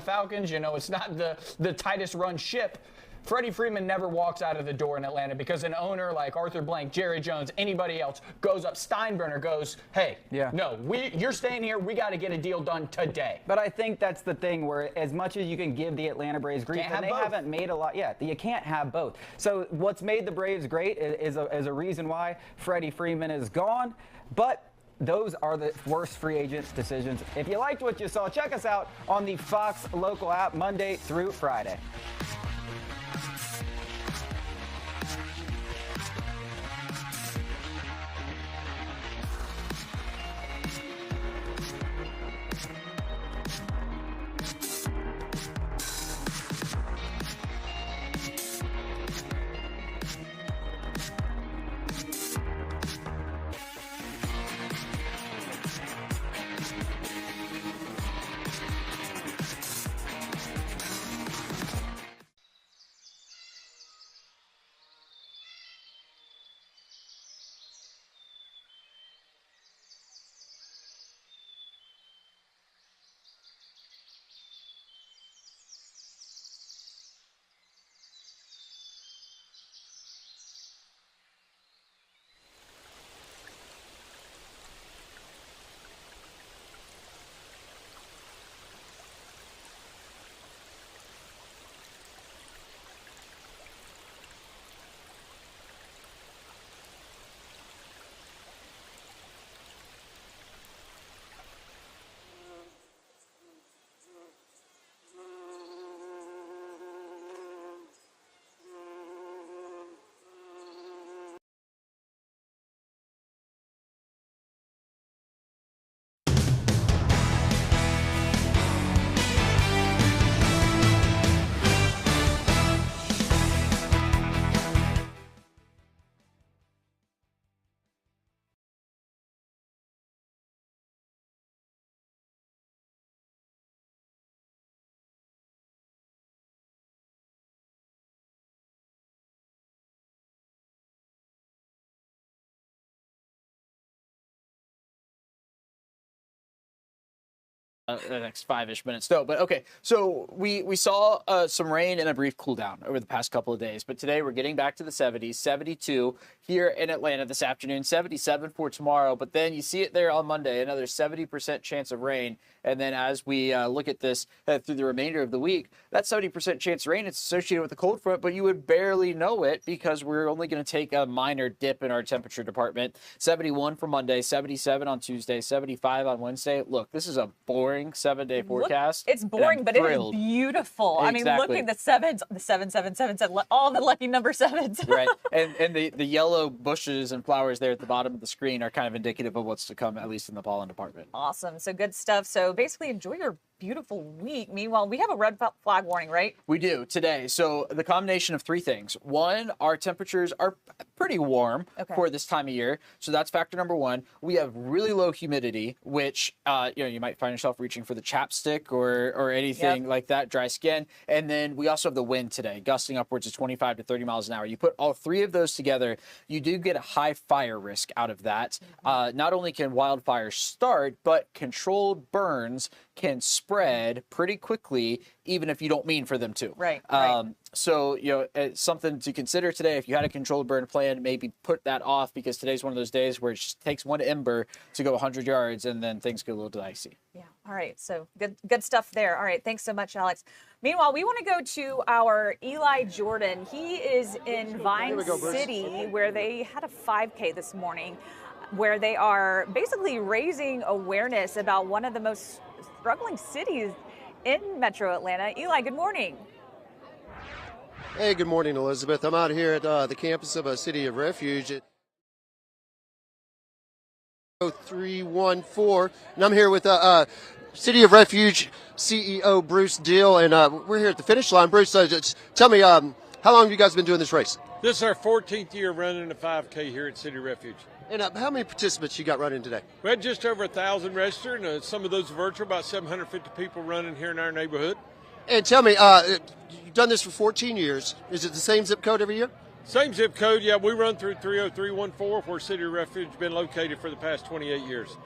Falcons. You know, it's not the tightest run ship. Freddie Freeman never walks out of the door in Atlanta because an owner like Arthur Blank, Jerry Jones, anybody else goes up. Steinbrenner goes, hey, no, you're staying here. We got to get a deal done today. But I think that's the thing where as much as you can give the Atlanta Braves grief, and they haven't made a lot yet. You can't have both. So what's made the Braves great is a reason why Freddie Freeman is gone. But those are the worst free agents decisions. If you liked what you saw, check us out on the Fox local app Monday through Friday. The next 5-ish minutes though. But okay, so we saw some rain and a brief cool down over the past couple of days, but today we're getting back to the 70s, 72 here in Atlanta this afternoon, 77 for tomorrow, but then you see it there on Monday, another 70% chance of rain. And then as we look at this through the remainder of the week, that 70% chance of rain, it's associated with the cold front, but you would barely know it because we're only going to take a minor dip in our temperature department. 71 for Monday, 77 on Tuesday, 75 on Wednesday. Look, this is a boring 7-day forecast. It's boring, but it is beautiful. Exactly. I mean, look at the sevens, the 7, 7, 7, 7, all the lucky number sevens. Right. And the yellow bushes and flowers there at the bottom of the screen are kind of indicative of what's to come, at least in the pollen department. Awesome. So good stuff. So basically enjoy your beautiful week. Meanwhile, we have a red flag warning, right? We do today. So the combination of three things. One, our temperatures are pretty warm for this time of year. So that's factor number one. We have really low humidity, which you might find yourself reaching for the chapstick or anything like that, dry skin. And then we also have the wind today, gusting upwards of 25 to 30 miles an hour. You put all three of those together, you do get a high fire risk out of that. Not only can wildfires start, but controlled burns can spread pretty quickly, even if you don't mean for them to. Right. So, it's something to consider today. If you had a controlled burn plan, maybe put that off because today's one of those days where it just takes one ember to go 100 yards and then things get a little dicey. Yeah. All right. So good stuff there. All right. Thanks so much, Alex. Meanwhile, we want to go to our Eli Jordan. He is in Vine City, where they had a 5K this morning, where they are basically raising awareness about one of the most struggling cities in Metro Atlanta. Eli, good morning. Hey, good morning, Elizabeth. I'm out here at the campus of a City of Refuge at 0314, and I'm here with City of Refuge CEO Bruce Deal, and we're here at the finish line. Bruce, just tell me, how long have you guys been doing this race? This is our 14th year running a 5K here at City Refuge. And how many participants you got running today? We had just over 1,000 registered, and some of those virtual, about 750 people running here in our neighborhood. And tell me, you've done this for 14 years. Is it the same zip code every year? Same zip code, yeah. We run through 30314, where City Refuge has been located for the past 28 years.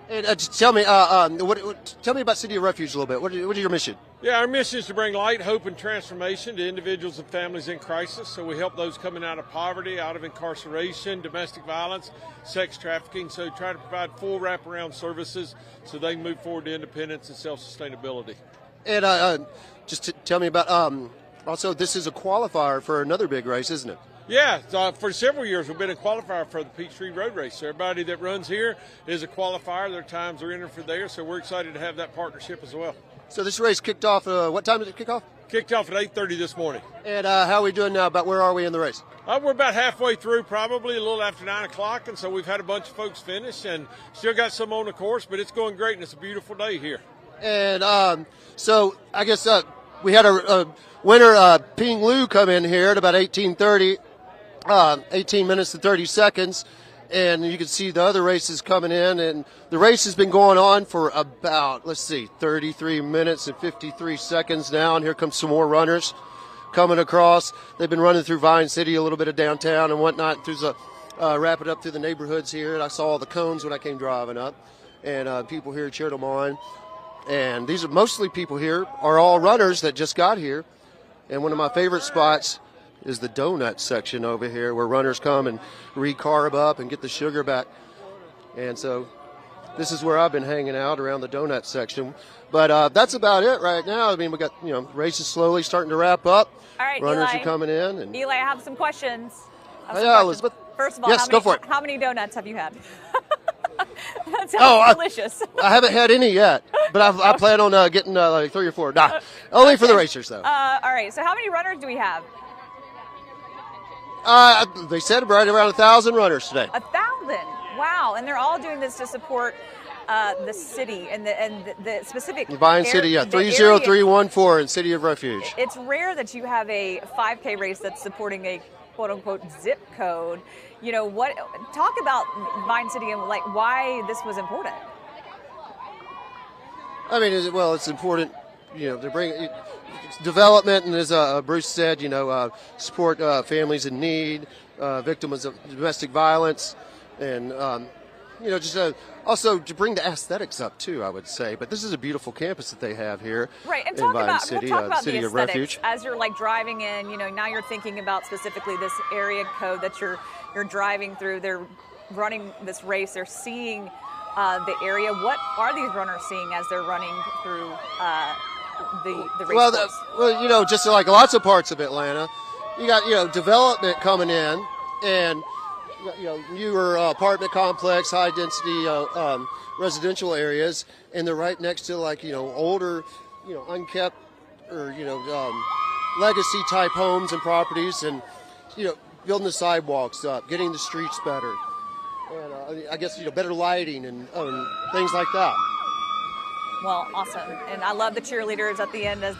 And tell me, tell me about City of Refuge a little bit. What is your mission? Yeah, our mission is to bring light, hope, and transformation to individuals and families in crisis. So we help those coming out of poverty, out of incarceration, domestic violence, sex trafficking. So try to provide full wraparound services so they can move forward to independence and self-sustainability. And just tell me about, also this is a qualifier for another big race, isn't it? Yeah, for several years we've been a qualifier for the Peachtree Road Race. So everybody that runs here is a qualifier. Their times are entered for there. So we're excited to have that partnership as well. So this race kicked off, what time did it kick off? Kicked off at 8:30 this morning. And how are we doing now? About where are we in the race? We're about halfway through, probably a little after 9 o'clock, and so we've had a bunch of folks finish and still got some on the course, but it's going great, and it's a beautiful day here. And so I guess we had a winner, Ping Lu, come in here at about 18:30, 18 minutes and 30 seconds. And you can see the other races coming in, and the race has been going on for about, 33 minutes and 53 seconds now, and here comes some more runners coming across. They've been running through Vine City, a little bit of downtown and whatnot, through wrap it up through the neighborhoods here, and I saw all the cones when I came driving up, and people here cheered them on. And these are mostly people here are all runners that just got here, and one of my favorite spots is the donut section over here where runners come and recarb up and get the sugar back. And so this is where I've been hanging out, around the donut section. But that's about it right now. I mean, we got, races slowly starting to wrap up. All right, runners Eli. are coming in. And Eli, I have some questions. Elizabeth. First of all, yes, go for it. How many donuts have you had? That sounds delicious. I haven't had any yet, but I plan on getting like 3 or 4. Nah, only for the racers, though. All right, so how many runners do we have? They said right around 1,000 runners today. 1,000. Wow, and they're all doing this to support the city and the specific Vine City, 30314 in City of Refuge. It's rare that you have a 5K race that's supporting a quote-unquote zip code. Talk about Vine City and why this was important. I mean, it's important, to bring development, and as Bruce said, support families in need, victims of domestic violence, and also to bring the aesthetics up too, I would say. But this is a beautiful campus that they have here, right? And in Vine City, we'll talk about City the of Refuge. As you're driving in, now you're thinking about specifically this area code that you're driving through. They're running this race. They're seeing the area. What are these runners seeing as they're running through the race course? Just like lots of parts of Atlanta, you got development coming in, and newer apartment complex, high density residential areas, and they're right next to older, unkept or legacy type homes and properties, and building the sidewalks up, getting the streets better, and I guess better lighting and things like that. Well, awesome. And I love the cheerleaders at the end as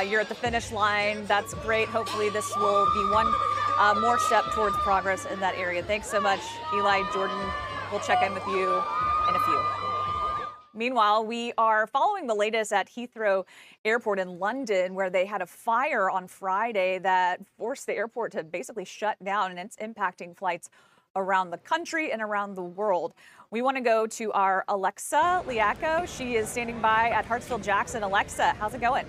you're at the finish line. That's great. Hopefully this will be one more step towards progress in that area. Thanks so much, Eli, Jordan. We'll check in with you in a few. Meanwhile, we are following the latest at Heathrow Airport in London, where they had a fire on Friday that forced the airport to basically shut down, and it's impacting flights around the country and around the world. We want to go to our Alexa Liaco. She is standing by at Hartsfield-Jackson. Alexa, how's it going?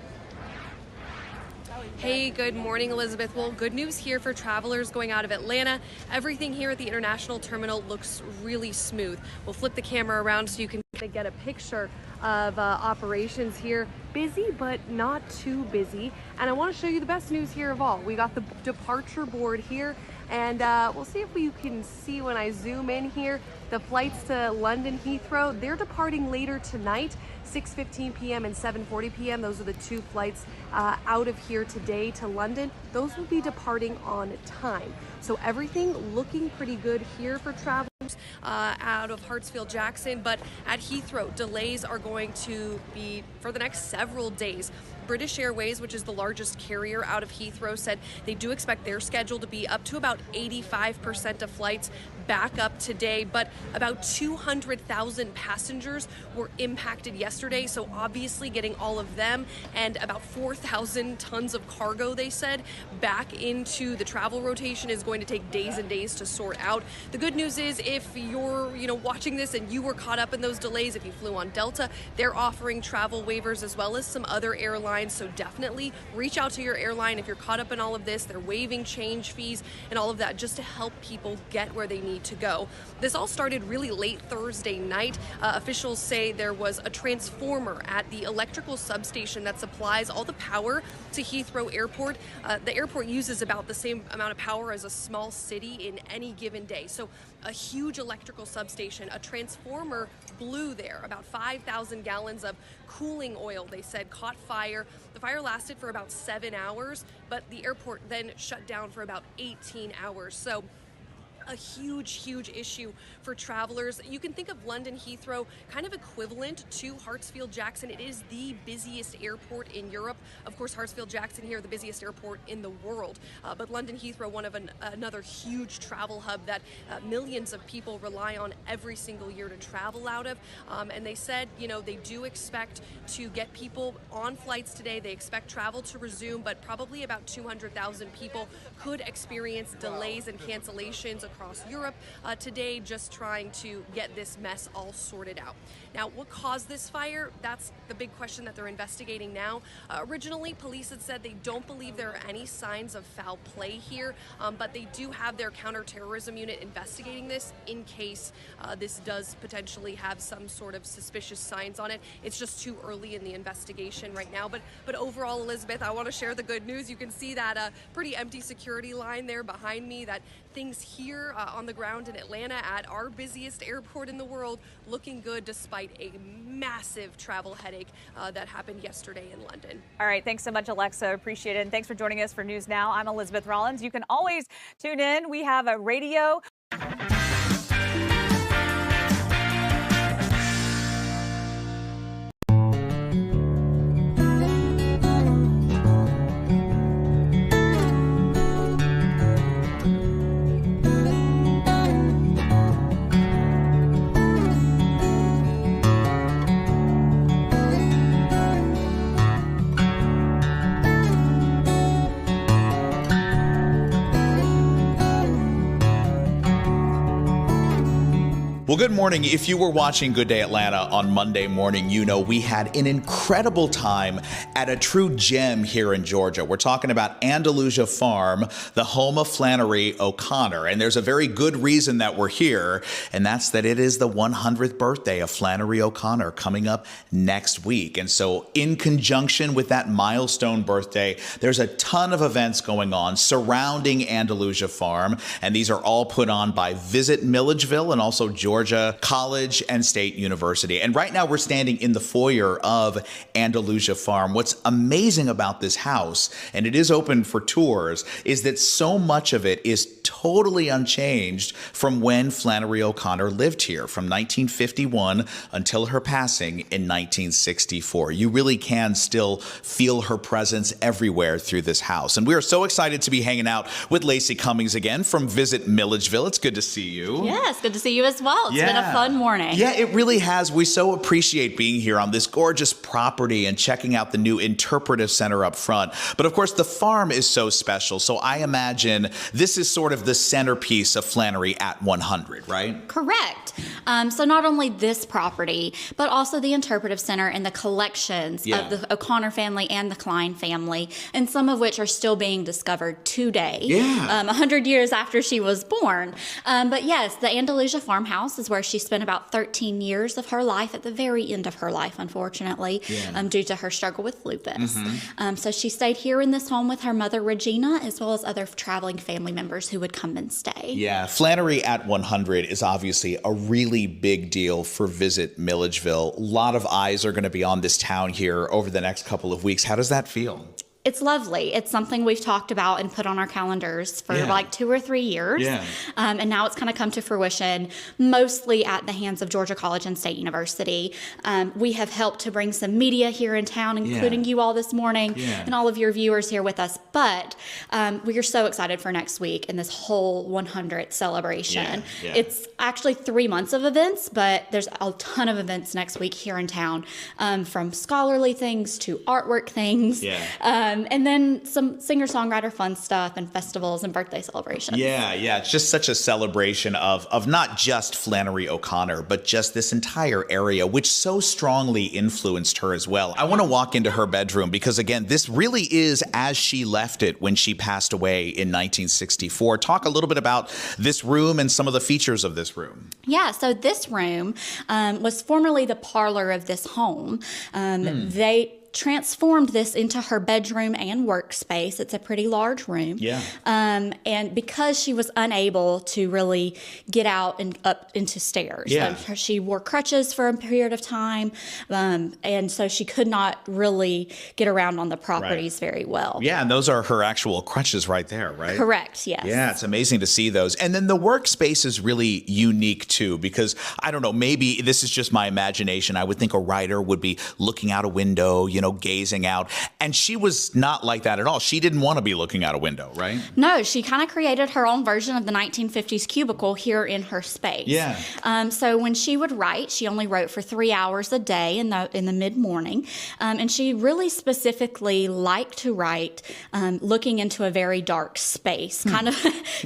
Hey, good morning, Elizabeth. Well, good news here for travelers going out of Atlanta. Everything here at the International Terminal looks really smooth. We'll flip the camera around so you can get a picture of operations here. Busy, but not too busy. And I want to show you the best news here of all. We got the departure board here, and we'll see if you can see when I zoom in here. The flights to London Heathrow, they're departing later tonight, 6:15 p.m. and 7:40 p.m. Those are the two flights out of here today to London. Those will be departing on time. So everything looking pretty good here for travelers out of Hartsfield-Jackson, but at Heathrow, delays are going to be for the next several days. British Airways, which is the largest carrier out of Heathrow, said they do expect their schedule to be up to about 85% of flights back up today, but about 200,000 passengers were impacted yesterday, so obviously getting all of them and about 4,000 tons of cargo, they said, back into the travel rotation is going to take days and days to sort out. The good news is if if you're, watching this and you were caught up in those delays, if you flew on Delta, they're offering travel waivers as well as some other airlines. So definitely reach out to your airline if you're caught up in all of this. They're waiving change fees and all of that just to help people get where they need to go. This all started really late Thursday night. Officials say there was a transformer at the electrical substation that supplies all the power to Heathrow Airport. The airport uses about the same amount of power as a small city in any given day. So a huge electrical substation, a transformer blew there. About 5,000 gallons of cooling oil, they said, caught fire. The fire lasted for about 7 hours, but the airport then shut down for about 18 hours. So a huge issue for travelers. You can think of London Heathrow kind of equivalent to Hartsfield-Jackson. It is the busiest airport in Europe. Of course, Hartsfield-Jackson here, the busiest airport in the world. But London Heathrow, one of another huge travel hub that millions of people rely on every single year to travel out of. And they said, they do expect to get people on flights today. They expect travel to resume, but probably about 200,000 people could experience delays and cancellations across Europe today, just trying to get this mess all sorted out. Now, what caused this fire? That's the big question that they're investigating now. Originally, police had said they don't believe there are any signs of foul play here, but they do have their counterterrorism unit investigating this in case this does potentially have some sort of suspicious signs on it. It's just too early in the investigation right now. But overall, Elizabeth, I want to share the good news. You can see that pretty empty security line there behind me, that things here on the ground in Atlanta at our busiest airport in the world looking good despite a massive travel headache that happened yesterday in London. All right. Thanks so much, Alexa. Appreciate it. And thanks for joining us for News Now. I'm Elizabeth Rollins. You can always tune in. We have a radio. Well, good morning. If you were watching Good Day Atlanta on Monday morning, we had an incredible time at a true gem here in Georgia. We're talking about Andalusia Farm, the home of Flannery O'Connor. And there's a very good reason that we're here, and that's that it is the 100th birthday of Flannery O'Connor coming up next week. And so in conjunction with that milestone birthday, there's a ton of events going on surrounding Andalusia Farm. And these are all put on by Visit Milledgeville and also Georgia College and State University. And right now we're standing in the foyer of Andalusia Farm. What's amazing about this house, and it is open for tours, is that so much of it is totally unchanged from when Flannery O'Connor lived here, from 1951 until her passing in 1964. You really can still feel her presence everywhere through this house. And we are so excited to be hanging out with Lacey Cummings again from Visit Milledgeville. It's good to see you. Yes, good to see you as well. It's been a fun morning. Yeah, it really has. We so appreciate being here on this gorgeous property and checking out the new interpretive center up front. But of course, the farm is so special. So I imagine this is sort of the centerpiece of Flannery at 100, right? Correct. So not only this property, but also the interpretive center and the collections of the O'Connor family and the Klein family, and some of which are still being discovered today, 100 years after she was born. But yes, the Andalusia farmhouse is where she spent about 13 years of her life, at the very end of her life, unfortunately, due to her struggle with lupus. So she stayed here in this home with her mother, Regina, as well as other traveling family members who would come and stay. Yeah, Flannery at 100 is obviously a really big deal for Visit Milledgeville. A lot of eyes are going to be on this town here over the next couple of weeks. How does that feel? It's lovely. It's something we've talked about and put on our calendars for like 2 or 3 years. And now it's kind of come to fruition, mostly at the hands of Georgia College and State University. We have helped to bring some media here in town, including you all this morning and all of your viewers here with us. But we are so excited for next week and this whole 100th celebration. It's actually 3 months of events, but there's a ton of events next week here in town, from scholarly things to artwork things. And then some singer-songwriter fun stuff and festivals and birthday celebrations. Yeah, it's just such a celebration of not just Flannery O'Connor, but just this entire area, which so strongly influenced her as well. I want to walk into her bedroom because, again, this really is as she left it when she passed away in 1964. Talk a little bit about this room and some of the features of this room. Yeah, so this room was formerly the parlor of this home. They transformed this into her bedroom and workspace. It's a pretty large room. Yeah. And because she was unable to really get out and up into stairs, she wore crutches for a period of time, and so she could not really get around on the properties very well. Yeah, and those are her actual crutches right there, right? Correct, yes. Yeah, it's amazing to see those. And then the workspace is really unique too, because I don't know, maybe this is just my imagination. I would think a writer would be looking out a window, gazing out. And she was not like that at all. She didn't want to be looking out a window, right? No, she kind of created her own version of the 1950s cubicle here in her space. Yeah. So when she would write, she only wrote for 3 hours a day in the mid-morning. And she really specifically liked to write looking into a very dark space, kind of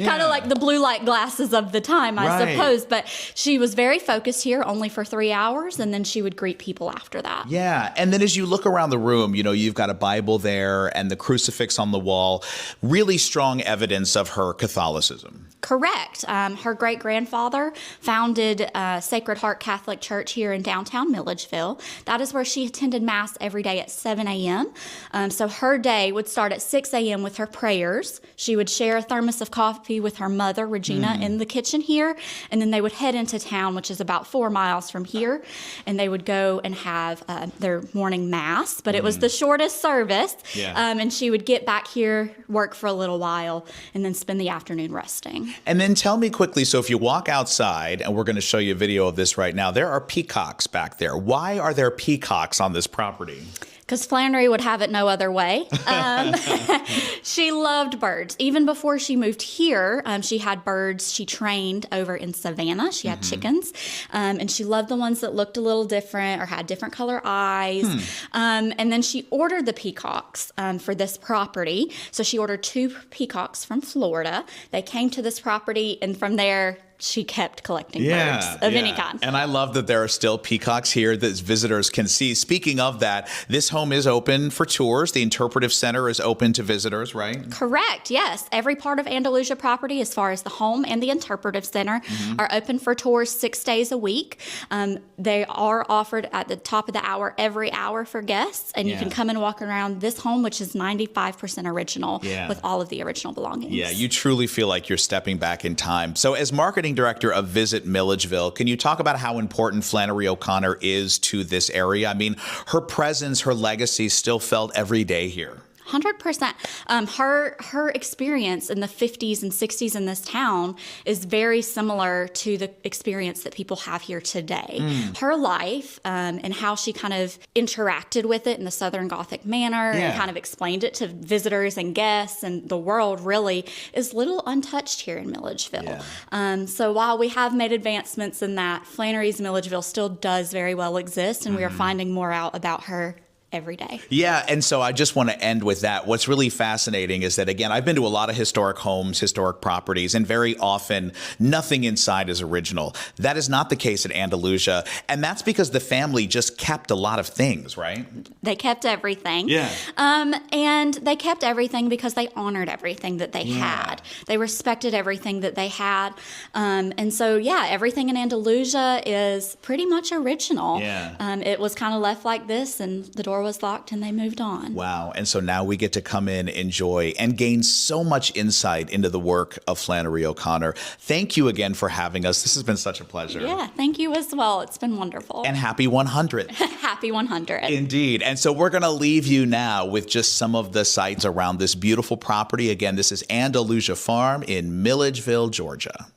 like the blue light glasses of the time, I suppose. But she was very focused here only for 3 hours, and then she would greet people after that. Yeah. And then as you look around the room, you've got a Bible there and the crucifix on the wall. Really strong evidence of her Catholicism. Correct. Her great-grandfather founded Sacred Heart Catholic Church here in downtown Milledgeville. That is where she attended Mass every day at 7 a.m. So her day would start at 6 a.m. with her prayers. She would share a thermos of coffee with her mother, Regina, in the kitchen here, and then they would head into town, which is about 4 miles from here, and they would go and have their morning Mass, but it was the shortest service, and she would get back here, work for a little while, and then spend the afternoon resting. And then tell me quickly, so if you walk outside, and we're going to show you a video of this right now, there are peacocks back there. Why are there peacocks on this property? Because Flannery would have it no other way. She loved birds. Even before she moved here, she had birds she trained over in Savannah. She had chickens, and she loved the ones that looked a little different or had different color eyes. And then she ordered the peacocks for this property. So she ordered 2 peacocks from Florida. They came to this property, and from there, she kept collecting birds of any kind. And I love that there are still peacocks here that visitors can see. Speaking of that, this home is open for tours. The Interpretive Center is open to visitors, right? Correct, yes. Every part of Andalusia property, as far as the home and the Interpretive Center, are open for tours 6 days a week. They are offered at the top of the hour every hour for guests, and you can come and walk around this home, which is 95% original with all of the original belongings. Yeah, you truly feel like you're stepping back in time. So as marketing director of Visit Milledgeville, can you talk about how important Flannery O'Connor is to this area? I mean, her presence, her legacy still felt every day here. 100%. Her experience in the 50s and 60s in this town is very similar to the experience that people have here today. Her life and how she kind of interacted with it in the Southern Gothic manner and kind of explained it to visitors and guests and the world really is little untouched here in Milledgeville. So while we have made advancements in that, Flannery's Milledgeville still does very well exist, and we are finding more out about her every day. Yeah, and so I just want to end with that. What's really fascinating is that, again, I've been to a lot of historic homes, historic properties, and very often nothing inside is original. That is not the case at Andalusia, and that's because the family just kept a lot of things, right? They kept everything. Yeah. And they kept everything because they honored everything that they had. They respected everything that they had. And so, everything in Andalusia is pretty much original. It was kind of left like this, and the door was locked and they moved on. Wow. And so now we get to come in, enjoy, and gain so much insight into the work of Flannery O'Connor. Thank you again for having us. This has been such a pleasure. Yeah, thank you as well. It's been wonderful. And happy 100. Happy 100. Indeed. And so we're going to leave you now with just some of the sights around this beautiful property. Again, this is Andalusia Farm in Milledgeville, Georgia.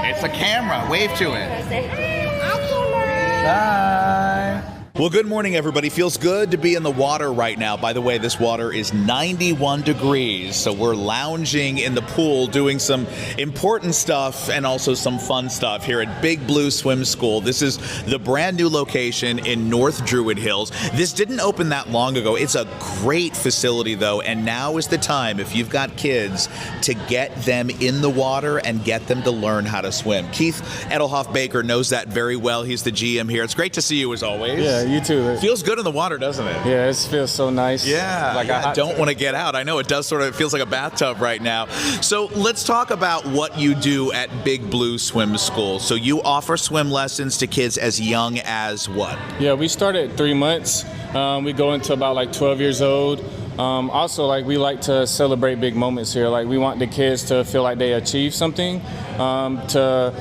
It's a camera. Wave to it. Bye. Well, good morning, everybody. Feels good to be in the water right now. By the way, this water is 91 degrees, so we're lounging in the pool doing some important stuff and also some fun stuff here at Big Blue Swim School. This is the brand new location in North Druid Hills. This didn't open that long ago. It's a great facility, though, and now is the time, if you've got kids, to get them in the water and get them to learn how to swim. Keith Edelhoff-Baker knows that very well. He's the GM here. It's great to see you, as always. Yeah. You too. It feels good in the water, doesn't it? Yeah, it feels so nice. Yeah, like I don't want to get out. I know it does it feels like a bathtub right now. So let's talk about what you do at Big Blue Swim School. So you offer swim lessons to kids as young as what? Yeah, we start at 3 months. We go into about like 12 years old. Also, like, we like to celebrate big moments here. Like, we want the kids to feel like they achieve something, to,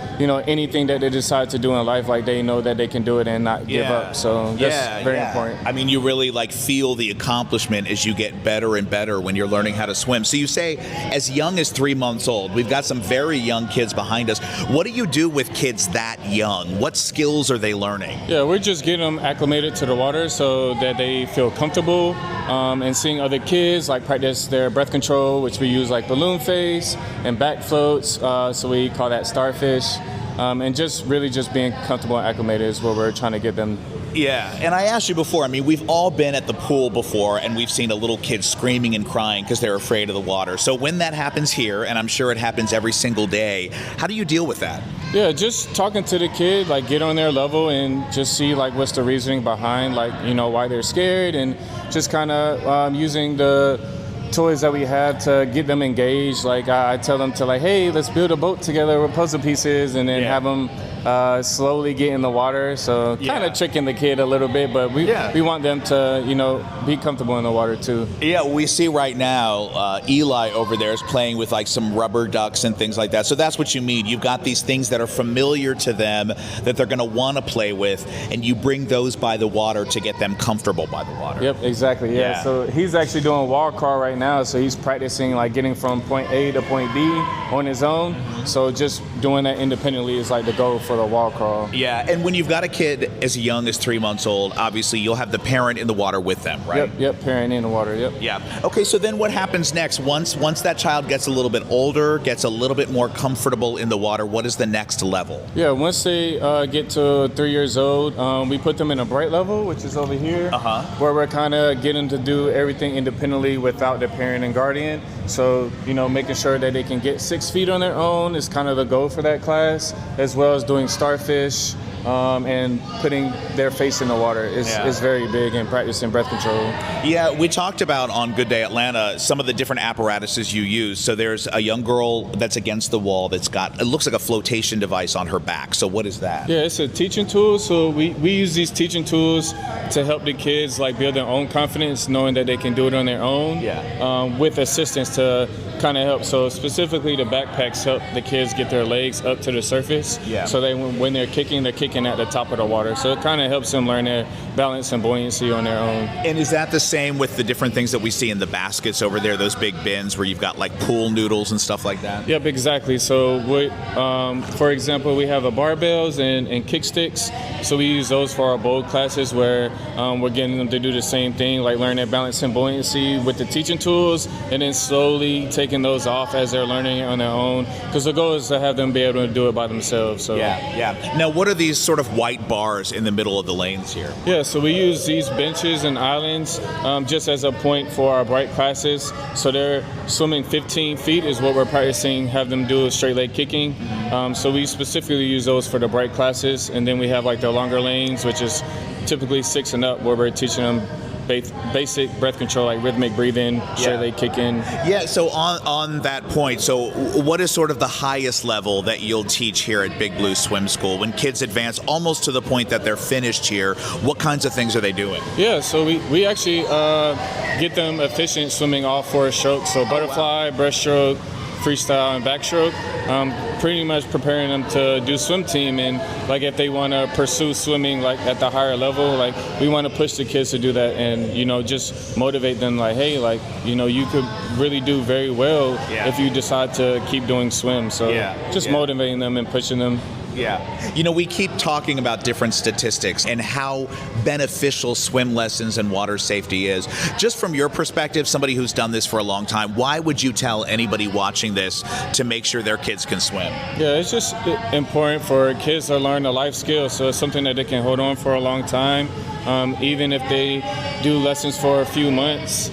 anything that they decide to do in life, like they know that they can do it and not give up. So that's very important. I mean, you really feel the accomplishment as you get better and better when you're learning how to swim. So you say as young as 3 months old. We've got some very young kids behind us. What do you do with kids that young? What skills are they learning? Yeah, we're just getting them acclimated to the water so that they feel comfortable, and seeing other kids practice their breath control, which we use like balloon face and back floats, so we call that starfish, and just being comfortable and acclimated is what we're trying to get them. Yeah, and I asked you before, we've all been at the pool before and we've seen a little kid screaming and crying because they're afraid of the water. So when that happens here, and I'm sure it happens every single day, how do you deal with that? Yeah, just talking to the kid, get on their level and just see what's the reasoning behind why they're scared, and just kind of using the toys that we have to get them engaged. I tell them to hey, let's build a boat together with puzzle pieces, and then have them slowly get in the water. So kind of tricking the kid a little bit, but we want them to be comfortable in the water too. Yeah, we see right now Eli over there is playing with some rubber ducks and things like that. So that's what you mean. You've got these things that are familiar to them that they're going to want to play with, and you bring those by the water to get them comfortable by the water. Yep, exactly. Yeah. So he's actually doing wall crawl right now. So he's practicing getting from point A to point B on his own. So just doing that independently is the goal for the wall crawl. Yeah, and when you've got a kid as young as 3 months old, obviously you'll have the parent in the water with them, right? Yep, parent in the water, yep. Yeah. Okay, so then what happens next? Once that child gets a little bit older, gets a little bit more comfortable in the water, what is the next level? Yeah, once they get to 3 years old, we put them in a bright level, which is over here, where we're kind of getting to do everything independently without the parent and guardian. So, making sure that they can get 6 feet on their own is kind of the goal for that class, as well as doing starfish, and putting their face in the water is very big, and practicing breath control. Yeah, we talked about on Good Day Atlanta some of the different apparatuses you use. So there's a young girl that's against the wall that's got, it looks like a flotation device on her back. So what is that? Yeah, it's a teaching tool. So we use these teaching tools to help the kids build their own confidence, knowing that they can do it on their own, with assistance to kind of help. So specifically the backpacks help the kids get their legs up to the surface. Yeah. So when they're kicking at the top of the water. So it kind of helps them learn their balance and buoyancy on their own. And is that the same with the different things that we see in the baskets over there, those big bins where you've got pool noodles and stuff like that? Yep, exactly. So for example, we have barbells and kick sticks. So we use those for our bold classes where we're getting them to do the same thing, learn their balance and buoyancy with the teaching tools, and then slowly taking those off as they're learning it on their own. Because the goal is to have them be able to do it by themselves. So Now, what are these sort of white bars in the middle of the lanes here? Yeah, so we use these benches and islands just as a point for our bright classes. So they're swimming 15 feet is what we're practicing, have them do a straight leg kicking. So we specifically use those for the bright classes. And then we have the longer lanes, which is typically 6 and up, where we're teaching them basic breath control, rhythmic breathing, straight leg kicking. Yeah, so on that point, so what is sort of the highest level that you'll teach here at Big Blue Swim School? When kids advance almost to the point that they're finished here, what kinds of things are they doing? Yeah, so we actually get them efficient swimming all 4 strokes. So butterfly, breaststroke, freestyle and backstroke, pretty much preparing them to do swim team. And like if they want to pursue swimming like at the higher level, like we want to push the kids to do that, and just motivate them like, hey, like you could really do very well if you decide to keep doing swim. So just motivating them and pushing them. Yeah. We keep talking about different statistics and how beneficial swim lessons and water safety is. Just from your perspective, somebody who's done this for a long time, why would you tell anybody watching this to make sure their kids can swim? Yeah, it's just important for kids to learn a life skill. So it's something that they can hold on for a long time. Even if they do lessons for a few months,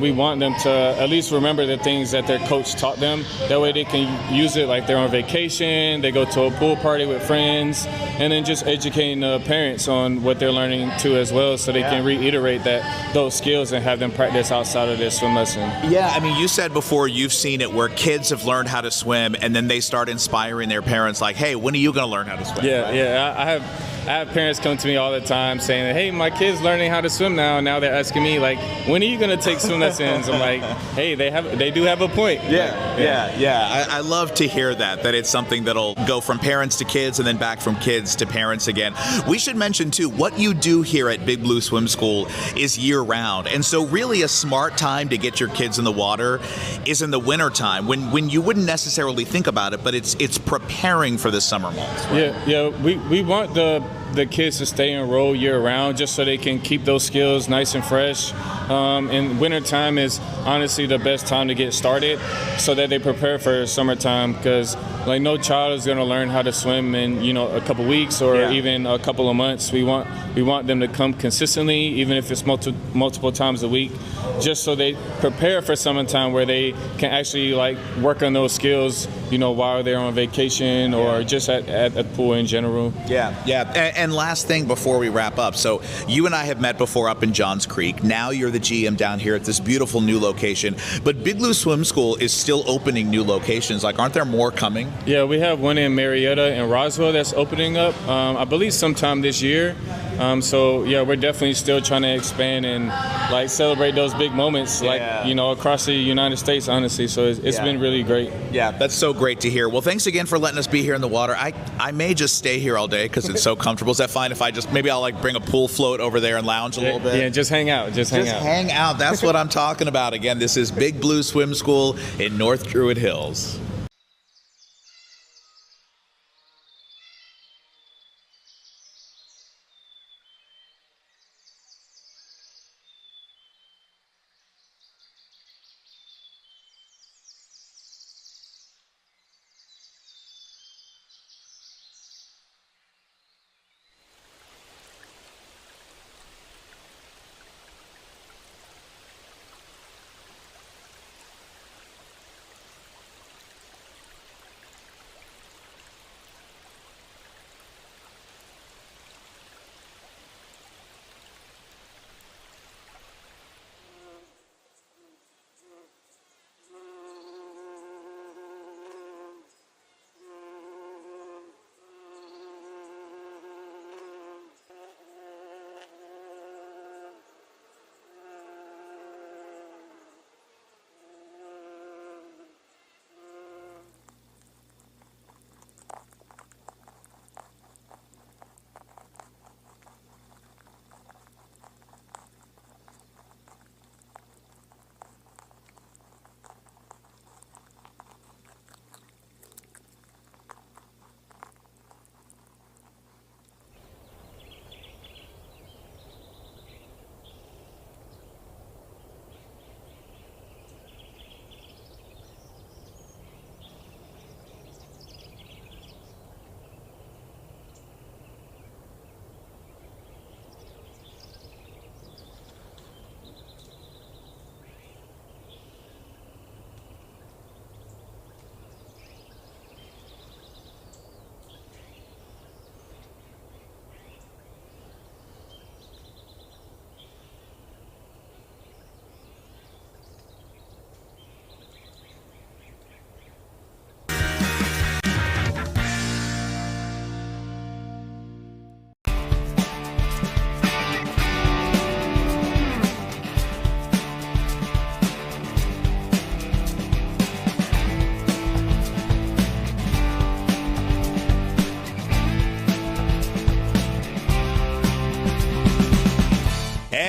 we want them to at least remember the things that their coach taught them. That way they can use it like they're on vacation, they go to a pool party with friends, and then just educating the parents on what they're learning too as well, so they can reiterate those skills and have them practice outside of their swim lesson. Yeah, I mean, you said before you've seen it where kids have learned how to swim and then they start inspiring their parents like, hey, when are you going to learn how to swim? Yeah, I have parents come to me all the time saying, hey, my kid's learning how to swim now. Now they're asking me, like, when are you going to take swim lessons? I'm like, hey, they do have a point. Yeah. I love to hear that it's something that'll go from parents to kids and then back from kids to parents again. We should mention, too, what you do here at Big Blue Swim School is year-round. And so really a smart time to get your kids in the water is in the wintertime when you wouldn't necessarily think about it, but it's preparing for the summer months. Right? Yeah, we want the kids to stay enrolled year-round just so they can keep those skills nice and fresh. And wintertime is honestly the best time to get started so that they prepare for summertime, because like no child is going to learn how to swim in a couple weeks or even a couple of months. We want them to come consistently, even if it's multiple times a week, just so they prepare for summertime where they can actually like work on those skills while they're on vacation or just at the pool in general. And last thing before we wrap up, so you and I have met before up in Johns Creek. Now you're the GM down here at this beautiful new location, but Big Blue Swim School is still opening new locations. Like, aren't there more coming? Yeah, we have one in Marietta and Roswell that's opening up, I believe sometime this year. So yeah, we're definitely still trying to expand and like celebrate those big moments, across the United States, honestly. So it's been really great. Yeah, that's so great to hear. Well, thanks again for letting us be here in the water. I may just stay here all day because it's so comfortable. Is that fine if maybe I'll like bring a pool float over there and lounge a little bit? Yeah, just hang out. Just hang out. That's what I'm talking about. Again, this is Big Blue Swim School in North Druid Hills.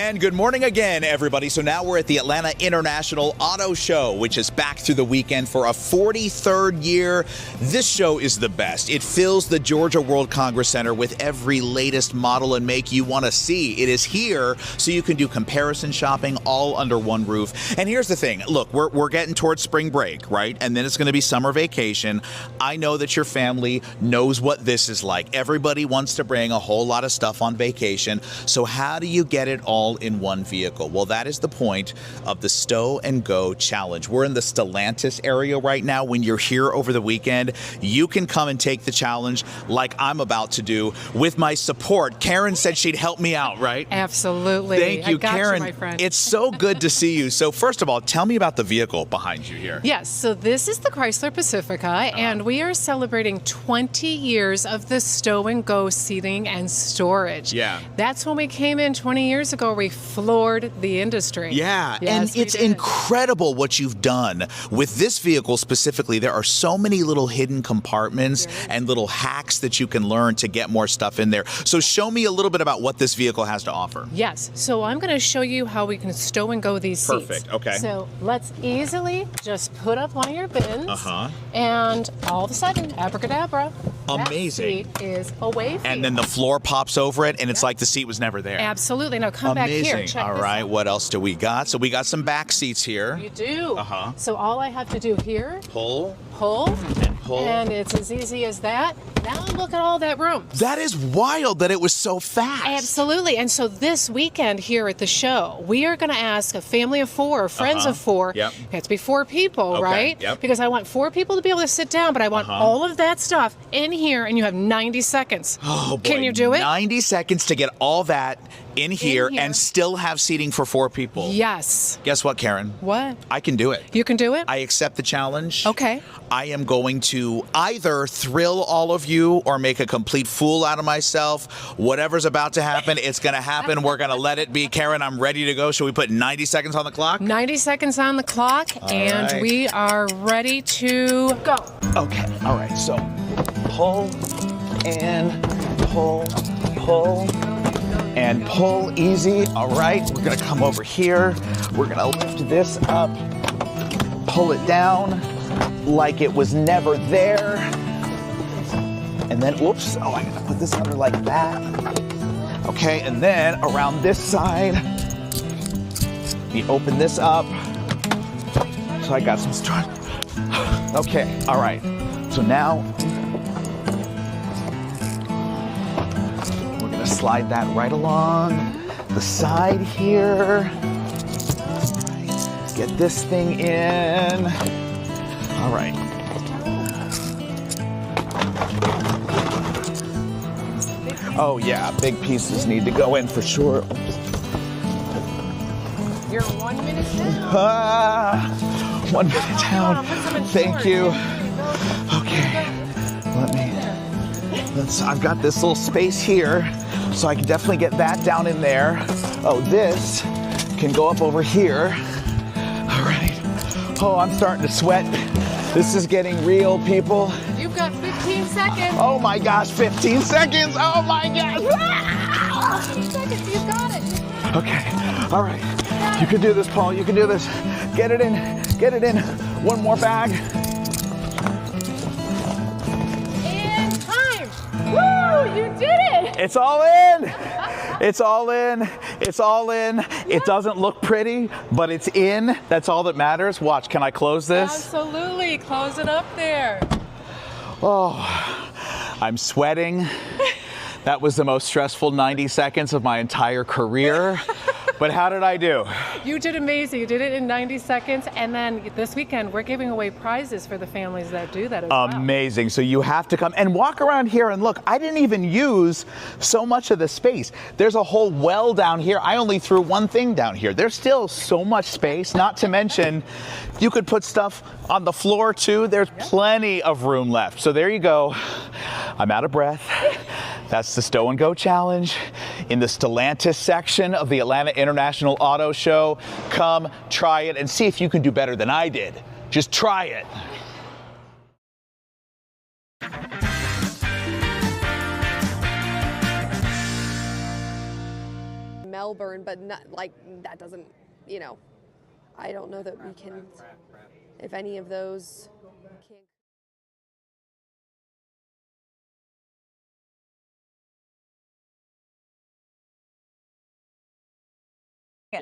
And good morning again, everybody. So now we're at the Atlanta International Auto Show, which is back through the weekend for a 43rd year. This show is the best. It fills the Georgia World Congress Center with every latest model and make you want to see. It is here so you can do comparison shopping all under one roof. And here's the thing. Look, we're getting towards spring break, right? And then it's going to be summer vacation. I know that your family knows what this is like. Everybody wants to bring a whole lot of stuff on vacation. So how do you get it all in one vehicle? Well, that is the point of the Stow and Go Challenge. We're in the Stellantis area right now. When you're here over the weekend, you can come and take the challenge like I'm about to do with my support. Karen said she'd help me out, right? Absolutely. Thank you, Karen. My friend. It's so good to see you. So first of all, tell me about the vehicle behind you here. Yes, so this is the Chrysler Pacifica, and we are celebrating 20 years of the Stow and Go seating and storage. Yeah. That's when we came in 20 years ago. We floored the industry. Yeah, Yes, and it's incredible what you've done with this vehicle specifically. There are so many little hidden compartments and little hacks that you can learn to get more stuff in there. So show me a little bit about what this vehicle has to offer. Yes, so I'm going to show you how we can stow and go these seats. Perfect, okay. So let's easily just put up one of your bins, and all of a sudden, abracadabra, amazing. that seat is away from And then the floor pops over it, and it's like the seat was never there. Absolutely. Now come back here. Check All this right, out. what else do we got? So we got some back seats here. You do. So all I have to do here, Pull. and it's as easy as that. Now look at all that room. That is wild that it was so fast. Absolutely. And so this weekend here at the show, we are going to ask a family of four or friends of four. Yep. It has to be 4 people, Okay, right? yep. Because I want 4 people to be able to sit down, but I want all of that stuff in here, and you have 90 seconds. Oh, boy. Can you do it? 90 seconds to get all that in here and still have seating for 4 people. Yes. Guess what, Karen? What? I can do it. You can do it? I accept the challenge. Okay. I am going to either thrill all of you or make a complete fool out of myself. Whatever's about to happen, it's going to happen. We're going to let it be. Karen, I'm ready to go. Should we put 90 seconds on the clock? 90 seconds on the clock, and right. we are ready to go. Okay. All right. So pull and pull, pull. And pull easy. All right, we're gonna come over here. We're gonna lift this up, pull it down like it was never there. And then, whoops, oh, I gotta put this under like that. Okay, and then around this side, we open this up. So I got some start. Okay, all right. So now, slide that right along the side here. Get this thing in. All right. Oh yeah, big pieces need to go in for sure. You're 1 minute down. 1 minute down. Thank you. Okay. I've got this little space here, so I can definitely get that down in there. Oh, this can go up over here. All right. Oh, I'm starting to sweat. This is getting real, people. You've got 15 seconds. Oh my gosh, 15 seconds. Oh my gosh. 15 seconds, you got it. Okay, all right. You can do this, Paul, you can do this. Get it in, get it in. One more bag. Woo! You did it! It's all in! It's all in. It's all in. It doesn't look pretty, but it's in. That's all that matters. Watch, can I close this? Absolutely. Close it up there. Oh, I'm sweating. That was the most stressful 90 seconds of my entire career. But how did I do? You did amazing. You did it in 90 seconds. And then this weekend, we're giving away prizes for the families that do that as well. Amazing. So you have to come and walk around here and look. I didn't even use so much of the space. There's a whole well down here. I only threw one thing down here. There's still so much space, not to mention you could put stuff on the floor too. There's plenty of room left. So there you go. I'm out of breath. That's the Stow and Go Challenge in the Stellantis section of the Atlanta International Auto Show. Come try it and see if you can do better than I did. Just try it. Melbourne, but not, like, that doesn't, you know, I don't know that we can, if any of those can.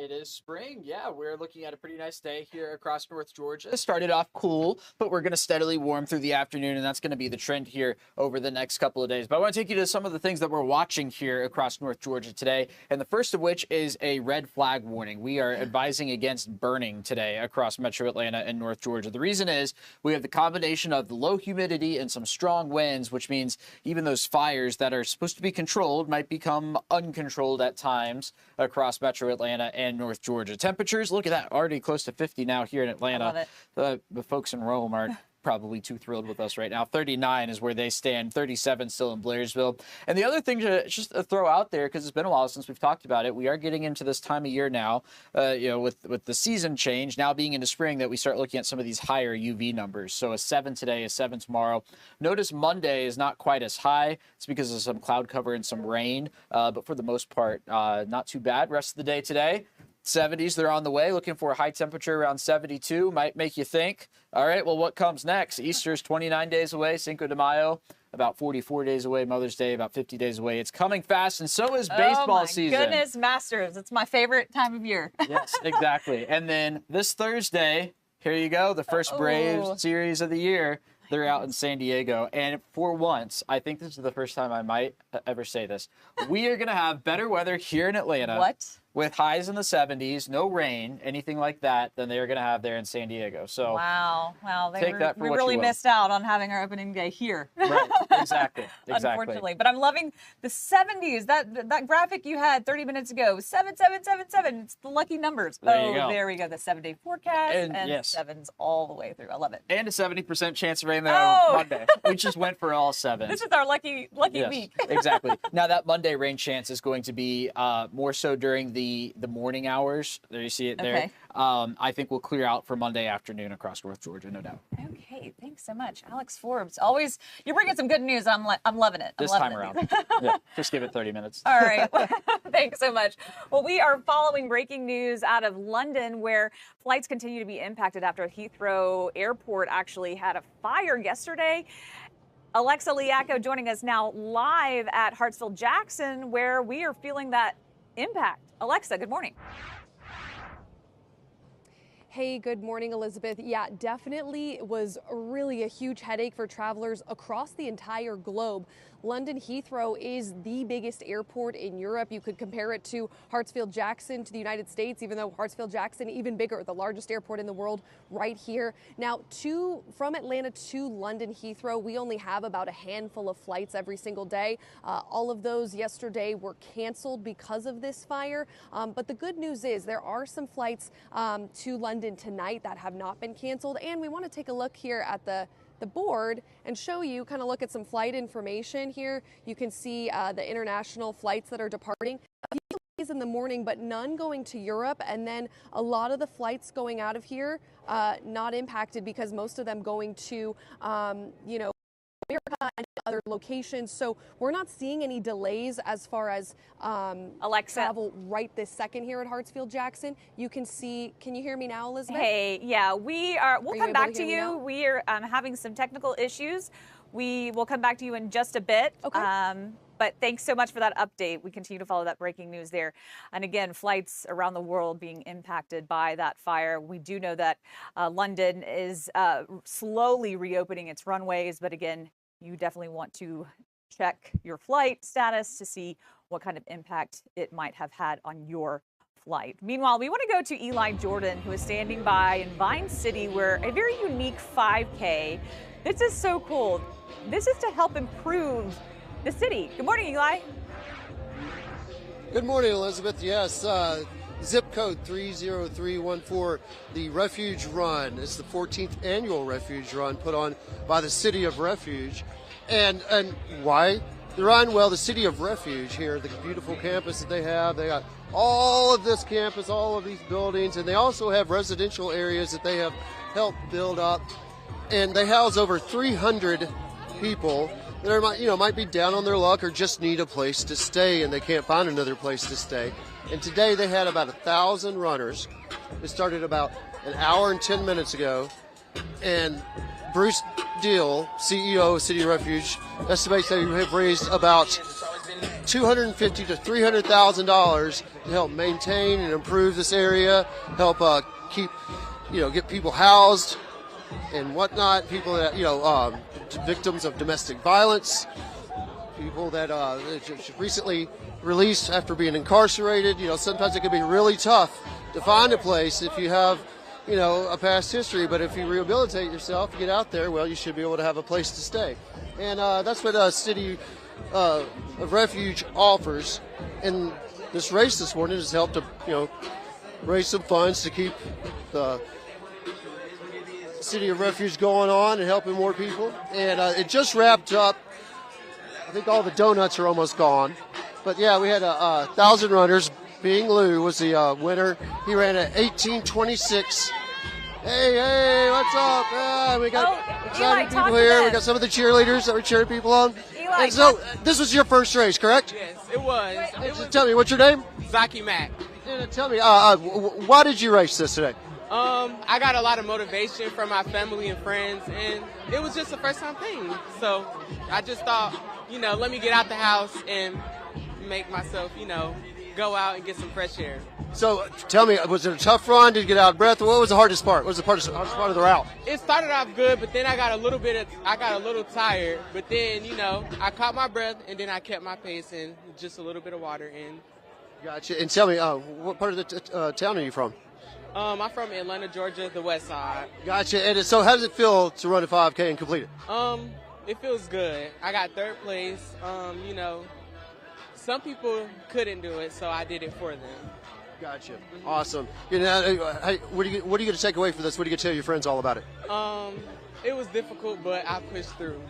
It is spring. Yeah, we're looking at a pretty nice day here across North Georgia. It started off cool, but we're going to steadily warm through the afternoon, and that's going to be the trend here over the next couple of days. But I want to take you to some of the things that we're watching here across North Georgia today, and the first of which is a red flag warning. We are advising against burning today across Metro Atlanta and North Georgia. The reason is we have the combination of the low humidity and some strong winds, which means even those fires that are supposed to be controlled might become uncontrolled at times across Metro Atlanta and North Georgia. Temperatures, look at that, already close to 50 now here in Atlanta. I love it. The folks in Rome aren't probably too thrilled with us right now. 39 is where they stand, 37 still in Blairsville. And the other thing to just throw out there, because it's been a while since we've talked about it, we are getting into this time of year now, with the season change, now being into spring, that we start looking at some of these higher UV numbers. So a 7 today, a 7 tomorrow. Notice Monday is not quite as high. It's because of some cloud cover and some rain, but for the most part, not too bad. Rest of the day today. 70s, they're on the way. Looking for a high temperature around 72. Might make you think, all right, well, what comes next? Easter's 29 days away. Cinco de Mayo, about 44 days away. Mother's Day, about 50 days away. It's coming fast, and so is baseball season. Oh, my goodness, Masters. It's my favorite time of year. Yes, exactly. And then this Thursday, here you go, the first Braves series of the year. They're out in San Diego. And for once, I think this is the first time I might ever say this, we are going to have better weather here in Atlanta. What? With highs in the 70s, no rain, anything like that, than they're going to have there in San Diego. So wow, we what really you will. missed out on having our opening day here. Right, exactly. Unfortunately, but I'm loving the 70s. That graphic you had 30 minutes ago, 7777. It's the lucky numbers. There you go. There we go. The 7-day forecast and yes. sevens all the way through. I love it. And a 70% chance of rain there on Monday. We just went for all sevens. This is our lucky week. Exactly. Now that Monday rain chance is going to be more so during the morning hours. There you see it there. Okay. I think we'll clear out for Monday afternoon across North Georgia, no doubt. Okay, thanks so much, Alex Forbes. Always, you're bringing some good news. I'm loving it. This time around. Yeah, just give it 30 minutes. All right. Thanks so much. Well, we are following breaking news out of London, where flights continue to be impacted after Heathrow Airport actually had a fire yesterday. Alexa Liaco joining us now live at Hartsfield-Jackson, where we are feeling that impact. Alexa, good morning. Hey, good morning, Elizabeth. Yeah, definitely was really a huge headache for travelers across the entire globe. London Heathrow is the biggest airport in Europe. You could compare it to Hartsfield-Jackson to the United States, even though Hartsfield-Jackson even bigger, the largest airport in the world right here. Now, from Atlanta to London Heathrow, we only have about a handful of flights every single day. All of those yesterday were canceled because of this fire. But the good news is there are some flights to London tonight that have not been canceled. And we want to take a look here at the board and show you, kind of look at some flight information here. You can see the international flights that are departing. A few flights in the morning, but none going to Europe. And then a lot of the flights going out of here not impacted because most of them going to, America and other locations. So we're not seeing any delays as far as Alexa travel right this second here at Hartsfield-Jackson. You can see, can you hear me now, Elizabeth? Hey, yeah, we'll come back to you. Now? We are having some technical issues. We will come back to you in just a bit. Okay. But thanks so much for that update. We continue to follow that breaking news there. And again, flights around the world being impacted by that fire. We do know that London is slowly reopening its runways. But again, you definitely want to check your flight status to see what kind of impact it might have had on your flight. Meanwhile, we want to go to Eli Jordan, who is standing by in Vine City, where a very unique 5K. This is so cool. This is to help improve the city. Good morning, Eli. Good morning, Elizabeth. Yes, zip code 30314, the Refuge Run. It's the 14th annual Refuge Run put on by the City of Refuge. And why the run? Well, the City of Refuge here, the beautiful campus that they got all of this campus, all of these buildings, and they also have residential areas that they have helped build up. And they house over 300 people. that might be down on their luck or just need a place to stay and they can't find another place to stay. And today they had about 1,000 runners. It started about an hour and 10 minutes ago. And Bruce Deal, CEO of City of Refuge, estimates that we have raised about $250,000 to $300,000 to help maintain and improve this area, help get people housed and whatnot, people that, victims of domestic violence, people that recently released after being incarcerated. Sometimes it can be really tough to find a place if you have, a past history. But if you rehabilitate yourself, get out there, well, you should be able to have a place to stay. And that's what City of Refuge offers. And this race this morning has helped to, raise some funds to keep the City of Refuge going on and helping more people. And it just wrapped up. I think all the donuts are almost gone. But yeah, we had 1,000 runners. Bing Liu was the winner. He ran at 18:26. Hey, what's up? We got excited people here. We got some of the cheerleaders that were cheering people on. Eli, and so this was your first race, correct? Yes, it was. Tell me, what's your name? Zaki Mack. Tell me, why did you race this today? I got a lot of motivation from my family and friends, and it was just a first-time thing. So I just thought, let me get out the house and make myself, go out and get some fresh air. So tell me, was it a tough run? Did you get out of breath? What was the hardest part? What was the hardest part of the route? It started off good, but then I got a little tired. But then, I caught my breath, and then I kept my pace and just a little bit of water in. Gotcha. And tell me, what part of the town are you from? I'm from Atlanta, Georgia, the west side. Gotcha. And so how does it feel to run a 5K and complete it? It feels good. I got third place. Some people couldn't do it, so I did it for them. Gotcha. Awesome. What are you going to take away from this? What are you going to tell your friends all about it? It was difficult, but I pushed through.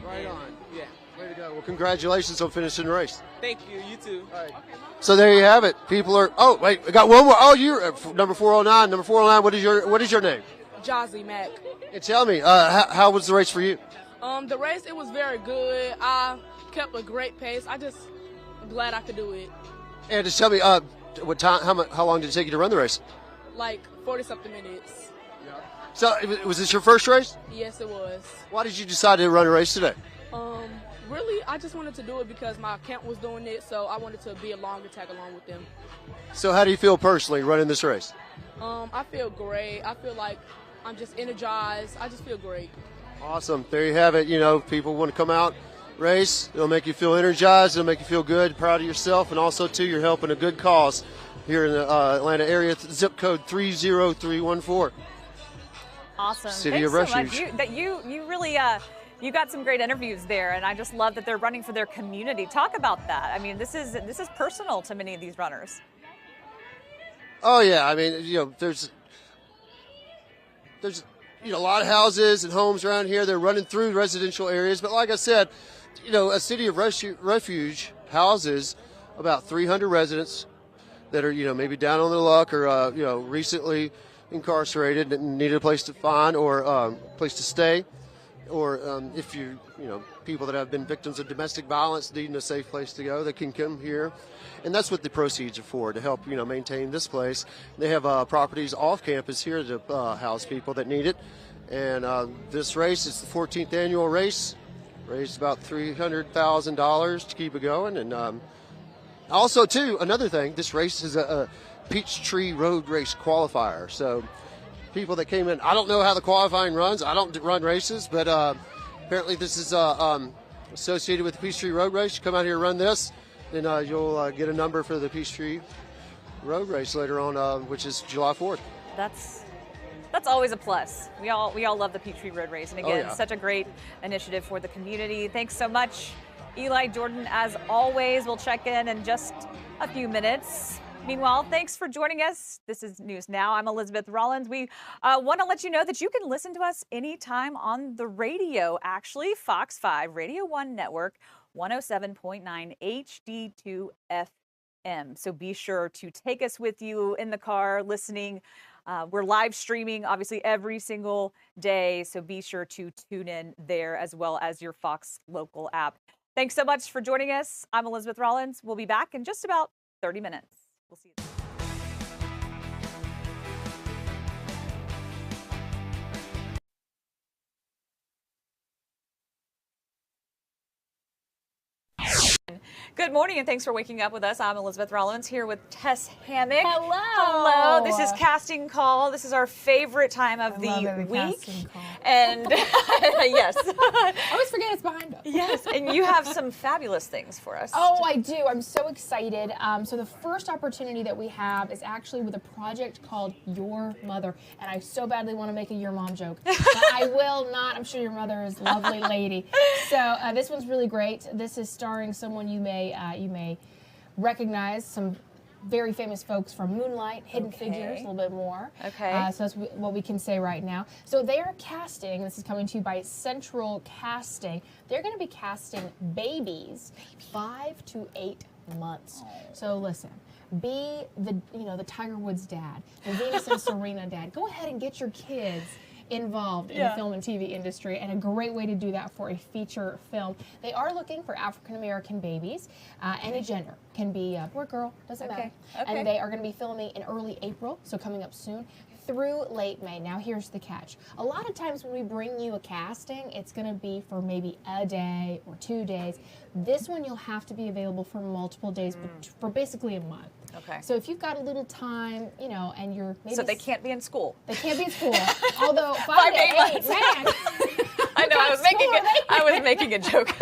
Right on. Yeah. Way to go. Well, congratulations on finishing the race. Thank you. You too. All right. So there you have it. People are. Oh wait, we got one more. Oh, you're number 409. Number 409. What is your name? Jazzy Mack. And tell me, how was the race for you? The race, it was very good. I kept a great pace. I'm glad I could do it. And just tell me, what time? How long did it take you to run the race? Like 40-something minutes. Yeah. So was this your first race? Yes, it was. Why did you decide to run a race today? Really, I just wanted to do it because my camp was doing it, so I wanted to be along and tag along with them. So how do you feel personally running this race? I feel great. I feel like I'm just energized. I just feel great. Awesome. There you have it. People want to come out, race. It'll make you feel energized. It'll make you feel good, proud of yourself, and also, too, you're helping a good cause here in the Atlanta area, zip code 30314. Awesome. City Thanks of Refuge. so much. You really you got some great interviews there, and I just love that they're running for their community. Talk about that. I mean, this is personal to many of these runners. Oh yeah, I mean, there's a lot of houses and homes around here. They're running through residential areas, but like I said, a City of Refuge houses about 300 residents that are maybe down on their luck or recently incarcerated and needed a place to find or place to stay. Or if people that have been victims of domestic violence needing a safe place to go, they can come here. And that's what the proceeds are for, to help, maintain this place. They have properties off campus here to house people that need it. And this race is the 14th annual race. Raised about $300,000 to keep it going. And also, too, another thing, this race is a Peachtree Road Race qualifier. So people that came in, I don't know how the qualifying runs. I don't run races, but apparently this is associated with the Peachtree Road Race. You come out here and run this, then you'll get a number for the Peachtree Road Race later on, which is July 4th. That's always a plus. We all love the Peachtree Road Race, and again, such a great initiative for the community. Thanks so much, Eli Jordan. As always, we'll check in just a few minutes. Meanwhile, thanks for joining us. This is News Now. I'm Elizabeth Rollins. We want to let you know that you can listen to us anytime on the radio, actually. Fox 5, Radio 1 Network, 107.9 HD2 FM. So be sure to take us with you in the car listening We're live streaming, obviously, every single day, so be sure to tune in there as well as your Fox local app. Thanks so much for joining us. I'm Elizabeth Rollins. We'll be back in just about 30 minutes. We'll see you then. Good morning, and thanks for waking up with us. I'm Elizabeth Rollins here with Tess Hammock. Hello. Hello. This is Casting Call. This is our favorite time of the week. And yes. I always forget it's behind us. Yes, and you have some fabulous things for us. Oh, I do. I'm so excited. So the first opportunity that we have is actually with a project called Your Mother. And I so badly want to make a Your Mom joke, but I will not. I'm sure your mother is a lovely lady. So this one's really great. This is starring someone you may recognize, some very famous folks from Moonlight, Hidden Figures, a little bit more. Okay. So that's what we can say right now. So they are casting, this is coming to you by Central Casting. They're going to be casting babies 5 to 8 months. So listen, be the Tiger Woods dad, the Venus and Serena dad. Go ahead and get your kids involved in the film and TV industry, and a great way to do that for a feature film. They are looking for African American babies, any gender, can be boy or girl, doesn't matter. And they are going to be filming in early April, so coming up soon, through late May. Now here's the catch. A lot of times when we bring you a casting, it's going to be for maybe a day or 2 days. This one you'll have to be available for multiple days, but for basically a month. Okay. So if you've got a little time, and you're maybe... So they can't be in school. They can't be in school. Although 5 to 8 months, man. I know, I was making a joke.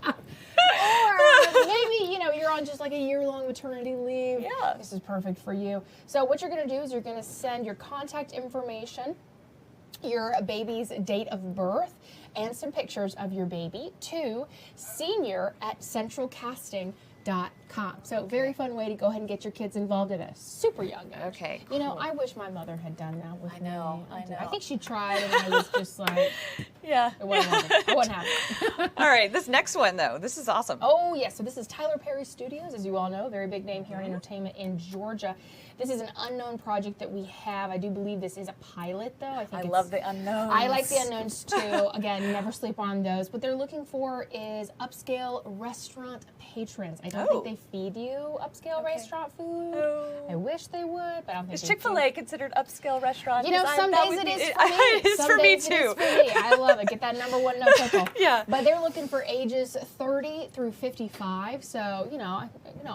Or maybe, you're on just like a year-long maternity leave. Yeah. This is perfect for you. So what you're going to do is you're going to send your contact information, your baby's date of birth, and some pictures of your baby to senior@centralcasting.com. So very fun way to go ahead and get your kids involved at a super young age. Okay, cool. I wish my mother had done that with me. I know. I think she tried, and I was just like, yeah, it wasn't happening. All right, this next one though, this is awesome. Oh yes, so this is Tyler Perry Studios, as you all know, very big name here in entertainment in Georgia. This is an unknown project that we have. I do believe this is a pilot, though. I love the unknowns. I like the unknowns too. Again, never sleep on those. What they're looking for is upscale restaurant patrons. I don't think they feed you upscale restaurant food. I wish they would, but I don't think Is they Chick-fil-A considered upscale restaurant? Some days it is for me. It is for me too. I love it. Get that #1 no pickle. Yeah. But they're looking for ages 30 through 55. So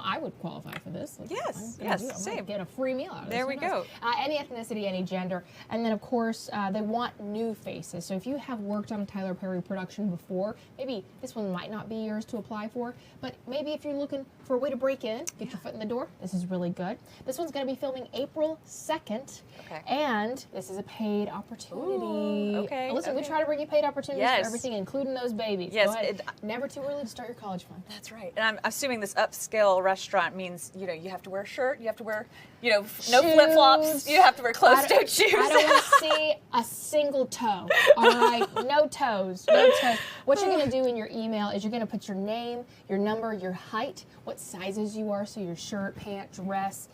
I would qualify for this. Yes. Same. Get a free meal out of this. There we go. Any ethnicity, any gender, and then of course they want new faces. So if you have worked on a Tyler Perry production before, maybe this one might not be yours to apply for, but maybe if you're looking for a way to break in, get your foot in the door, this is really good. This one's going to be filming April 2nd, and this is a paid opportunity. Ooh, Listen, we try to bring you paid opportunities for everything, including those babies. Yes. Go ahead. Never too early to start your college fund. That's right. And I'm assuming this upscale restaurant means, you have to wear a shirt, you have to wear, no flip-flops, you have to wear closed-toed shoes. I don't want to see a single toe, all right? No toes, no toes. What you're going to do in your email is you're going to put your name, your number, your height, what sizes you are, so your shirt, pant, dress,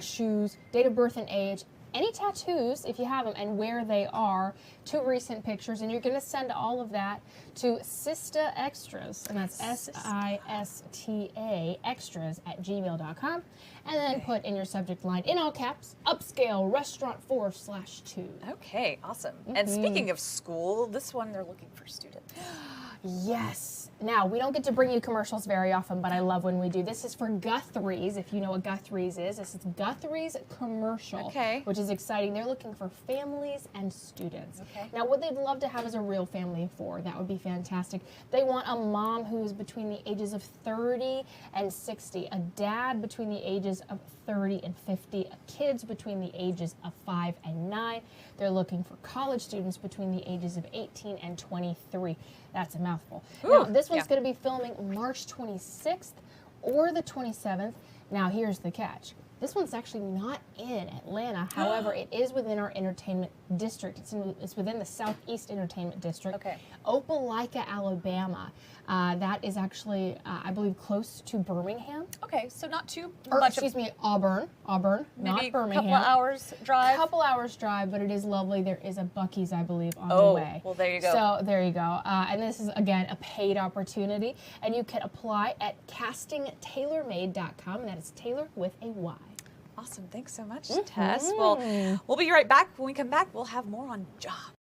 shoes, date of birth and age, any tattoos, if you have them, and where they are, 2 recent pictures, and you're going to send all of that to Sista Extras, and that's SISTA extras@gmail.com, and then put in your subject line, in all caps, upscale restaurant 4/2. Okay, awesome. And speaking of school, this one they're looking for students. Yes. Now, we don't get to bring you commercials very often, but I love when we do. This is for Guthrie's, if you know what Guthrie's is. This is Guthrie's Commercial, which is exciting. They're looking for families and students. Now, what they'd love to have is a real family of 4. That would be fantastic. They want a mom who is between the ages of 30 and 60, a dad between the ages of 30 and 50, kids between the ages of 5 and 9. They're looking for college students between the ages of 18 and 23. That's a mouthful. Now, this one's going to be filming March 26th or the 27th. Now, here's the catch. This one's actually not in Atlanta. However, it is within our entertainment district. It's within the Southeast Entertainment District. Okay. Opelika, Alabama. That is actually, I believe, close to Birmingham. Okay, so not too Or, much. excuse me, Auburn, Maybe not Birmingham. a couple of hours drive. Couple hours drive, but it is lovely. There is a Buc-ee's, I believe, on the way. Well, there you go. So there you go. And this is, again, a paid opportunity. And you can apply at castingtailormade.com, and that is Taylor with a Y. Awesome. Thanks so much, Tess. Well, we'll be right back. When we come back, we'll have more on jobs.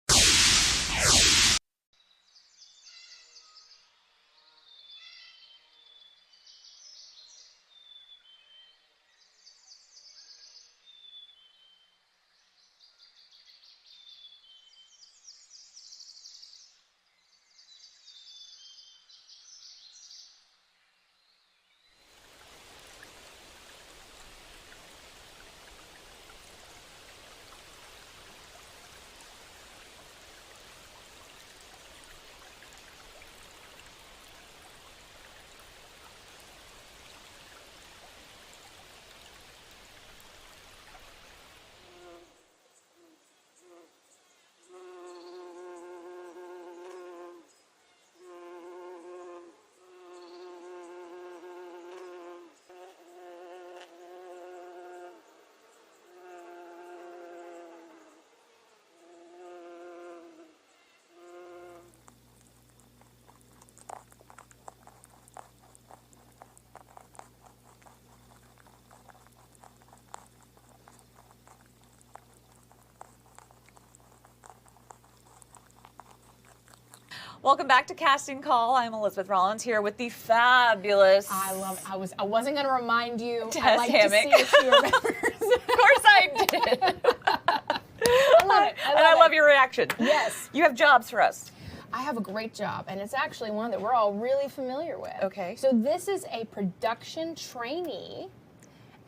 Welcome back to Casting Call. I'm Elizabeth Rollins here with the fabulous. I wasn't going to remind you. Tess I like Hammock. to see if she remembers. Of course I did. I love it. And I love your reaction. Yes. You have jobs for us. I have a great job, and it's actually one that we're all really familiar with. Okay. So this is a production trainee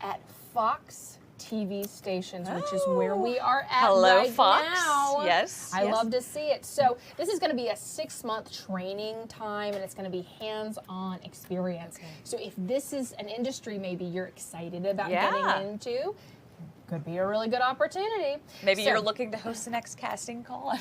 at Fox TV stations, which is where we are at Hello, right Fox. now. Yes. I love to see it. So this is going to be a 6-month training time, and it's going to be hands-on experience. So if this is an industry maybe you're excited about getting into, could be a really good opportunity. Maybe So- you're looking to host the next Casting Call.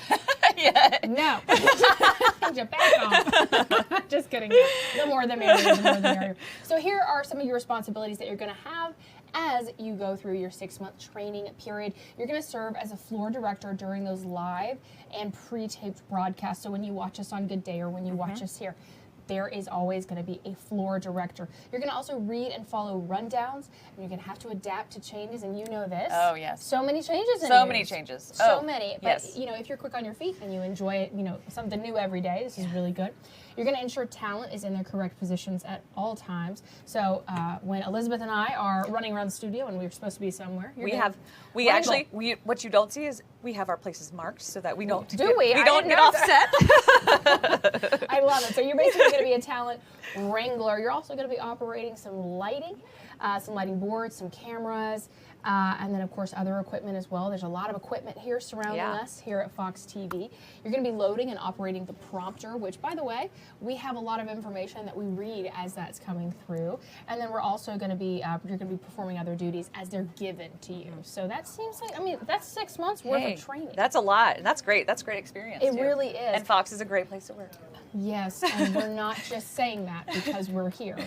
No. Back off. Just kidding. The more the merrier, the more the merrier. So here are some of your responsibilities that you're going to have as you go through your 6-month training period. You're going to serve as a floor director during those live and pre-taped broadcasts. So when you watch us on Good Day or when you watch us here, there is always going to be a floor director. You're going to also read and follow rundowns, and you're going to have to adapt to changes, and you know this. Oh, yes. So many changes in So news. many changes. So Oh, many. But, yes. you know, if you're quick on your feet and you enjoy, something new every day, this is really good. You're going to ensure talent is in their correct positions at all times. So when Elizabeth and I are running around the studio and we're supposed to be somewhere, what you don't see is we have our places marked so that we don't we don't get offset. I love it. So you're basically going to be a talent wrangler. You're also going to be operating some lighting boards, some cameras, and then, of course, other equipment as well. There's a lot of equipment here surrounding us here at Fox TV. You're going to be loading and operating the prompter, which, by the way, we have a lot of information that we read as that's coming through. And then we're also going to be, you're going to be performing other duties as they're given to you. So that seems like, that's 6 months worth of training. That's a lot, and that's great. That's great experience. It too. really is. And Fox is a great place to work. Yes, and we're not just saying that because we're here.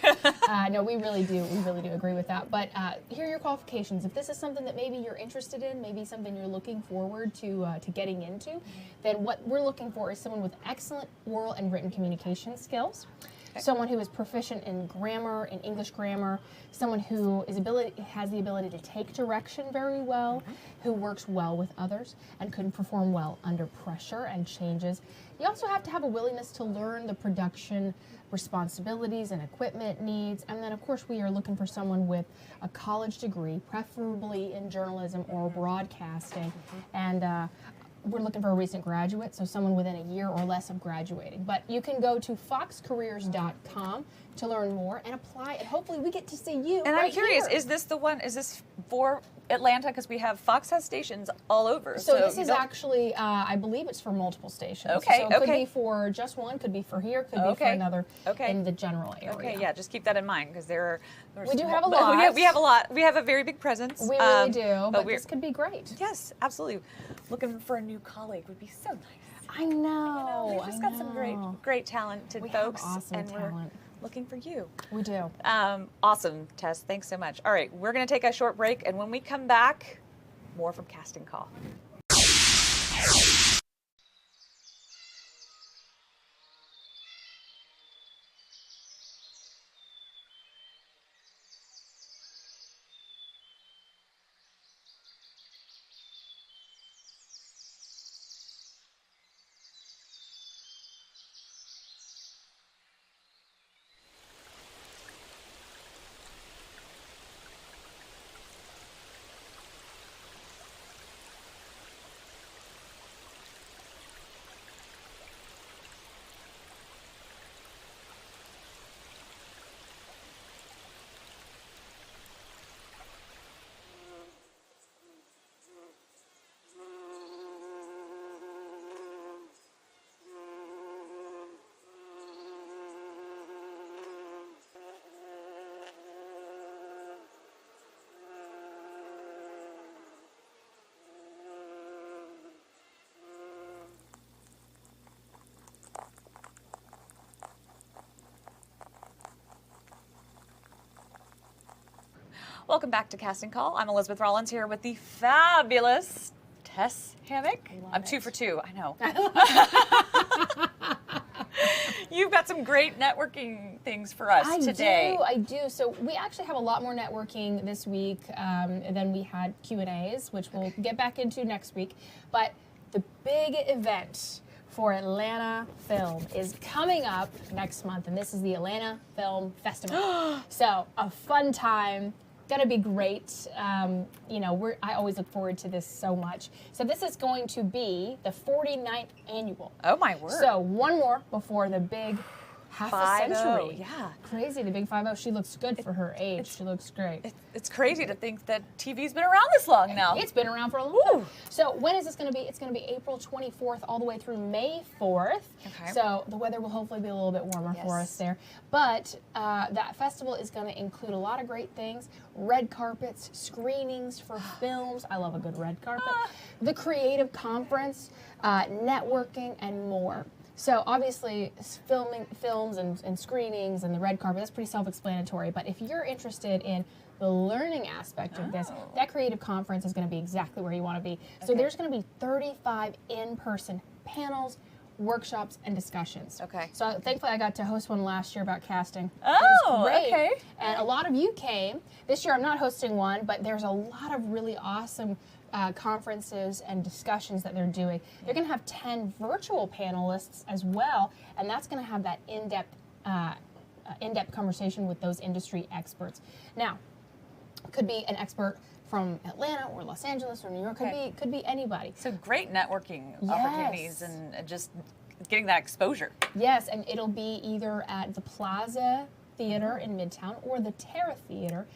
No, we really do. We really do agree with that. But here are your qualifications. If this is something that maybe you're interested in, maybe something you're looking forward to getting into, then what we're looking for is someone with excellent oral and written communication skills. Someone who is proficient in grammar, in English grammar, someone who has the ability to take direction very well, who works well with others, and can perform well under pressure and changes. You also have to have a willingness to learn the production responsibilities and equipment needs. And then, of course, we are looking for someone with a college degree, preferably in journalism or broadcasting. And we're looking for a recent graduate, so someone within a year or less of graduating. But you can go to foxcareers.com to learn more and apply, and hopefully we get to see you. And right I'm curious, here. is this the one? Is this for Atlanta? Because we have Fox has stations all over. So this is actually, I believe it's for multiple stations. Okay, So it could be for just one, could be for here, could be for another in the general area. Okay, yeah, just keep that in mind because we do have a lot. We have a lot. We have a very big presence. We really do, but this could be great. Yes, absolutely. Looking for a new colleague would be so nice. I know. We've just got some great talented folks, awesome and talent. we're looking for you. We do. Awesome, Tess. Thanks so much. All right, we're going to take a short break, and when we come back, more from Casting Call. Welcome back to Casting Call. I'm Elizabeth Rollins here with the fabulous Tess Hammock. I'm 2 for 2, I know. You've got some great networking things for us today. I do. So we actually have a lot more networking this week than we had Q&As, which we'll get back into next week. But the big event for Atlanta Film is coming up next month, and this is the Atlanta Film Festival. So a fun time. Gonna be great. You know, I always look forward to this so much. So this is going to be the 49th annual. Oh my word. So one more before the big half a century. Yeah. Crazy, the big 50. She looks good for her age. She looks great. It's crazy to think that TV's been around this long now. It's been around for a long time. So when is this going to be? It's going to be April 24th all the way through May 4th. Okay. So the weather will hopefully be a little bit warmer for us there. But that festival is going to include a lot of great things. Red carpets, screenings for films. I love a good red carpet. The creative conference, networking, and more. So obviously, filming films and screenings and the red carpet, that's pretty self-explanatory. But if you're interested in the learning aspect of this, that creative conference is going to be exactly where you want to be. So there's going to be 35 in-person panels, workshops, and discussions. Okay. So thankfully, I got to host one last year about casting. Oh, it was great. okay. And a lot of you came. This year, I'm not hosting one, but there's a lot of really awesome conferences and discussions that they're doing. They're going to have 10 virtual panelists as well, and that's going to have that in-depth conversation with those industry experts. Now, could be an expert from Atlanta or Los Angeles or New York. Could be anybody. So great networking opportunities and just getting that exposure. Yes, and it'll be either at the Plaza Theater in Midtown or the Terra Theater,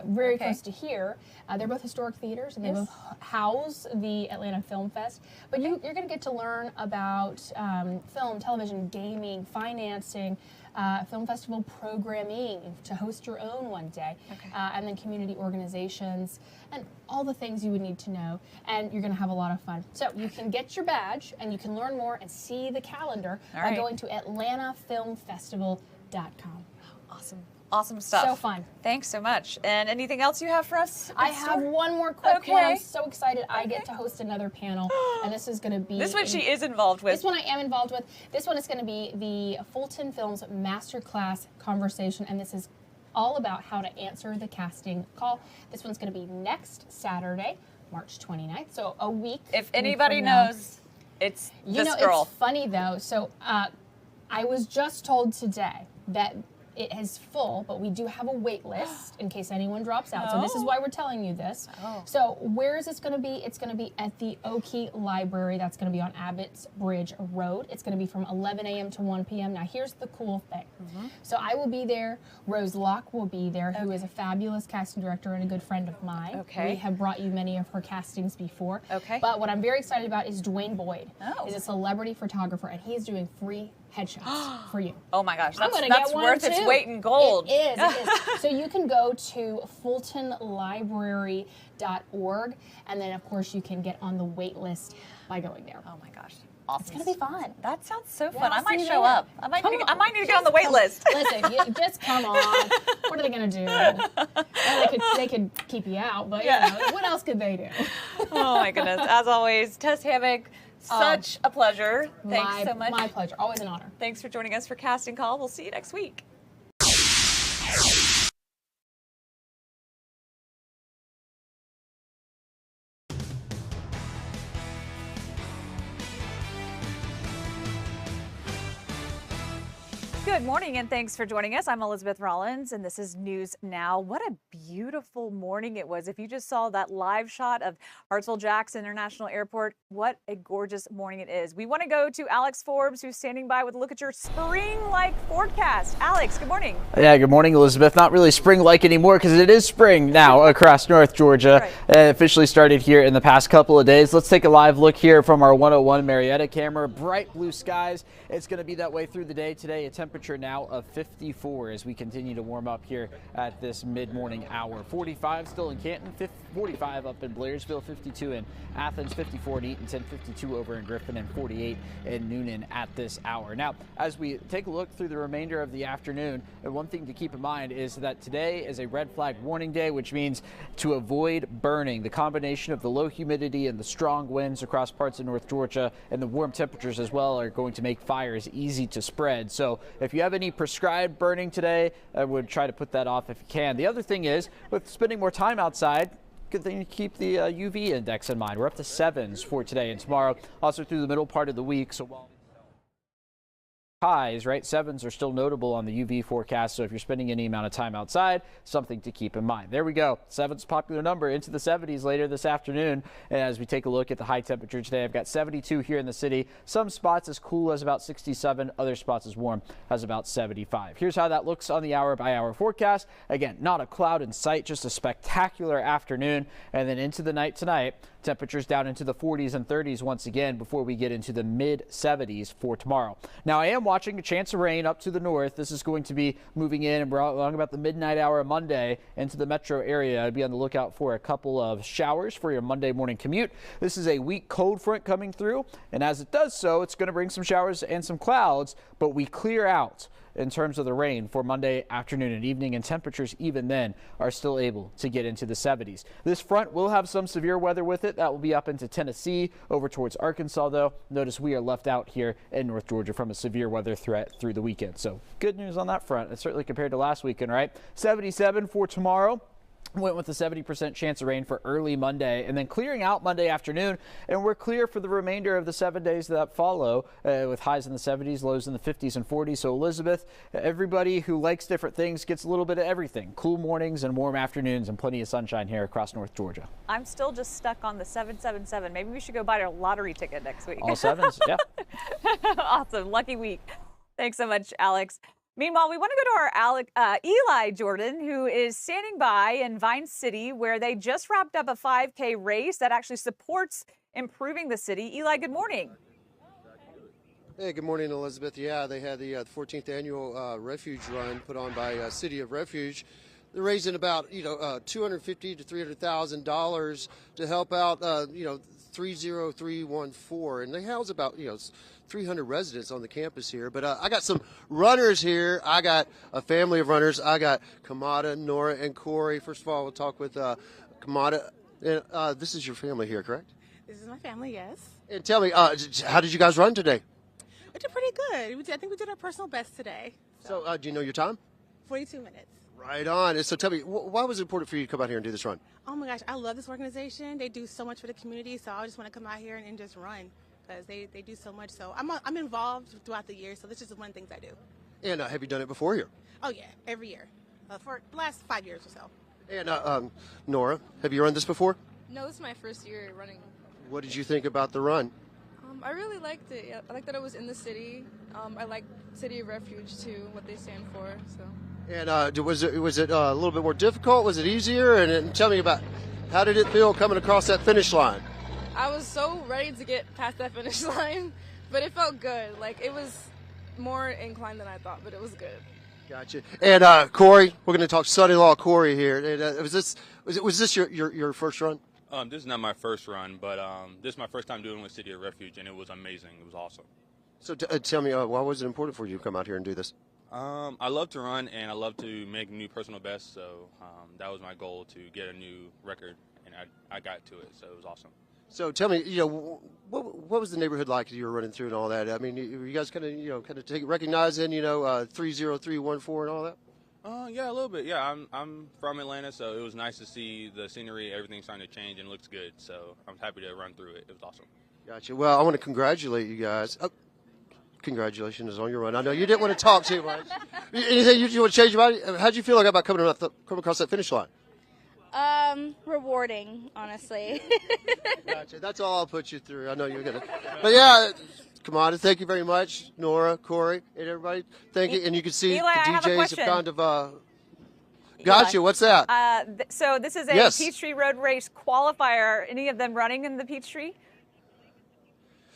very close to here. They're both historic theaters, and they both house the Atlanta Film Fest. But you're going to get to learn about film, television, gaming, financing, film festival programming to host your own one day, and then community organizations, and all the things you would need to know. And you're going to have a lot of fun. So you can get your badge, and you can learn more and see the calendar by going to atlantafilmfestival.com. Awesome. Awesome stuff. So fun. Thanks so much. And anything else you have for us? I have one more quick one. I'm so excited. I get to host another panel, and this is going to be... This one she is involved with. This one I am involved with. This one is going to be the Fulton Films Masterclass Conversation, and this is all about how to answer the casting call. This one's going to be next Saturday, March 29th, so a week. If anybody knows, it's this girl. It's funny, though. So I was just told today that it is full, but we do have a wait list in case anyone drops out. So this is why we're telling you this. So where is this going to be? It's going to be at the Oki Library. That's going to be on Abbott's Bridge Road. It's going to be from 11 a.m. to 1 p.m. Now here's the cool thing. So I will be there. Rose Locke will be there, who is a fabulous casting director and a good friend of mine. Okay. We have brought you many of her castings before. Okay. But what I'm very excited about is Dwayne Boyd. He's a celebrity photographer, and he's doing free headshots for you. Oh my gosh, I'm that's gonna get one worth too. its weight in gold. It is. So you can go to fultonlibrary.org, and then of course you can get on the wait list by going there. Oh my gosh. Awesome. It's gonna be fun. That sounds so Yeah, fun. I I'll might see you show there. up. I might need to get on Just the wait come- list. Listen, just come on. What are they gonna do? Well, they could keep you out, but you know, what else could they do? Oh my goodness. As always, Tess Hammock, such a pleasure. Thanks so much. My pleasure. Always an honor. Thanks for joining us for Casting Call. We'll see you next week. Good morning and thanks for joining us. I'm Elizabeth Rollins and this is News Now. What a beautiful morning it was. If you just saw that live shot of Hartsfield-Jackson International Airport, what a gorgeous morning it is. We want to go to Alex Forbes, who's standing by with a look at your spring-like forecast. Alex, good morning. Yeah, good morning, Elizabeth. Not really spring-like anymore because it is spring now across North Georgia. Officially started here in the past couple of days. Let's take a live look here from our 101 Marietta camera. Bright blue skies. It's going to be that way through the day today. A temperature now of 54 as we continue to warm up here at this mid-morning hour. 45 still in Canton, 45 up in Blairsville, 52 in Athens, 54 in Eatonton, 52 over in Griffin, and 48 in Noonan at this hour. Now, as we take a look through the remainder of the afternoon, one thing to keep in mind is that today is a red flag warning day, which means to avoid burning. The combination of the low humidity and the strong winds across parts of North Georgia and the warm temperatures as well are going to make fires easy to spread. So if you have any prescribed burning today, I would try to put that off if you can. The other thing is, with spending more time outside, good thing to keep the UV index in mind. We're up to 7s for today and tomorrow, also through the middle part of the week. So while highs, right? 7s are still notable on the UV forecast, so if you're spending any amount of time outside, something to keep in mind. There we go. 7's popular number into the 70s later this afternoon. And as we take a look at the high temperature today, I've got 72 here in the city. Some spots as cool as about 67, other spots as warm as about 75. Here's how that looks on the hour-by-hour forecast. Again, not a cloud in sight, just a spectacular afternoon. And then into the night tonight, temperatures down into the 40s and 30s once again before we get into the mid-70s for tomorrow. Now, I am watching a chance of rain up to the north. This is going to be moving in and along about the midnight hour of Monday into the metro area. I'd be on the lookout for a couple of showers for your Monday morning commute. This is a weak cold front coming through, and as it does so, it's going to bring some showers and some clouds, but we clear out in terms of the rain for Monday afternoon and evening, and temperatures even then are still able to get into the 70s. This front will have some severe weather with it. That will be up into Tennessee, over towards Arkansas, though. Notice we are left out here in North Georgia from a severe weather threat through the weekend. So good news on that front. It's certainly compared to last weekend, right? 77 for tomorrow. Went with a 70% chance of rain for early Monday and then clearing out Monday afternoon. And we're clear for the remainder of the 7 days that follow with highs in the 70s, lows in the 50s and 40s. So Elizabeth, everybody who likes different things gets a little bit of everything. Cool mornings and warm afternoons and plenty of sunshine here across North Georgia. I'm still just stuck on the 777. Maybe we should go buy a lottery ticket next week. All 7s, yeah. Awesome. Lucky week. Thanks so much, Alex. Meanwhile, we want to go to our Eli Jordan, who is standing by in Vine City, where they just wrapped up a 5K race that actually supports improving the city. Eli, good morning. Hey, good morning, Elizabeth. Yeah, they had the 14th annual Refuge Run put on by City of Refuge. They're raising about $250,000 to $300,000 to help out 30314, and they house about 300 residents on the campus here. But I got some runners here. I got a family of runners. I got Kamada, Nora, and Corey. First of all, we'll talk with Kamada. This is your family here, correct? This is my family, yes. And tell me, how did you guys run today? We did pretty good. I think we did our personal best today. So, do you know your time? 42 minutes. Right on. And so tell me, why was it important for you to come out here and do this run? Oh my gosh, I love this organization. They do so much for the community, so I just want to come out here and just run because they do so much. So I'm involved throughout the year, so this is one of the things I do. And have you done it before here? Oh yeah, every year for the last 5 years or so. And Nora, have you run this before? No, this is my first year running. What did you think about the run? I really liked it. Yeah, I liked that it was in the city. I like City of Refuge too, what they stand for. So. And was it a little bit more difficult? Was it easier? And tell me about how did it feel coming across that finish line? I was so ready to get past that finish line, but it felt good. Like it was more inclined than I thought, but it was good. Gotcha. And Corey, we're going to talk son-in-law Corey here. And, was this your first run? This is not my first run, but this is my first time doing with City of Refuge, and it was amazing. It was awesome. So tell me, why was it important for you to come out here and do this? I love to run, and I love to make new personal bests, so that was my goal, to get a new record, and I got to it, so it was awesome. So tell me, what was the neighborhood like as you were running through and all that? I mean, were you guys kind of recognizing, 30314 and all that? Yeah, a little bit. Yeah, I'm from Atlanta, so it was nice to see the scenery, everything starting to change and looks good. So I'm happy to run through it. It was awesome. Gotcha. Well, I want to congratulate you guys. Oh, congratulations on your run. I know you didn't want to talk too much. Anything you want to change about it? How'd you feel about coming across that finish line? Rewarding, honestly. Gotcha. That's all I'll put you through. I know you're gonna. But yeah. Come on, thank you very much, Nora, Corey, and everybody. Thank you. And you can see Eli, the I have a DJs have question. kind of. Gotcha. What's that? So this is a Yes. Peachtree Road Race qualifier. Any of them running in the Peachtree?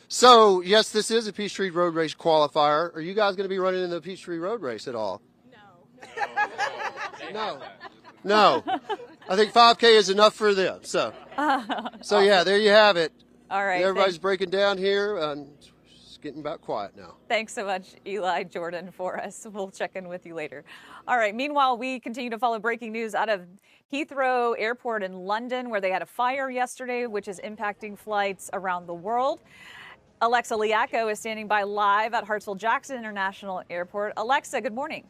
So, yes, this is a Peachtree Road Race qualifier. Are you guys going to be running in the Peachtree Road Race at all? No. I think 5K is enough for them. So yeah, there you have it. All right. Everybody's breaking down here, and it's getting about quiet now. Thanks so much, Eli Jordan, for us. We'll check in with you later. All right. Meanwhile, we continue to follow breaking news out of Heathrow Airport in London, where they had a fire yesterday, which is impacting flights around the world. Alexa Liacco is standing by live at Hartsfield-Jackson International Airport. Alexa, good morning.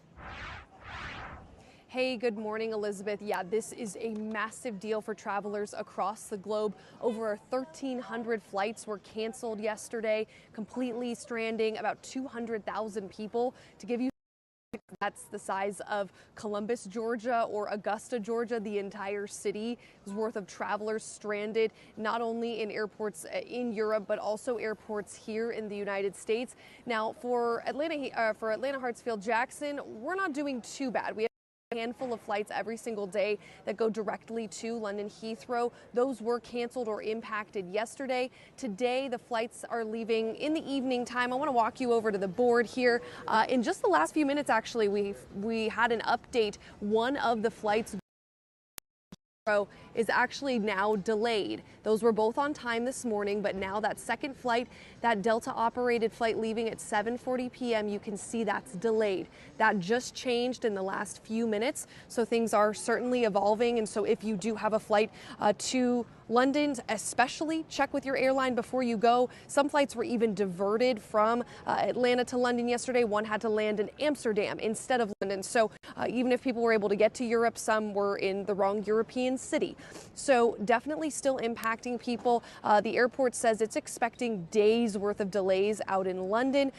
Hey, good morning, Elizabeth. Yeah, this is a massive deal for travelers across the globe. Over 1,300 flights were canceled yesterday, completely stranding about 200,000 people. To give you that's the size of Columbus, Georgia, or Augusta, Georgia. The entire city is worth of travelers stranded, not only in airports in Europe, but also airports here in the United States. Now, for Atlanta Hartsfield-Jackson, we're not doing too bad. We have a handful of flights every single day that go directly to London Heathrow. Those were canceled or impacted yesterday. Today, the flights are leaving in the evening time. I want to walk you over to the board here. In just the last few minutes, actually, we had an update. One of the flights is actually now delayed. Those were both on time this morning, but now that second flight, that Delta operated flight leaving at 7:40 p.m., you can see that's delayed. That just changed in the last few minutes, so things are certainly evolving. And so if you do have a flight to London, especially check with your airline before you go. Some flights were even diverted from Atlanta to London yesterday. One had to land in Amsterdam instead of London. So even if people were able to get to Europe, some were in the wrong European city. So definitely still impacting people. The airport says it's expecting days worth of delays out in London.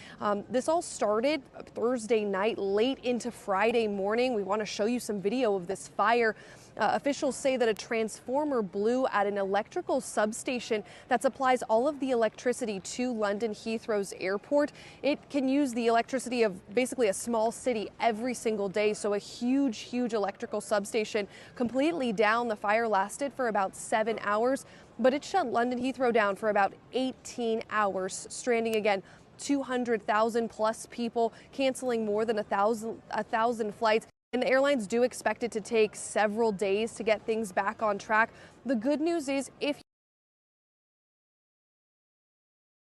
This all started Thursday night, late into Friday morning. We want to show you some video of this fire. Officials say that a transformer blew at an electrical substation that supplies all of the electricity to London Heathrow's airport. It can use the electricity of basically a small city every single day, so a huge electrical substation completely down. The fire lasted for about 7 hours, but it shut London Heathrow down for about 18 hours, stranding again 200,000 plus people, canceling more than a thousand flights. And the airlines do expect it to take several days to get things back on track. The good news is if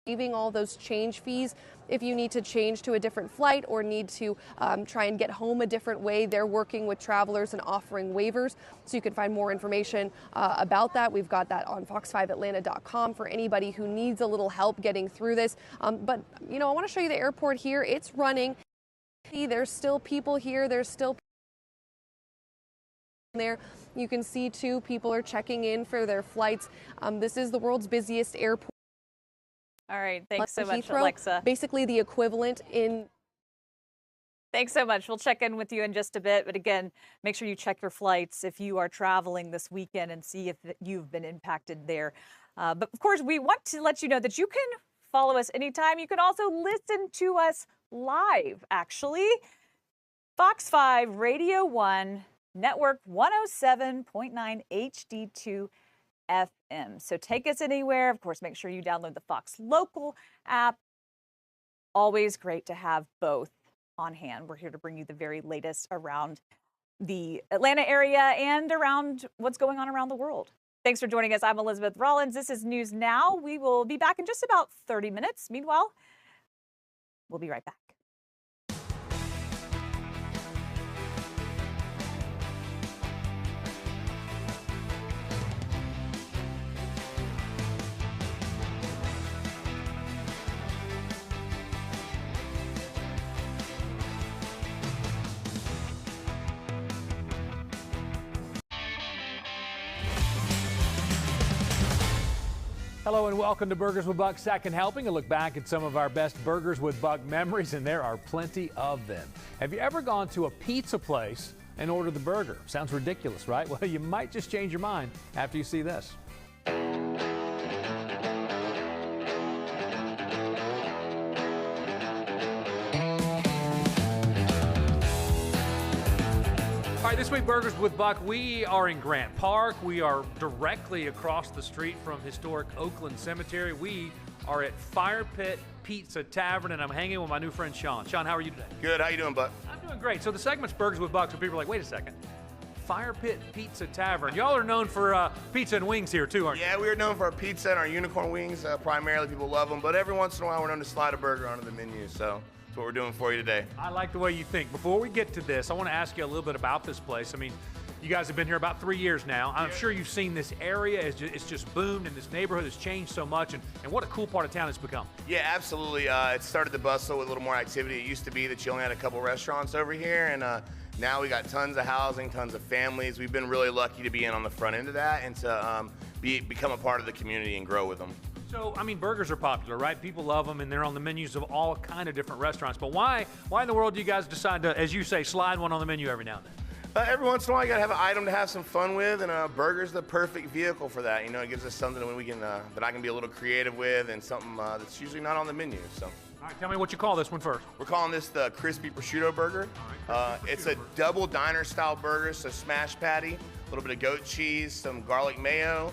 you're leaving all those change fees, if you need to change to a different flight or need to try and get home a different way, they're working with travelers and offering waivers. So you can find more information about that. We've got that on fox5atlanta.com for anybody who needs a little help getting through this. But, I want to show you the airport here. It's running. There's still people here. There's still there. You can see too, people are checking in for their flights. This is the world's busiest airport. All right, thanks so much, Heathrow, Alexa. Basically the equivalent in Thanks so much. We'll check in with you in just a bit. But again, make sure you check your flights if you are traveling this weekend and see if you've been impacted there. But of course, we want to let you know that you can follow us anytime. You can also listen to us live, actually. Fox 5, Radio 1, Network 107.9 HD2 FM. So take us anywhere. Of course, make sure you download the Fox Local app. Always great to have both on hand. We're here to bring you the very latest around the Atlanta area and around what's going on around the world. Thanks for joining us. I'm Elizabeth Rollins. This is News Now. We will be back in just about 30 minutes. Meanwhile, we'll be right back. Hello and welcome to Burgers with Buck Second Helping. A look back at some of our best Burgers with Buck memories, and there are plenty of them. Have you ever gone to a pizza place and ordered the burger? Sounds ridiculous, right? Well, you might just change your mind after you see this. All right, this week, Burgers with Buck, we are in Grant Park. We are directly across the street from historic Oakland Cemetery. We are at Fire Pit Pizza Tavern, and I'm hanging with my new friend, Sean. Sean, how are you today? Good. How you doing, Buck? I'm doing great. So the segment's Burgers with Buck, so people are like, wait a second. Fire Pit Pizza Tavern. Y'all are known for pizza and wings here, too, aren't you? Yeah, we are known for our pizza and our unicorn wings. Primarily, people love them, but every once in a while, we're known to slide a burger onto the menu, so that's what we're doing for you today. I like the way you think. Before we get to this, I want to ask you a little bit about this place. I mean, you guys have been here about 3 years now. I'm sure you've seen this area. It's just boomed, and this neighborhood has changed so much, and what a cool part of town it's become. Yeah, absolutely. It started to bustle with a little more activity. It used to be that you only had a couple restaurants over here, and now we got tons of housing, tons of families. We've been really lucky to be in on the front end of that and to become a part of the community and grow with them. So, I mean, burgers are popular, right? People love them, and they're on the menus of all kind of different restaurants. But why in the world do you guys decide to, as you say, slide one on the menu every now and then? Every once in a while, you gotta have an item to have some fun with, and burger's the perfect vehicle for that. You know, it gives us something that we can that I can be a little creative with, and something that's usually not on the menu. So. All right, tell me what you call this one first. We're calling this the crispy prosciutto burger. It's a double diner style burger, so smash patty, a little bit of goat cheese, some garlic mayo,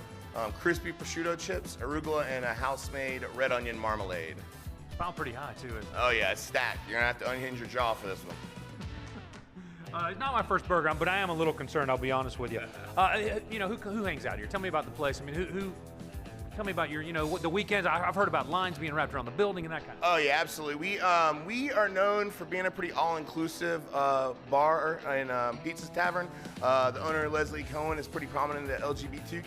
crispy prosciutto chips, arugula, and a house-made red onion marmalade. Found pretty high too, isn't it? Oh yeah, it's stacked. You're gonna have to unhinge your jaw for this one. It's not my first burger, but I am a little concerned. I'll be honest with you. You know, who hangs out here? Tell me about the place. I mean, who? Tell me about your, you know, the weekends. I've heard about lines being wrapped around the building and that kind of stuff. Oh yeah, absolutely. We are known for being a pretty all-inclusive bar and pizza tavern. The owner Leslie Cohen is pretty prominent in the LGBTQ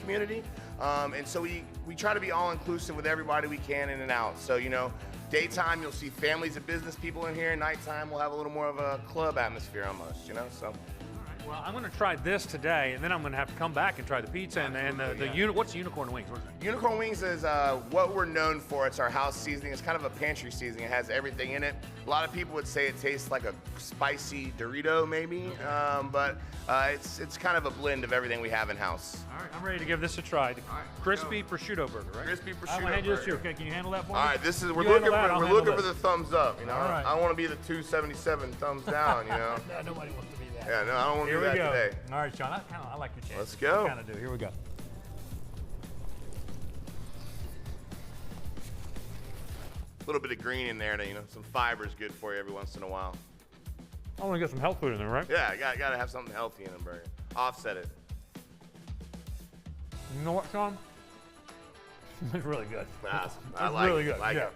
community, and so we try to be all-inclusive with everybody we can in and out. So you know. Daytime, you'll see families and business people in here. Nighttime, we'll have a little more of a club atmosphere almost, you know, so. Well, I'm going to try this today, and then I'm going to have to come back and try the pizza what's unicorn wings? What is it? Unicorn wings is what we're known for. It's our house seasoning. It's kind of a pantry seasoning. It has everything in it. A lot of people would say it tastes like a spicy Dorito, maybe, but it's kind of a blend of everything we have in house. All right, I'm ready to give this a try. The crispy prosciutto burger, right? Crispy prosciutto I'm burger. hand you this here. Okay, can you handle that for me? All right, we're looking for the thumbs up. You know, right. I want to be the 277 thumbs down. You know. No, nobody wants to be that. Yeah, no, I don't want to do that today. All right, Sean, I like your chance. Let's go. I kind of do. Here we go. A little bit of green in there, you know, some fiber is good for you every once in a while. I want to get some health food in there, right? Yeah, got to have something healthy in a burger. Offset it. You know what, Sean? It's really good. I like really it. good. Like yeah. it.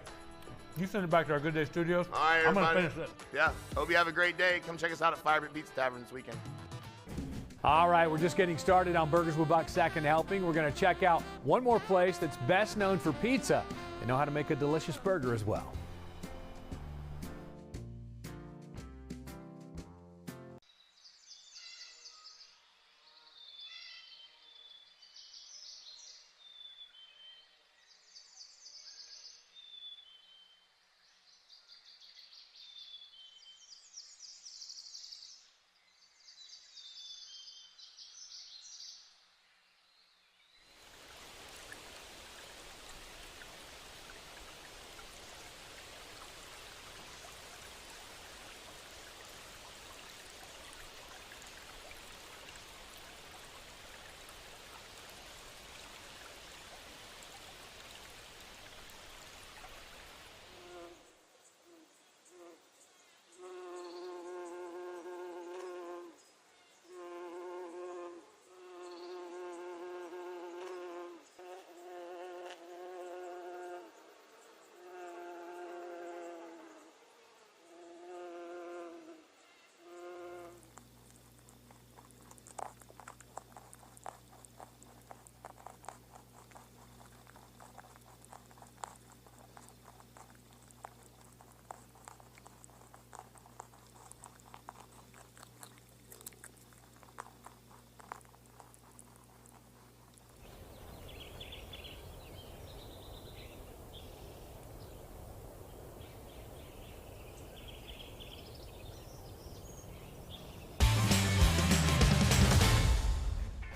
You send it back to our Good Day Studios. All right, I'm going to everybody. finish it. Yeah. Hope you have a great day. Come check us out at Fire Pit Pizza Tavern this weekend. All right, we're just getting started on Burgers with Buck Second Helping. We're going to check out one more place that's best known for pizza. They know how to make a delicious burger as well.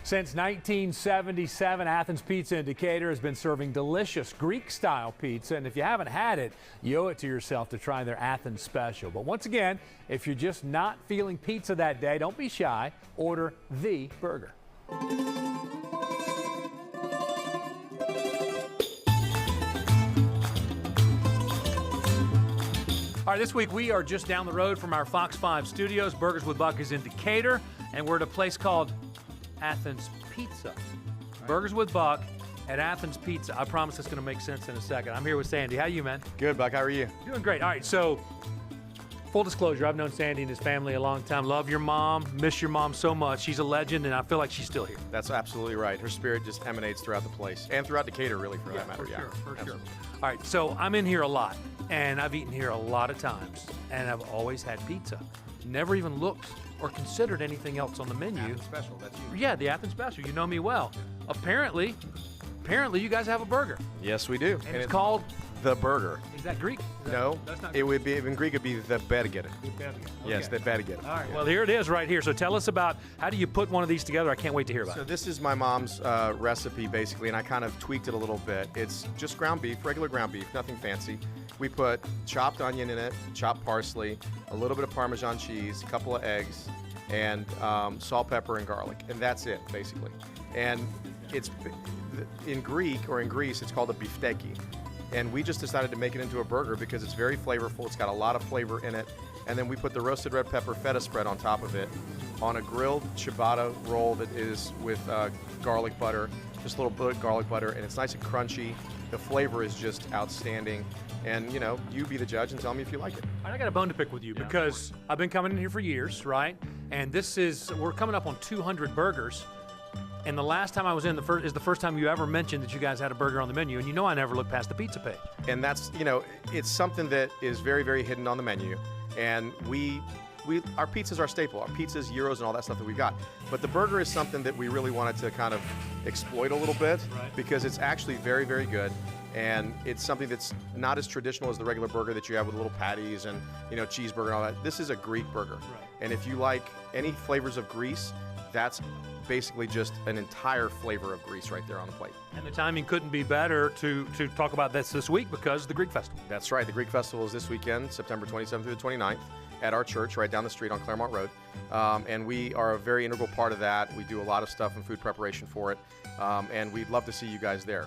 Since 1977, Athens Pizza in Decatur has been serving delicious Greek-style pizza, and if you haven't had it, you owe it to yourself to try their Athens special. But once again, if you're just not feeling pizza that day, don't be shy. Order the burger. All right, this week we are just down the road from our Fox 5 studios. Burgers with Buck is in Decatur, and we're at a place called Athens Pizza. Burgers with Buck at Athens Pizza. I promise it's going to make sense in a second. I'm here with Sandy. How are you, man? Good, Buck. How are you? Doing great. All right, so full disclosure, I've known Sandy and his family a long time. Love your mom. Miss your mom so much. She's a legend, and I feel like she's still here. That's absolutely right. Her spirit just emanates throughout the place, and throughout Decatur, really, for that matter. For sure. All right, so I'm in here a lot, and I've eaten here a lot of times, and I've always had pizza. Never even looked or considered anything else on the menu. Athens special, that's you. Yeah, the Athens special. You know me well. Apparently you guys have a burger. Yes, we do. And it's called? The Burger. Is that Greek? No, that's not it would be, in Greek, it'd be the berger. Yes, the berger. All right, well, here it is right here. So tell us about, how do you put one of these together? I can't wait to hear about So it. this is my mom's recipe, basically, and I kind of tweaked it a little bit. It's just ground beef, regular ground beef, nothing fancy. We put chopped onion in it, chopped parsley, a little bit of Parmesan cheese, a couple of eggs, and salt, pepper, and garlic. And that's it, basically. And it's, in Greek, or in Greece, it's called a beefsteak. And we just decided to make it into a burger because it's very flavorful. It's got a lot of flavor in it. And then we put the roasted red pepper feta spread on top of it on a grilled ciabatta roll that is with garlic butter, just a little bit of garlic butter, and it's nice and crunchy. The flavor is just outstanding. And, you know, you be the judge and tell me if you like it. I got a bone to pick with you because I've been coming in here for years, right? And we're coming up on 200 burgers. And the last time I was in, is the first time you ever mentioned that you guys had a burger on the menu. And you know I never look past the pizza page. And that's, you know, it's something that is very, very hidden on the menu. And our pizza's our staple. Our pizza's, gyros, and all that stuff that we got. But the burger is something that we really wanted to kind of exploit a little bit because it's actually very, very good. And it's something that's not as traditional as the regular burger that you have with little patties and, you know, cheeseburger and all that. This is a Greek burger. And if you like any flavors of Greece, that's basically just an entire flavor of Greece right there on the plate. And the timing couldn't be better to talk about this week because of the Greek Festival. That's right. The Greek Festival is this weekend, September 27th through the 29th, at our church right down the street on Claremont Road. And we are a very integral part of that. We do a lot of stuff in food preparation for it. And we'd love to see you guys there.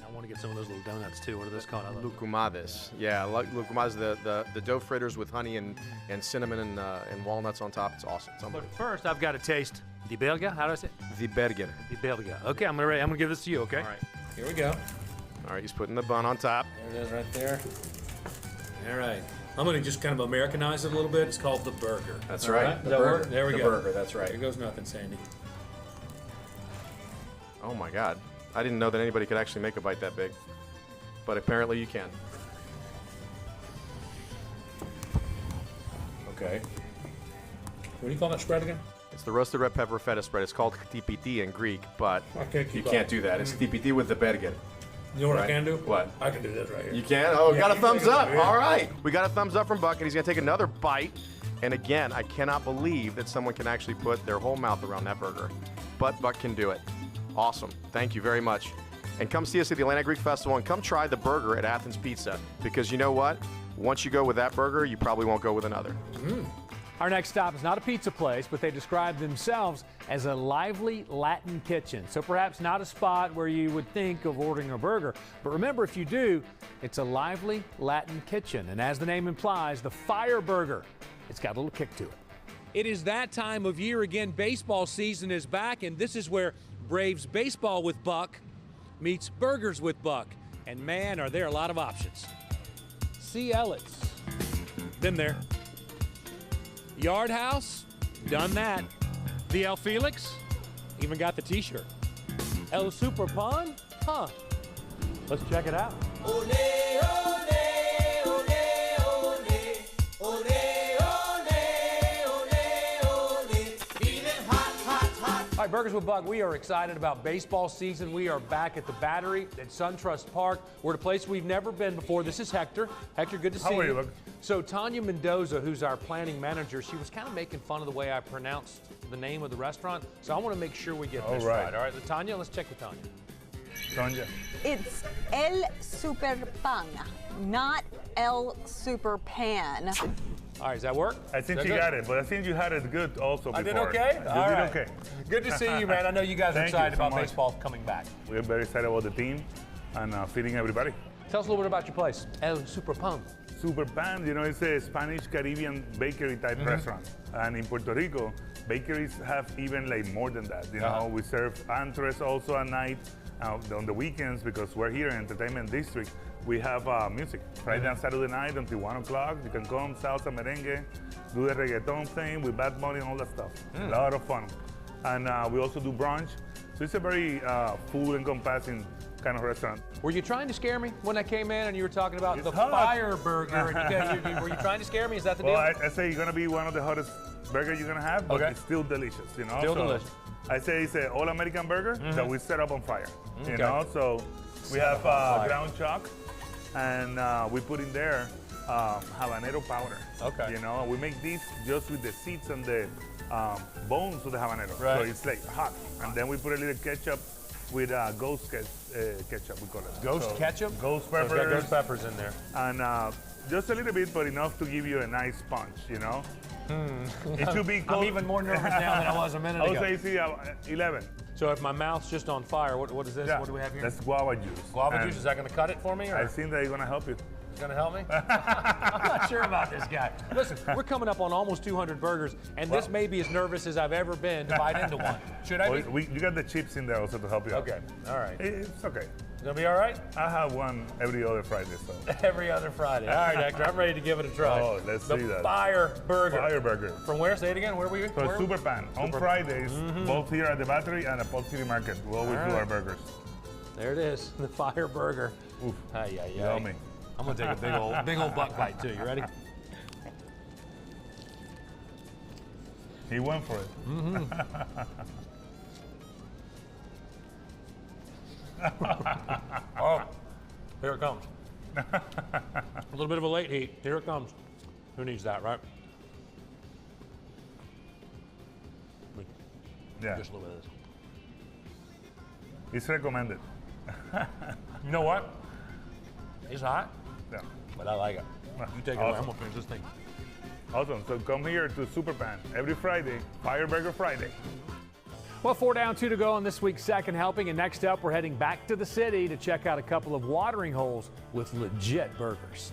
I want to get some of those little donuts too. What are those called? Lucumades. Yeah, lucumades, the dough fritters with honey and cinnamon and walnuts on top. It's awesome. It's but first, I've got to taste the burger. How do I say it? The burger. The burger. Okay, I'm gonna give this to you. Okay. All right. Here we go. All right, he's putting the bun on top. There it is, right there. All right. I'm gonna just kind of Americanize it a little bit. It's called the burger. That's right. Does that work? There we go. The burger. That's right. Here goes nothing, Sandy. Oh my God. I didn't know that anybody could actually make a bite that big, but apparently you can. Okay. What do you call that spread again? It's the roasted red pepper feta spread. It's called chtipiti in Greek, but you up. can't do that. It's chtipiti with the burger. You know what I can do? What? I can do this right here. You can? Oh, Yeah, got a you thumbs take it up. over here. All right. We got a thumbs up from Buck, and he's going to take another bite. And again, I cannot believe that someone can actually put their whole mouth around that burger. But Buck can do it. Awesome. Thank you very much. And come see us at the Atlanta Greek Festival, and come try the burger at Athens Pizza. Because you know what? Once you go with that burger, you probably won't go with another. Our next stop is not a pizza place, but they describe themselves as a lively Latin kitchen. So perhaps not a spot where you would think of ordering a burger. But remember, if you do, it's a lively Latin kitchen. And as the name implies, the Fire Burger, it's got a little kick to it. It is that time of year again. Baseball season is back, and this is where Braves Baseball with Buck meets Burgers with Buck. And man, are there a lot of options. C. Ellis, been there. Yard House, done that. The El Felix, even got the t-shirt. El Super Pond, huh? Let's check it out. All right, Burgers with Buck, we are excited about baseball season. We are back at the Battery at SunTrust Park. We're at a place we've never been before. This is Hector. Hector, good to see you. How are you, Buck? So Tanya Mendoza, who's our planning manager, she was kind of making fun of the way I pronounced the name of the restaurant. So I want to make sure we get this right. All right, Tanya, let's check with Tanya. Tanya. It's El Super Pan, not El Super Pan. All right, does that work? I think you got it, but I think you had it good also before. I did okay? You All did right. okay. Good to see you, man. I know you guys are excited about baseball coming back. We're very excited about the team and feeding everybody. Tell us a little bit about your place, El Super Pan. Super Pan, you know, it's a Spanish Caribbean bakery type restaurant. And in Puerto Rico, bakeries have even like more than that. You know, we serve entrees also at night, on the weekends, because we're here in Entertainment District. We have music Friday and Saturday night until 1 o'clock. You can come, salsa, merengue, do the reggaeton thing with Bad Bunny and all that stuff. A lot of fun. And we also do brunch. So it's a very food encompassing kind of restaurant. Were you trying to scare me when I came in and you were talking about the fire burger? And were you trying to scare me? Is that the deal? Well, I say you're gonna be one of the hottest burgers you're gonna have, but it's still delicious, you know? Still delicious. I say it's an all-American burger that we set up on fire, you know? So we Set have up on fire. ground chuck, and we put in there habanero powder. Okay. You know, we make these just with the seeds and the bones of the habanero. Right. So it's like hot. And then we put a little ketchup with ghost ketchup, we call it. Ghost ketchup? Ghost So it's peppers. got ghost peppers in there. And just a little bit, but enough to give you a nice punch, you know? It should be cold. I'm even more nervous now than I was a minute ago. I would say 11. So if my mouth's just on fire, what is this? Yeah, What do we have here? that's guava juice. Guava And juice, is that going to cut it for me? Or? I think that it's going to help you. It's going to help me? I'm not sure about this guy. Listen, we're coming up on almost 200 burgers, and this may be as nervous as I've ever been to bite into one. Should I be? You got the chips in there also to help you out. Okay, all right. It's okay. It's going to be all right? I have one every other Friday, so. Every other Friday. All right, Hector, I'm ready to give it a try. Oh, let's see that. The Fire Burger. Fire Burger. From where? Say it again. Where were you? So Super Pan. On Fridays, both here at the Battery and at Polk City Market. We always do our burgers. There it is, the Fire Burger. Oof. Yummy. I'm gonna take a big old buck bite too. You ready? He went for it. Oh, here it comes. A little bit of a late heat. Here it comes. Who needs that, right? Yeah. Just a little bit of this. It's recommended. You know what? It's hot. Yeah. But I like it. You take it away. I'm gonna finish this thing. Awesome. So come here to Super Pan every Friday, Fire Burger Friday. Well, 4 down, 2 to go on this week's Second Helping. And next up, we're heading back to the city to check out a couple of watering holes with legit burgers.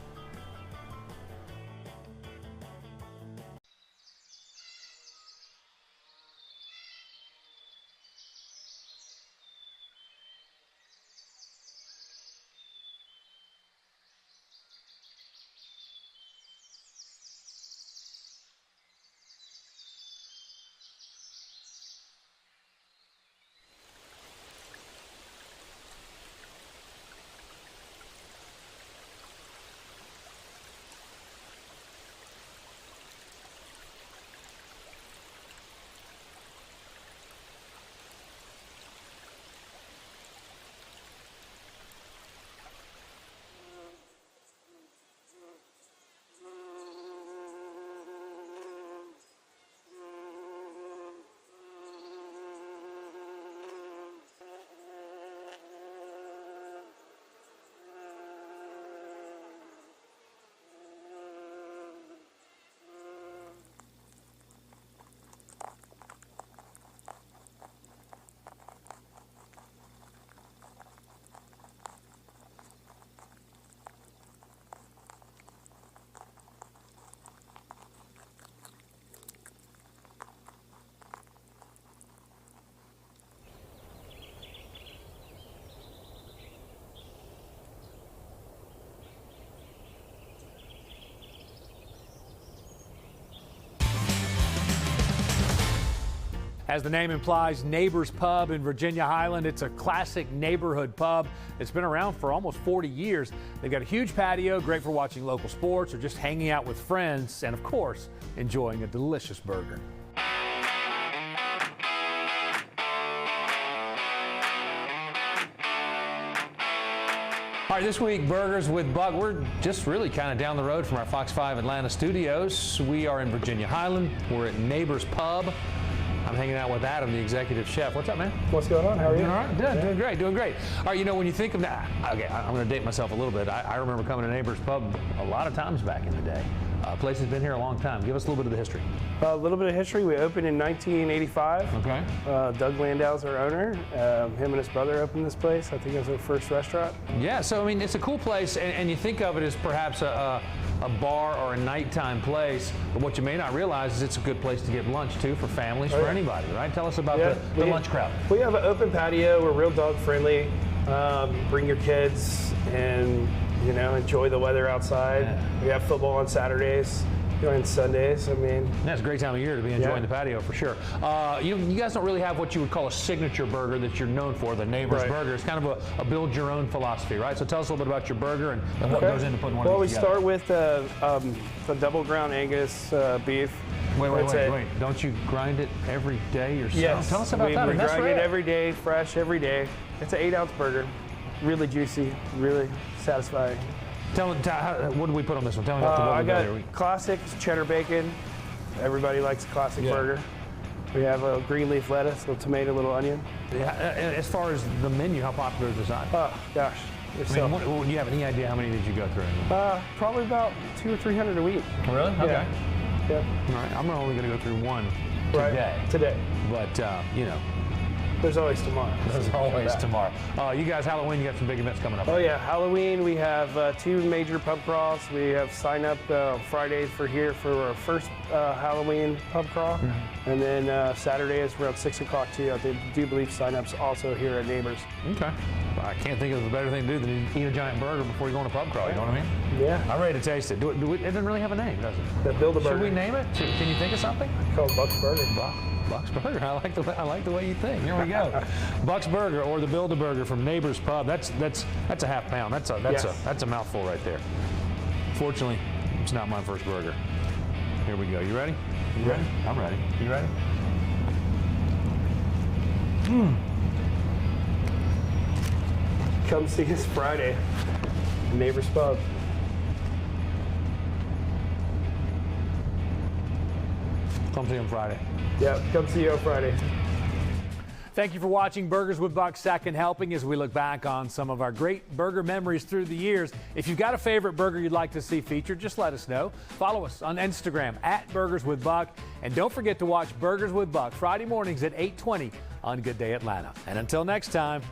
As the name implies, Neighbors Pub in Virginia Highland. It's a classic neighborhood pub. It's been around for almost 40 years. They've got a huge patio, great for watching local sports or just hanging out with friends, and of course, enjoying a delicious burger. All right, this week, Burgers with Buck. We're just really kind of down the road from our Fox 5 Atlanta studios. We are in Virginia Highland. We're at Neighbors Pub. I'm hanging out with Adam, the executive chef. What's up, man? What's going on? How are you? Doing all right? Doing great, doing great. All right, you know, when you think of that, okay, I'm going to date myself a little bit. I remember coming to Neighbors Pub a lot of times back in the day. Place has been here a long time. Give us a little bit of the history. A little bit of history. We opened in 1985. Okay. Doug Landau's our owner. Him and his brother opened this place. I think it was their first restaurant. Yeah, so I mean, it's a cool place, and you think of it as perhaps a bar or a nighttime place, but what you may not realize is it's a good place to get lunch too for families, for anybody, right? Tell us about the lunch crowd. We have an open patio. We're real dog friendly. Bring your kids and enjoy the weather outside. Yeah. We have football on Saturdays, and Sundays. I mean, that's a great time of year to be enjoying the patio for sure. You guys don't really have what you would call a signature burger that you're known for, the Neighbors Burger. It's kind of a build your own philosophy, right? So tell us a little bit about your burger and what goes into putting one of these together. Well, we start with the double ground Angus beef. Wait. Don't you grind it every day yourself? Yes. Tell us about that. We grind it every day, fresh every day. It's an 8-ounce burger. Really juicy, really satisfying. What do we put on this one? Tell me about the one. I got classic cheddar bacon. Everybody likes a classic burger. We have a green leaf lettuce, a little tomato, a little onion. Yeah, as far as the menu, how popular is this? Oh, gosh. Do you have any idea how many did you go through? Probably about 200 or 300 a week. Really? Okay. Yeah. All right. I'm only going to go through one today. But, there's always tomorrow. There's always tomorrow. You guys, Halloween, you got some big events coming up. Oh, yeah. Halloween, we have 2 major pub crawls. We have sign up Friday for our first Halloween pub crawl. Mm-hmm. And then Saturday is around 6 o'clock, too. I do believe sign-ups also here at Neighbors. Okay. I can't think of a better thing to do than eat a giant burger before you go on a pub crawl. You know what I mean? Yeah. I'm ready to taste it. It doesn't really have a name, does it? The Build-A-Burger. Should we name it? Can you think of something? Called Buck's Burger. Buck's Burger. I like the way you think. Here we go. Buck's Burger, or the Build-A-Burger from Neighbors Pub. That's a half pound. That's a mouthful right there. Fortunately, it's not my first burger. Here we go. You ready? You ready? I'm ready. You ready? Come see us Friday, Neighbors Pub. Come see him Friday. Yeah, come see you on Friday. Thank you for watching Burgers with Buck Second Helping as we look back on some of our great burger memories through the years. If you've got a favorite burger you'd like to see featured, just let us know. Follow us on Instagram @Burgers with Buck. And don't forget to watch Burgers with Buck Friday mornings at 8:20 on Good Day Atlanta. And until next time.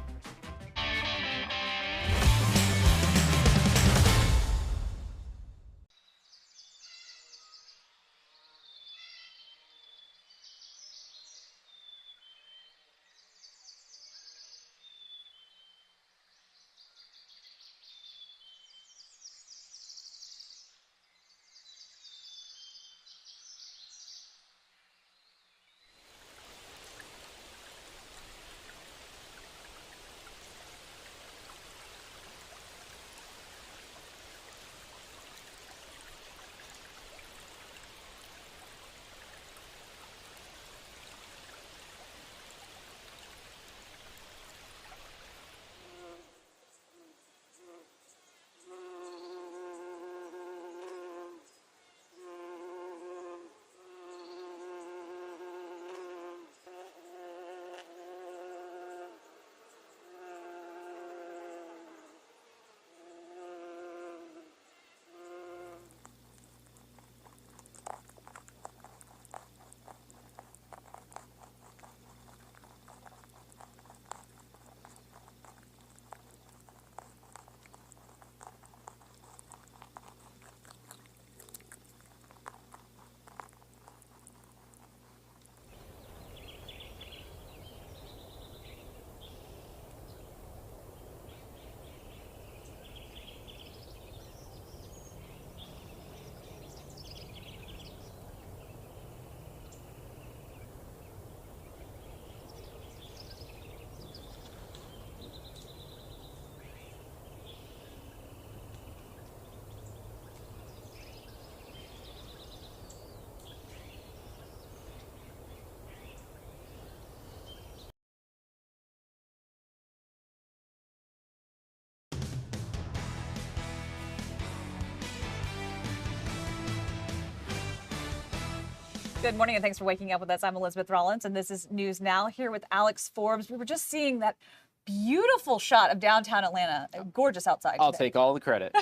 Good morning, and thanks for waking up with us. I'm Elizabeth Rollins, and this is News Now here with Alex Forbes. We were just seeing that beautiful shot of downtown Atlanta. Gorgeous outside. I'll today. take all the credit.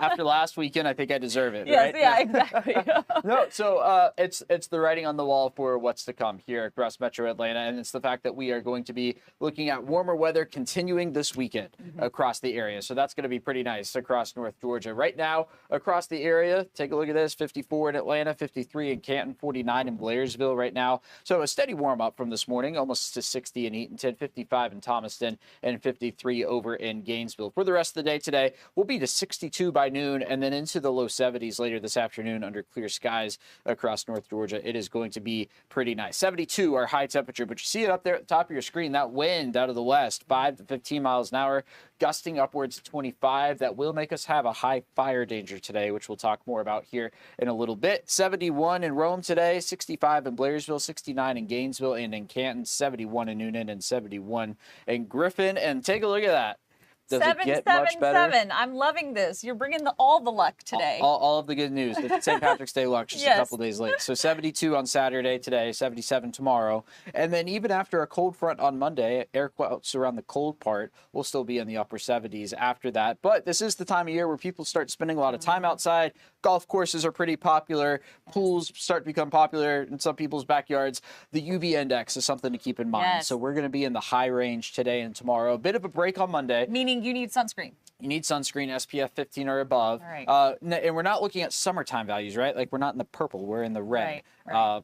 After last weekend, I think I deserve it, Yes, right? yeah, exactly. No, so it's the writing on the wall for what's to come here across Metro Atlanta, and it's the fact that we are going to be looking at warmer weather continuing this weekend across the area. So that's going to be pretty nice across North Georgia. Right now, across the area, take a look at this, 54 in Atlanta, 53 in Canton, 49 in Blairsville right now. So a steady warm-up from this morning, almost to 60 in Eatonton, 55 in Thomaston, and 53 over in Gainesville. For the rest of the day today, we'll be to 62 by noon and then into the low 70s later this afternoon under clear skies across North Georgia. It is going to be pretty nice. 72 our high temperature, but you see it up there at the top of your screen, that wind out of the west, 5 to 15 miles an hour, gusting upwards to 25. That will make us have a high fire danger today, which we'll talk more about here in a little bit. 71 in Rome today, 65 in Blairsville, 69 in Gainesville and in Canton, 71 in Noonan, and 71 in Griffin. And take a look at that. Does it get much better? 777. I'm loving this. You're bringing all the luck today. All of the good news. It's St. Patrick's Day luck, just a couple days late. So 72 on Saturday today, 77 tomorrow. And then even after a cold front on Monday, air quotes around the cold part will still be in the upper 70s after that. But this is the time of year where people start spending a lot of time outside. Golf courses are pretty popular. Pools start to become popular in some people's backyards. The UV index is something to keep in mind. Yes. So we're going to be in the high range today and tomorrow. A bit of a break on Monday. Meaning you need sunscreen. You need sunscreen, SPF 15 or above. All right. And we're not looking at summertime values, right? Like we're not in the purple, we're in the red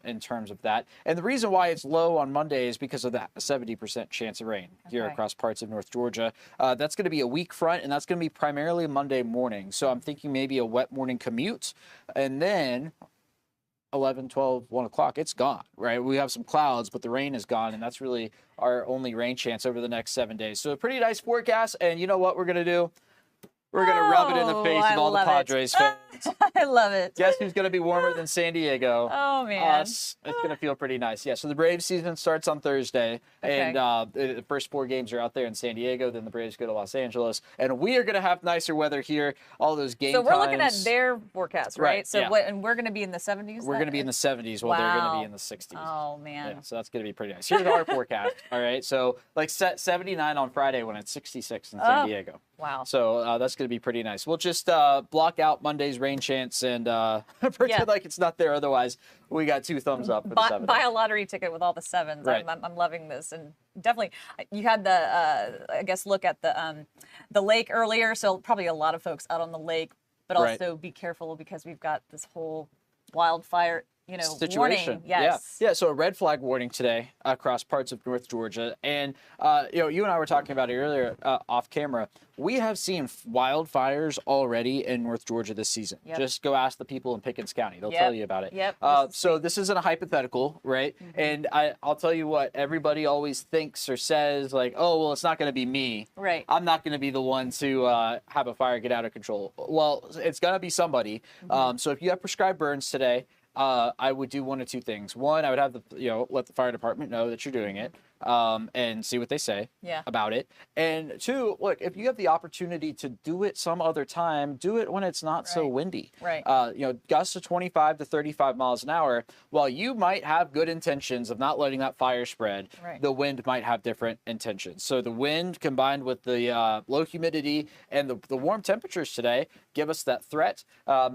in terms of that. And the reason why it's low on Monday is because of that 70% chance of rain here across parts of North Georgia. That's going to be a weak front, and that's going to be primarily Monday morning. So I'm thinking maybe a wet morning commute, and then 11, 12, 1 o'clock, it's gone, right? We have some clouds, but the rain is gone, and that's really our only rain chance over the next 7 days. So a pretty nice forecast, and you know what we're going to do? We're going to rub it in the face of all the Padres fans. I love it. Guess who's going to be warmer than San Diego? Oh, man. Us. It's going to feel pretty nice. Yeah, so the Braves season starts on Thursday, and the first 4 games are out there in San Diego. Then the Braves go to Los Angeles, and we are going to have nicer weather here. All those game So we're times. looking at their forecast, right? So yeah. and we're going to be in the 70s? We're going to be in the 70s while they're going to be in the 60s. Oh, man. Yeah, so that's going to be pretty nice. Here's our forecast, all right? So like 79 on Friday when it's 66 in San Diego. Wow. So that's going to be pretty nice. We'll just block out Monday's rain chance and pretend like it's not there. Otherwise, we got 2 thumbs up for the 7. Buy a lottery ticket with all the 7s. Right. I'm loving this. And definitely, you had the, I guess, look at the lake earlier. So probably a lot of folks out on the lake. But also be careful because we've got this whole wildfire situation. Warning. Yes. Yeah. So a red flag warning today across parts of North Georgia, and you and I were talking about it earlier off camera. We have seen wildfires already in North Georgia this season. Yep. Just go ask the people in Pickens County; they'll tell you about it. Yep. So this isn't a hypothetical, right? And I'll tell you what, everybody always thinks or says like, "Oh, well, it's not going to be me. Right. I'm not going to be the one to have a fire get out of control." Well, it's going to be somebody. So if you have prescribed burns today, I would do 1 of 2 things. One, I would have let the fire department know that you're doing it, and see what they say about it. And 2, look, if you have the opportunity to do it some other time, do it when it's not so windy. Right. Gusts of 25 to 35 miles an hour. While you might have good intentions of not letting that fire spread, the wind might have different intentions. So the wind combined with the low humidity and the warm temperatures today give us that threat.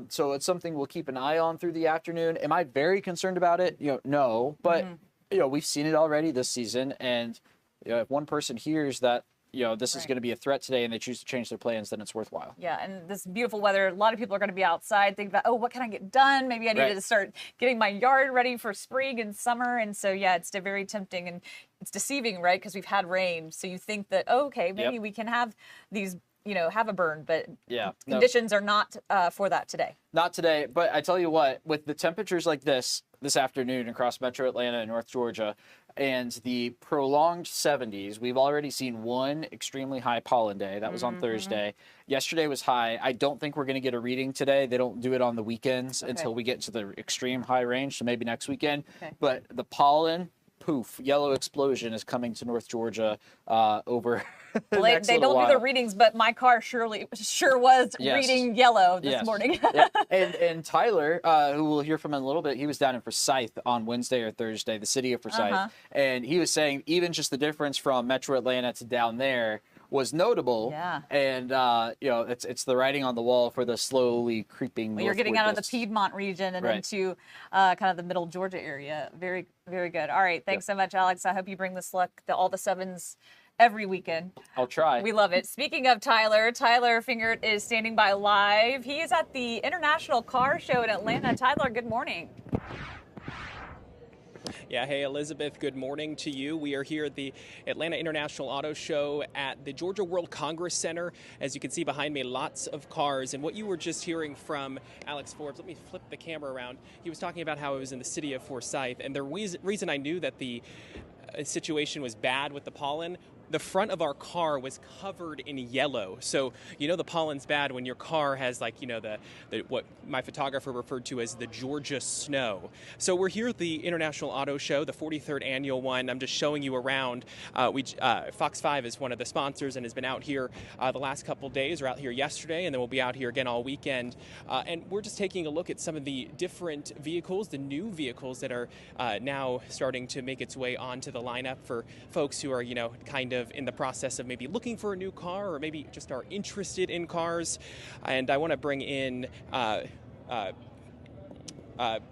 So it's something we'll keep an eye on through the afternoon. Am I very concerned about it? No, but we've seen it already this season, and if one person hears that this is going to be a threat today and they choose to change their plans, then it's worthwhile. Yeah, and this beautiful weather, a lot of people are going to be outside thinking about, oh, what can I get done? Maybe I need to start getting my yard ready for spring and summer. And so, yeah, it's very tempting and it's deceiving, right? Because we've had rain. So you think that, oh, okay, maybe we can have these, have a burn, but conditions are not for that today. Not today, but I tell you what, with the temperatures like this afternoon across Metro Atlanta and North Georgia, and the prolonged 70s, we've already seen one extremely high pollen day. That was on Thursday. Yesterday was high. I don't think we're going to get a reading today. They don't do it on the weekends until we get to the extreme high range, so maybe next weekend. But the pollen poof, yellow explosion is coming to North Georgia over the Well, next they little don't do while. the readings, but my car sure was Yes. reading yellow this Yes. morning. Yeah. And Tyler, who we'll hear from in a little bit, he was down in Forsyth on Wednesday or Thursday, the city of Forsyth, Uh-huh. and he was saying even just the difference from Metro Atlanta to down there was notable. Yeah. And it's the writing on the wall for the slowly creeping. Well, you're getting out of the northward Piedmont region and Right. into kind of the middle Georgia area. Very, very good. All right. Thanks so much, Alex. I hope you bring this luck to all the sevens every weekend. I'll try. We love it. Speaking of Tyler Fingert is standing by live. He is at the International Car Show in Atlanta. Tyler, good morning. Yeah, hey, Elizabeth, good morning to you. We are here at the Atlanta International Auto Show at the Georgia World Congress Center. As you can see behind me, lots of cars. And what you were just hearing from Alex Forbes, let me flip the camera around. He was talking about how it was in the city of Forsyth. And the reason I knew that the situation was bad with the pollen, the front of our car was covered in yellow. So, the pollen's bad when your car has the what my photographer referred to as the Georgia snow. So we're here at the International Auto Show, the 43rd annual one. I'm just showing you around. Fox 5 is one of the sponsors and has been out here the last couple days. We're out here yesterday, and then we'll be out here again all weekend. And we're just taking a look at some of the different vehicles, the new vehicles that are now starting to make its way onto the lineup for folks who are, kind of in the process of maybe looking for a new car or maybe just are interested in cars. And I want to bring in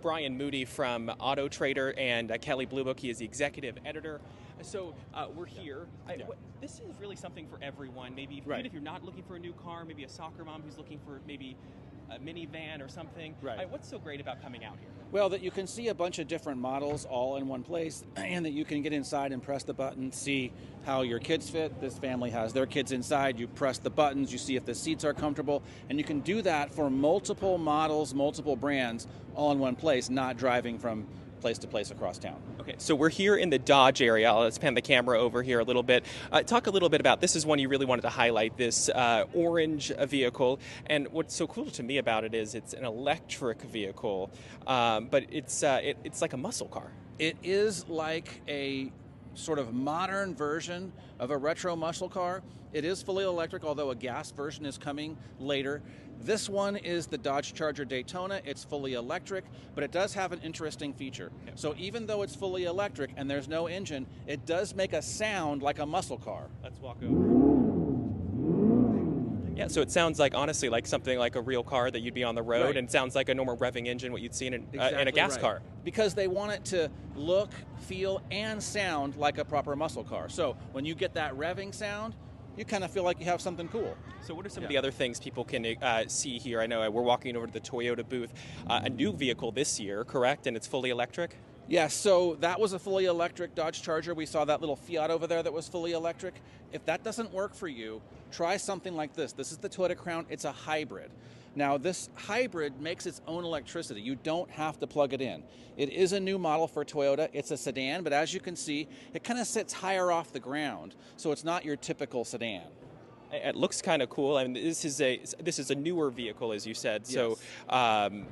Brian Moody from Auto Trader and Kelly Bluebook. He is the executive editor. So we're here. This is really something for everyone. Maybe even if you're not looking for a new car, maybe a soccer mom who's looking for maybe a minivan or something. Right. What's so great about coming out here? Well, that you can see a bunch of different models all in one place, and that you can get inside and press the button, see how your kids fit. This family has their kids inside. You press the buttons, you see if the seats are comfortable, and you can do that for multiple models, multiple brands, all in one place, not driving from place to place across town. Okay, so we're here in the Dodge area. Let's pan the camera over here a little bit. Talk a little bit about, this is one you really wanted to highlight, this orange vehicle. And what's so cool to me about it is it's an electric vehicle, but it's like a muscle car. It is like a sort of modern version of a retro muscle car. It is fully electric, although a gas version is coming later. This one is the Dodge Charger Daytona. It's fully electric, but it does have an interesting feature. So even though it's fully electric and there's no engine, it does make a sound like a muscle car. Let's walk over. Yeah, so it sounds like, honestly, like something like a real car that you'd be on the road, Right. and sounds like a normal revving engine, what you'd see in a Exactly gas right. car. Because they want it to look, feel, and sound like a proper muscle car. So when you get that revving sound, you kind of feel like you have something cool. So what are some of the other things people can see here? I know we're walking over to the Toyota booth. A new vehicle this year, correct? And it's fully electric? Yes, so that was a fully electric Dodge Charger. We saw that little Fiat over there that was fully electric. If that doesn't work for you, try something like this. This is the Toyota Crown. It's a hybrid. Now, this hybrid makes its own electricity. You don't have to plug it in. It is a new model for Toyota. It's a sedan, but as you can see, it kind of sits higher off the ground, so it's not your typical sedan. It looks kind of cool. I mean, this is a newer vehicle, as you said. So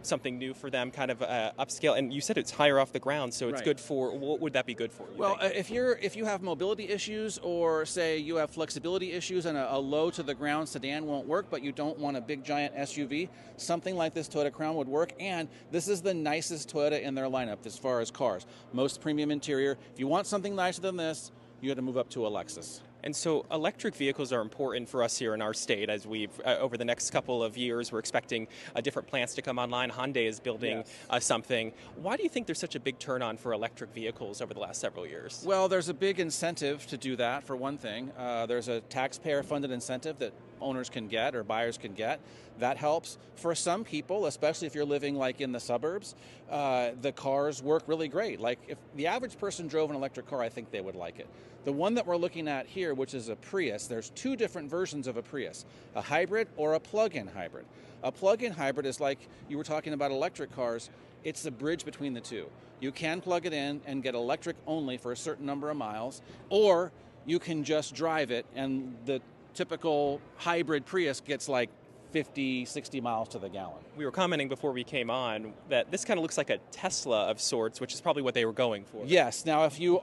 something new for them, kind of upscale. And you said it's higher off the ground, so it's Right. good for. What would that be good for? Well, if you have mobility issues, or say you have flexibility issues and a low to the ground sedan won't work, but you don't want a big giant SUV, something like this Toyota Crown would work. And this is the nicest Toyota in their lineup as far as cars. Most premium interior. If you want something nicer than this, you got to move up to a Lexus. And so electric vehicles are important for us here in our state. As we've, over the next couple of years, we're expecting different plants to come online. Hyundai is building something. Why do you think there's such a big turn on for electric vehicles over the last several years? Well, there's a big incentive to do that, for one thing. There's a taxpayer-funded incentive that owners can get or buyers can get. That helps. For some people, especially if you're living like in the suburbs, the cars work really great. Like if the average person drove an electric car, I think they would like it. The one that we're looking at here, which is a Prius, there's two different versions of a Prius, a hybrid or a plug-in hybrid. A plug-in hybrid is like you were talking about electric cars. It's the bridge between the two. You can plug it in and get electric only for a certain number of miles, or you can just drive it, and the typical hybrid Prius gets like 50, 60 miles to the gallon. We were commenting before we came on that this kind of looks like a Tesla of sorts, which is probably what they were going for. Yes. Now, if you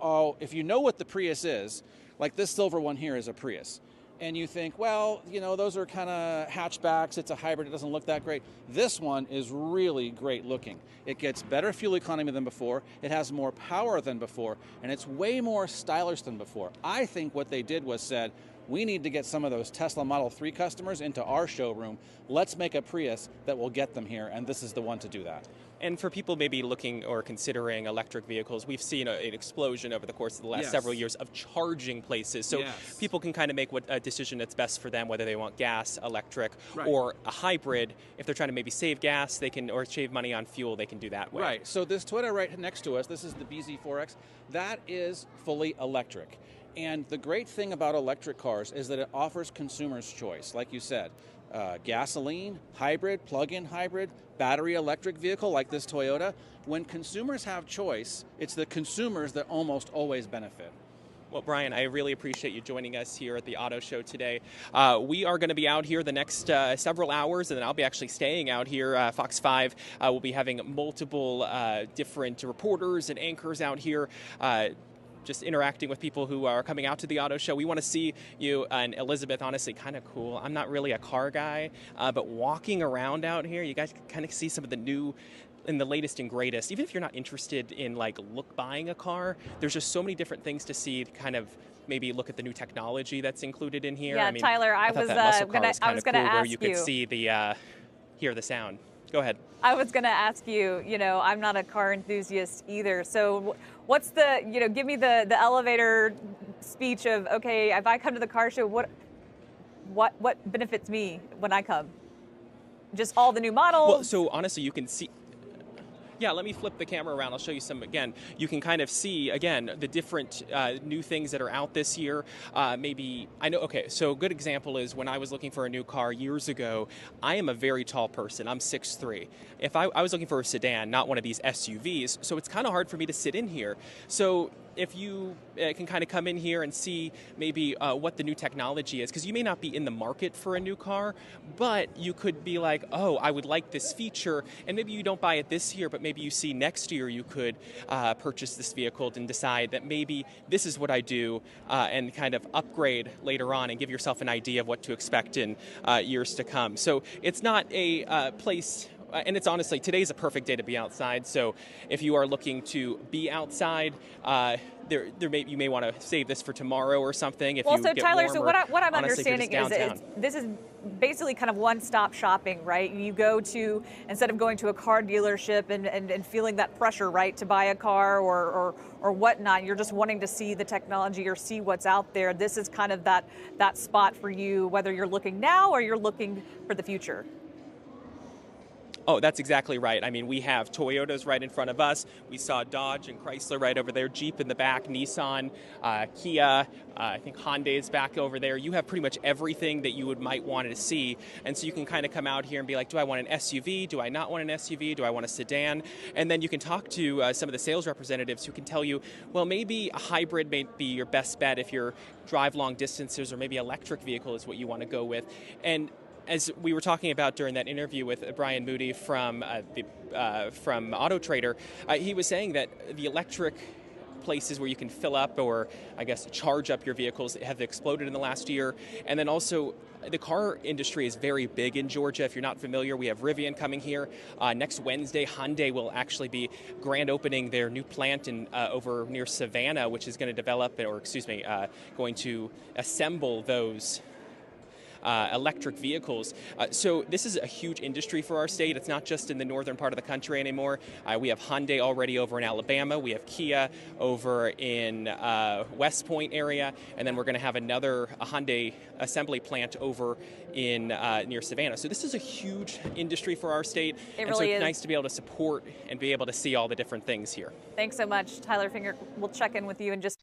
know what the Prius is, like this silver one here is a Prius, and you think, well, you know, those are kind of hatchbacks, it's a hybrid, it doesn't look that great. This one is really great looking. It gets better fuel economy than before, it has more power than before, and it's way more stylish than before. I think what they did was said, we need to get some of those Tesla Model 3 customers into our showroom. Let's make a Prius that will get them here, and this is the one to do that. And for people maybe looking or considering electric vehicles, we've seen an explosion over the course of the last several years of charging places. So people can kind of make a decision that's best for them, whether they want gas, electric, or a hybrid. If they're trying to maybe save gas, they can, or save money on fuel, they can do that way. Right. So this Toyota right next to us, this is the BZ4X. That is fully electric. And the great thing about electric cars is that it offers consumers choice. Like you said, gasoline, hybrid, plug-in hybrid, battery electric vehicle like this Toyota. When consumers have choice, it's the consumers that almost always benefit. Well, Brian, I really appreciate you joining us here at the Auto Show today. We are going to be out here the next several hours, and then I'll be actually staying out here. Fox 5 will be having multiple different reporters and anchors out here. Just interacting with people who are coming out to the auto show. We want to see you, and Elizabeth, honestly, kind of cool. I'm not really a car guy, but walking around out here, you guys can kind of see some of the new and the latest and greatest. Even if you're not interested in buying a car, there's just so many different things to see to kind of maybe look at the new technology that's included in here. Yeah, I mean, Tyler, I was going to ask where you could see the hear the sound. Go ahead. I was going to ask you, I'm not a car enthusiast either. So what's the, give me the elevator speech of, okay, if I come to the car show, what benefits me when I come? Just all the new models? Well, so honestly, you can see. Yeah, let me flip the camera around. I'll show you some again. You can kind of see, again, the different new things that are out this year. Maybe, I know, okay, so a good example is when I was looking for a new car years ago, I am a very tall person. I'm 6'3". If I was looking for a sedan, not one of these SUVs, so it's kind of hard for me to sit in here. So if you can kind of come in here and see maybe what the new technology is, because you may not be in the market for a new car, but you could be like, oh, I would like this feature, and maybe you don't buy it this year, but maybe you see next year you could purchase this vehicle and decide that maybe this is what I do, and kind of upgrade later on and give yourself an idea of what to expect in years to come. So it's not a place. And it's honestly, today's a perfect day to be outside. So if you are looking to be outside, you may want to save this for tomorrow or something. If you get Tyler, warmer, so what I'm honestly, understanding is this is basically kind of one-stop shopping, right? You go to, instead of going to a car dealership and feeling that pressure, right, to buy a car or whatnot, you're just wanting to see the technology or see what's out there. This is kind of that spot for you, whether you're looking now or you're looking for the future. Oh, that's exactly right. I mean, we have Toyotas right in front of us. We saw Dodge and Chrysler right over there, Jeep in the back, Nissan, Kia, I think Hyundai's back over there. You have pretty much everything that you might want to see. And so you can kind of come out here and be like, do I want an SUV? Do I not want an SUV? Do I want a sedan? And then you can talk to some of the sales representatives who can tell you, well, maybe a hybrid may be your best bet if you drive long distances, or maybe electric vehicle is what you want to go with. And as we were talking about during that interview with Brian Moody from Auto Trader, he was saying that the electric places where you can fill up or, I guess, charge up your vehicles have exploded in the last year. And then also, the car industry is very big in Georgia. If you're not familiar, we have Rivian coming here. Next Wednesday, Hyundai will actually be grand opening their new plant over near Savannah, which is going to develop, going to assemble those electric vehicles. So this is a huge industry for our state. It's not just in the northern part of the country anymore. We have Hyundai already over in Alabama. We have Kia over in West Point area. And then we're going to have another Hyundai assembly plant over in near Savannah. So this is a huge industry for our state. It and really so it's is. nice to be able to support and be able to see all the different things here. Thanks so much, Tyler Finger. We'll check in with you in just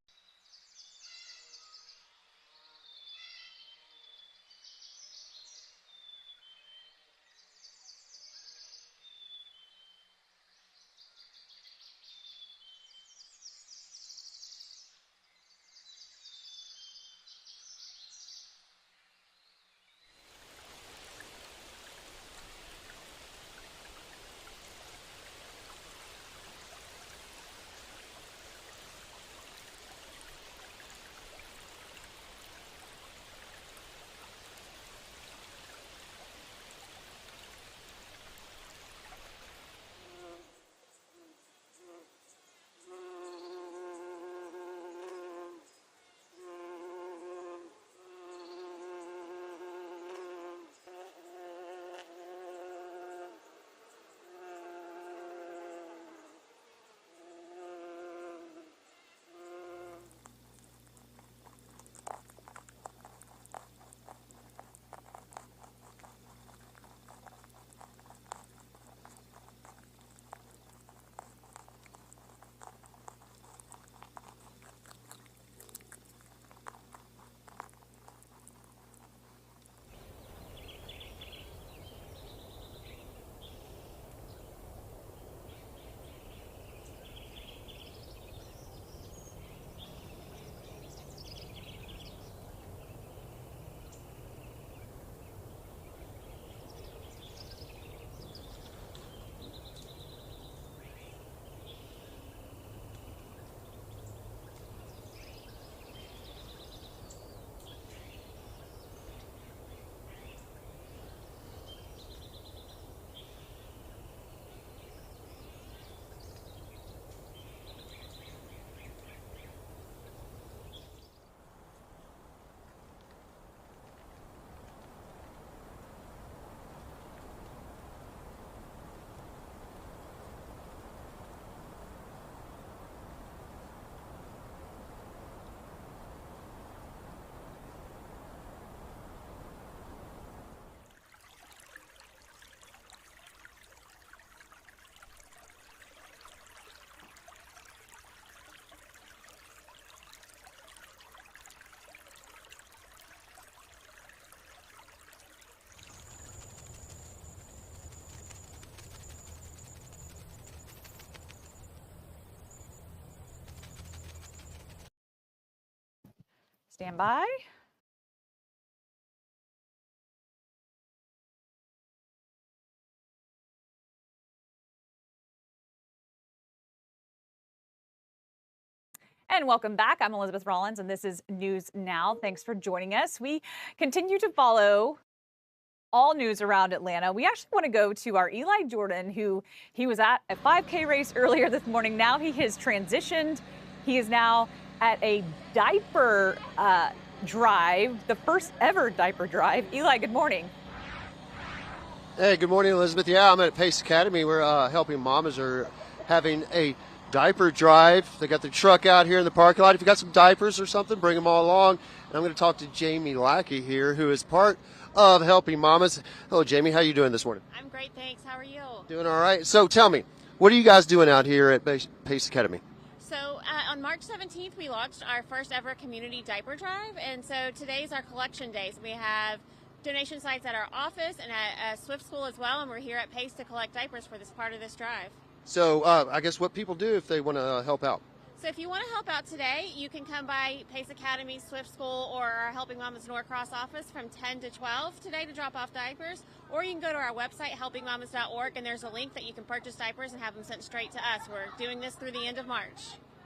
Stand by. And welcome back. I'm Elizabeth Rollins, and this is News Now. Thanks for joining us. We continue to follow all news around Atlanta. We actually want to go to our Eli Jordan, who he was at a 5K race earlier this morning. Now he has transitioned. He is now at a diaper drive, the first ever diaper drive. Eli, good morning. Hey, good morning, Elizabeth. Yeah, I'm at Pace Academy. We're helping mamas are having a diaper drive. They got the truck out here in the parking lot. If you got some diapers or something, bring them all along. And I'm going to talk to Jamie Lackey here, who is part of helping mamas. Hello, Jamie. How are you doing this morning? I'm great, thanks. How are you? Doing all right. So tell me, what are you guys doing out here at Pace Academy? So on March 17th, we launched our first ever community diaper drive. And so today's our collection day. So we have donation sites at our office and at Swift School as well. And we're here at Pace to collect diapers for this part of this drive. So I guess what people do if they want to help out. So if you want to help out today, you can come by Pace Academy, Swift School, or our Helping Mamas Norcross office from 10 to 12 today to drop off diapers. Or you can go to our website, helpingmamas.org, and there's a link that you can purchase diapers and have them sent straight to us. We're doing this through the end of March.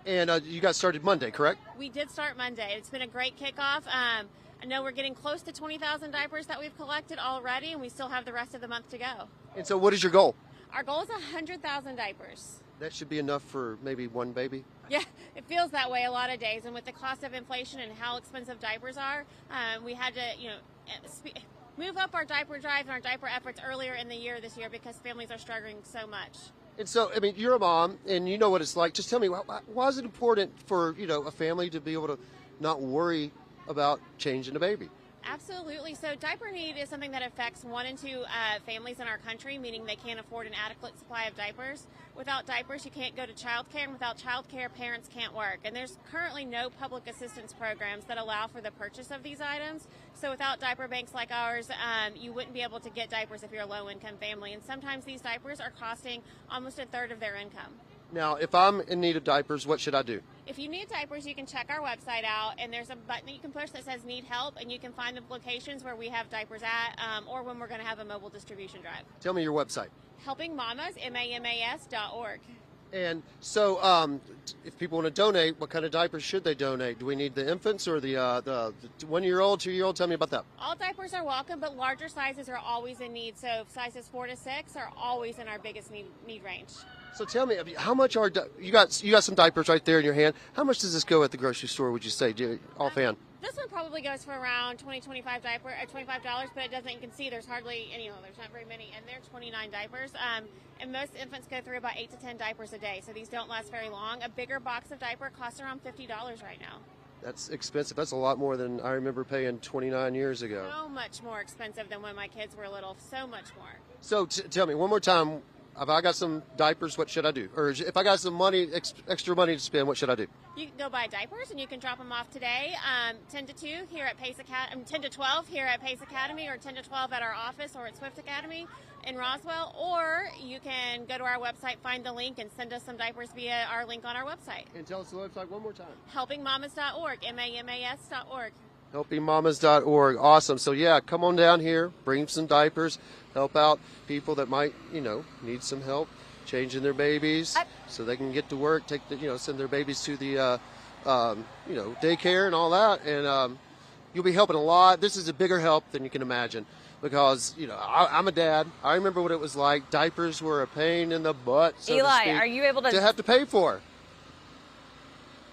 And you got started Monday, correct? We did start Monday. It's been a great kickoff. I know we're getting close to 20,000 diapers that we've collected already, and we still have the rest of the month to go. And so what is your goal? Our goal is 100,000 diapers. That should be enough for maybe one baby. Yeah, it feels that way a lot of days. And with the cost of inflation and how expensive diapers are, we had to, move up our diaper drive and our diaper efforts earlier in the year this year because families are struggling so much. And so, I mean, you're a mom and you know what it's like. Just tell me, why is it important for, a family to be able to not worry about changing a baby? Absolutely. So diaper need is something that affects 1 in 2 families in our country, meaning they can't afford an adequate supply of diapers. Without diapers, you can't go to childcare, and without childcare, parents can't work. And there's currently no public assistance programs that allow for the purchase of these items. So without diaper banks like ours, you wouldn't be able to get diapers if you're a low-income family. And sometimes these diapers are costing almost a third of their income. Now, if I'm in need of diapers, what should I do? If you need diapers, you can check our website out, and there's a button that you can push that says Need Help, and you can find the locations where we have diapers at, or when we're going to have a mobile distribution drive. Tell me your website. HelpingMamas, MAMAS.org. And so if people want to donate, what kind of diapers should they donate? Do we need the infants or the 1-year-old, 2-year-old? Tell me about that. All diapers are welcome, but larger sizes are always in need. So sizes 4 to 6 are always in our biggest need range. So tell me, how much are you got some diapers right there in your hand? How much does this go at the grocery store, would you say, offhand? This one probably goes for around $25, but it doesn't. You can see there's hardly any. There's not very many, and they're 29 diapers. And most infants go through about 8 to 10 diapers a day, so these don't last very long. A bigger box of diaper costs around $50 right now. That's expensive. That's a lot more than I remember paying 29 years ago. So much more expensive than when my kids were little. So much more. So tell me one more time. If I got some diapers, what should I do? Or if I got some money, extra money to spend, what should I do? You can go buy diapers, and you can drop them off today, 10 to 2 here at Pace Academy, 10 to 12 here at Pace Academy, or 10 to 12 at our office or at Swift Academy in Roswell. Or you can go to our website, find the link, and send us some diapers via our link on our website. And tell us the website one more time. HelpingMamas.org, MAMAS.org. HelpingMamas.org. Awesome. So, yeah, come on down here, bring some diapers, help out people that might, need some help changing their babies so they can get to work, send their babies to the, daycare and all that. And you'll be helping a lot. This is a bigger help than you can imagine because, I'm a dad. I remember what it was like. Diapers were a pain in the butt, so Eli, to speak, are you able to have to pay for?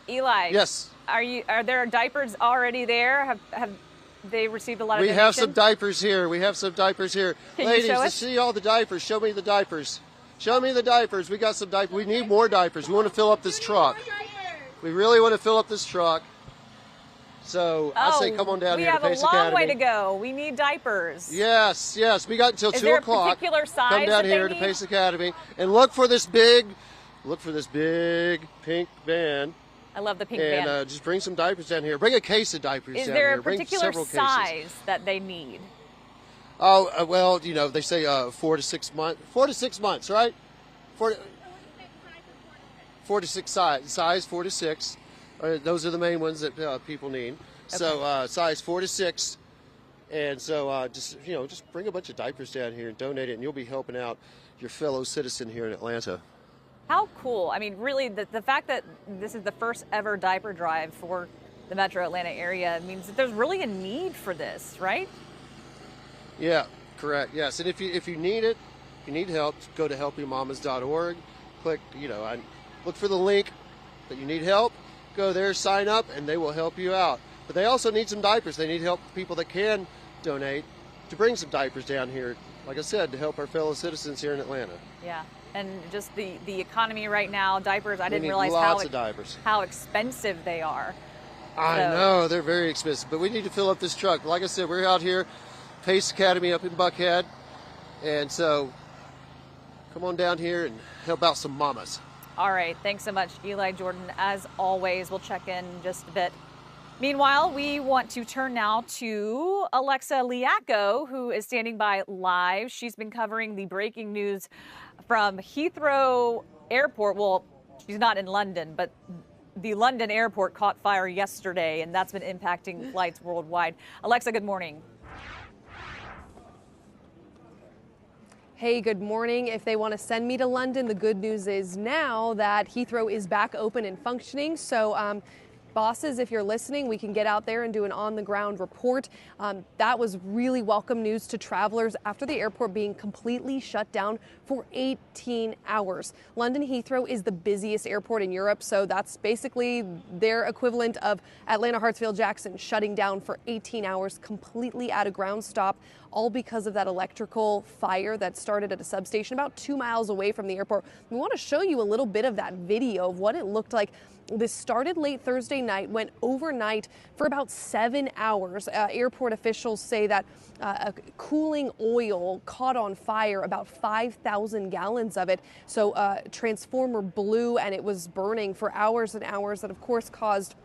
Eli. Yes. Are there diapers already there? Have they received a lot of We donation? have some diapers here. Can Ladies, you show to us? see all the diapers, show me the diapers. Show me the diapers. We got some diapers. We need more diapers. We want to fill up this truck. We really want to fill up this truck. So I say come on down here to Pace Academy. We have a long way to go. We need diapers. Yes. We got until 2 o'clock. Is there a particular size Come down that here they to need? Pace Academy and look for this big pink van. I love the pink and, van. just bring some diapers down here. Bring a case of diapers Is down there here. a Bring particular several cases. size that they need? Oh, well, they say 4 to 6 months. 4 to 6 months, right? 4 to 6 size, 4 to 6. Those are the main ones that people need. So size 4 to 6. And so just bring a bunch of diapers down here and donate it, and you'll be helping out your fellow citizen here in Atlanta. How cool. I mean, really, the fact that this is the first ever diaper drive for the metro Atlanta area means that there's really a need for this, right? Yeah, correct. Yes, and if you need it, if you need help, go to helpingmamas.org. Click, look for the link that you need help. Go there, sign up, and they will help you out. But they also need some diapers. They need help, people that can donate, to bring some diapers down here, like I said, to help our fellow citizens here in Atlanta. Yeah, and just the economy right now, diapers, I didn't realize how expensive they are. I know, they're very expensive, but we need to fill up this truck. Like I said, we're out here, Pace Academy up in Buckhead, and so come on down here and help out some mamas. All right, thanks so much, Eli Jordan. As always, we'll check in just a bit. Meanwhile, we want to turn now to Alexa Liacco, who is standing by live. She's been covering the breaking news from Heathrow Airport. Well, she's not in London, but the London airport caught fire yesterday, and that's been impacting flights worldwide. Alexa, good morning. Hey, good morning. If they want to send me to London, the good news is now that Heathrow is back open and functioning. So, bosses, if you're listening, we can get out there and do an on-the-ground report. That was really welcome news to travelers after the airport being completely shut down for 18 hours. London Heathrow is the busiest airport in Europe, so that's basically their equivalent of Atlanta Hartsfield-Jackson shutting down for 18 hours, completely at a ground stop, all because of that electrical fire that started at a substation about 2 miles away from the airport. We want to show you a little bit of that video of what it looked like. This started late Thursday night, went overnight for about 7 hours. Airport officials say that cooling oil caught on fire, about 5,000 gallons of it. So transformer blew and it was burning for hours and hours. That, of course, caused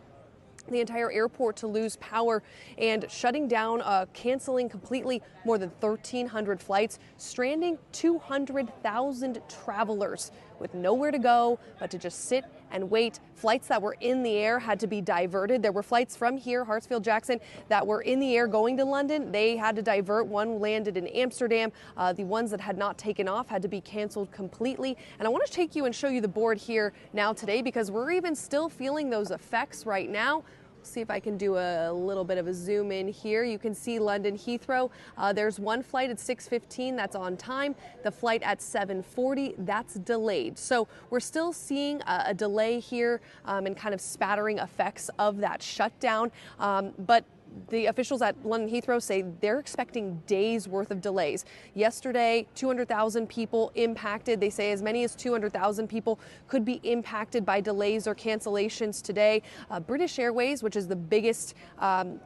the entire airport to lose power and shutting down, canceling completely more than 1,300 flights, stranding 200,000 travelers with nowhere to go but to just sit and wait. Flights that were in the air had to be diverted. There were flights from here, Hartsfield-Jackson, that were in the air going to London. They had to divert. One landed in Amsterdam. The ones that had not taken off had to be canceled completely. And I want to take you and show you the board here now today, because we're even still feeling those effects right now. See if I can do a little bit of a zoom in here. You can see London Heathrow. There's one flight at 6:15 that's on time. The flight at 7:40 that's delayed. So we're still seeing a delay here and kind of spattering effects of that shutdown. But the officials at London Heathrow say they're expecting days worth of delays. Yesterday, 200,000 people impacted. They say as many as 200,000 people could be impacted by delays or cancellations today. British Airways, which is the biggest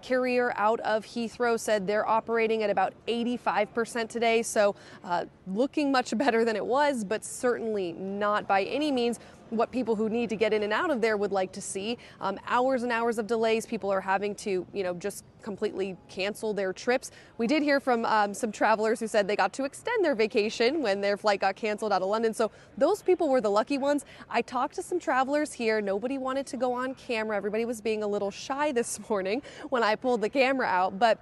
carrier out of Heathrow, said they're operating at about 85% today. So looking much better than it was, but certainly not by any means what people who need to get in and out of there would like to see. Hours and hours of delays. People are having to, just completely cancel their trips. We did hear from some travelers who said they got to extend their vacation when their flight got canceled out of London. So those people were the lucky ones. I talked to some travelers here. Nobody wanted to go on camera. Everybody was being a little shy this morning when I pulled the camera out, but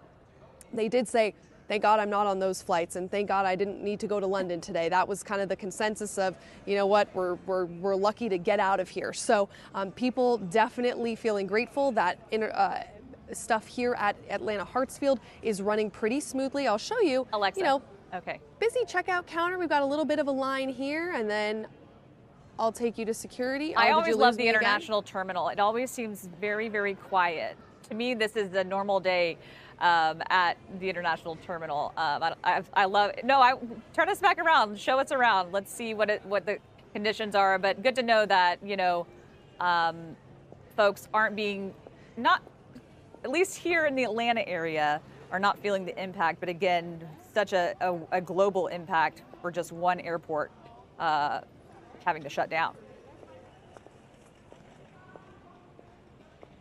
they did say, thank God I'm not on those flights, and thank God I didn't need to go to London today. That was kind of the consensus of, you know what, we're lucky to get out of here. So people definitely feeling grateful that stuff here at Atlanta Hartsfield is running pretty smoothly. I'll show you. Alexa. Okay. Busy checkout counter. We've got a little bit of a line here, and then I'll take you to security. I always love the international terminal. It always seems very, very quiet. To me, this is a normal day at the international terminal. I love it. No, turn us back around. Show us around. Let's see what the conditions are. But good to know that, folks aren't being, not, at least here in the Atlanta area, are not feeling the impact. But again, such a global impact for just one airport having to shut down.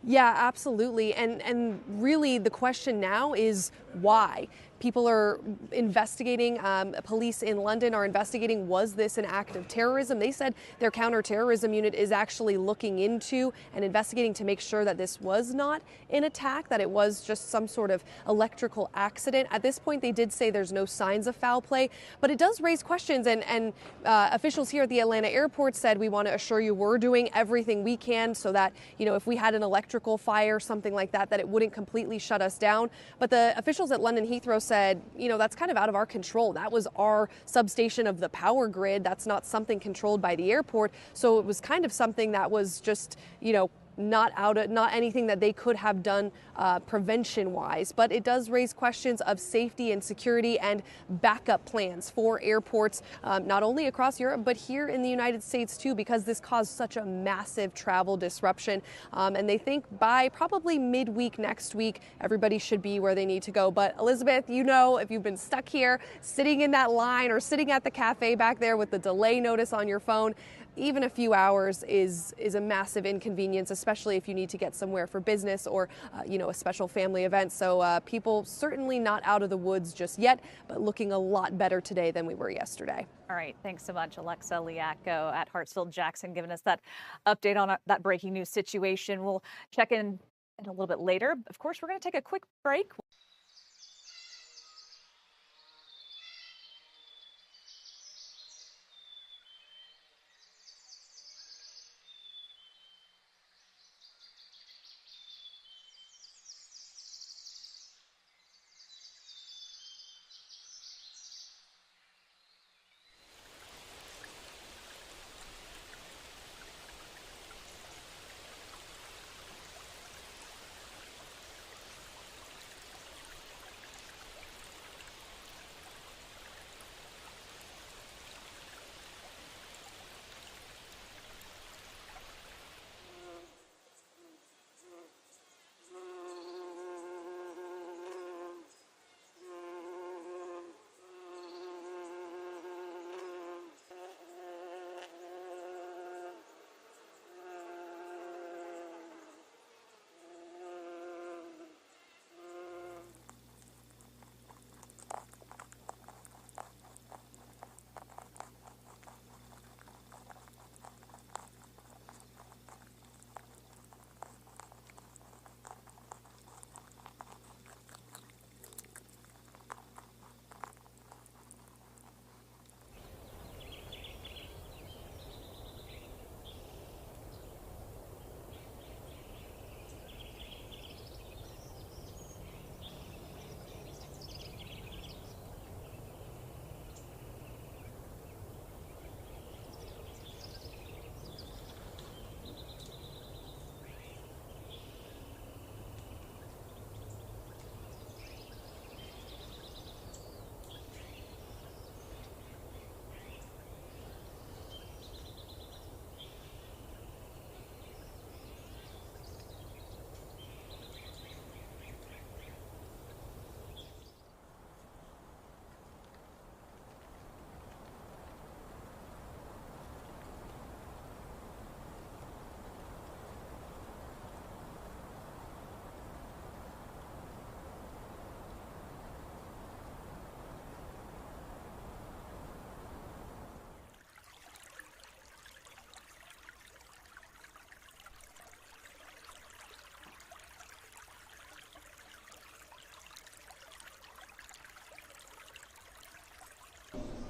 Yeah, absolutely. And really the question now is, why. People are investigating, police in London are investigating, was this an act of terrorism? They said their counterterrorism unit is actually looking into and investigating to make sure that this was not an attack, that it was just some sort of electrical accident. At this point, they did say there's no signs of foul play, but it does raise questions. And officials here at the Atlanta airport said, we want to assure you we're doing everything we can so that, you know, if we had an electrical fire, something like that, that it wouldn't completely shut us down. But the officials at London Heathrow said, you know, that's kind of out of our control. That was our substation of the power grid. That's not something controlled by the airport. So it was kind of something that was just, you know, not anything that they could have done prevention wise, but it does raise questions of safety and security and backup plans for airports, not only across Europe, but here in the United States too, because this caused such a massive travel disruption. And they think by probably midweek next week, everybody should be where they need to go. But Elizabeth, you know, if you've been stuck here, sitting in that line or sitting at the cafe back there with the delay notice on your phone, even a few hours is a massive inconvenience, especially if you need to get somewhere for business or, you know, a special family event. So people certainly not out of the woods just yet, but looking a lot better today than we were yesterday. All right. Thanks so much, Alexa Liacco at Hartsfield-Jackson, giving us that update on that breaking news situation. We'll check in a little bit later. Of course, we're going to take a quick break.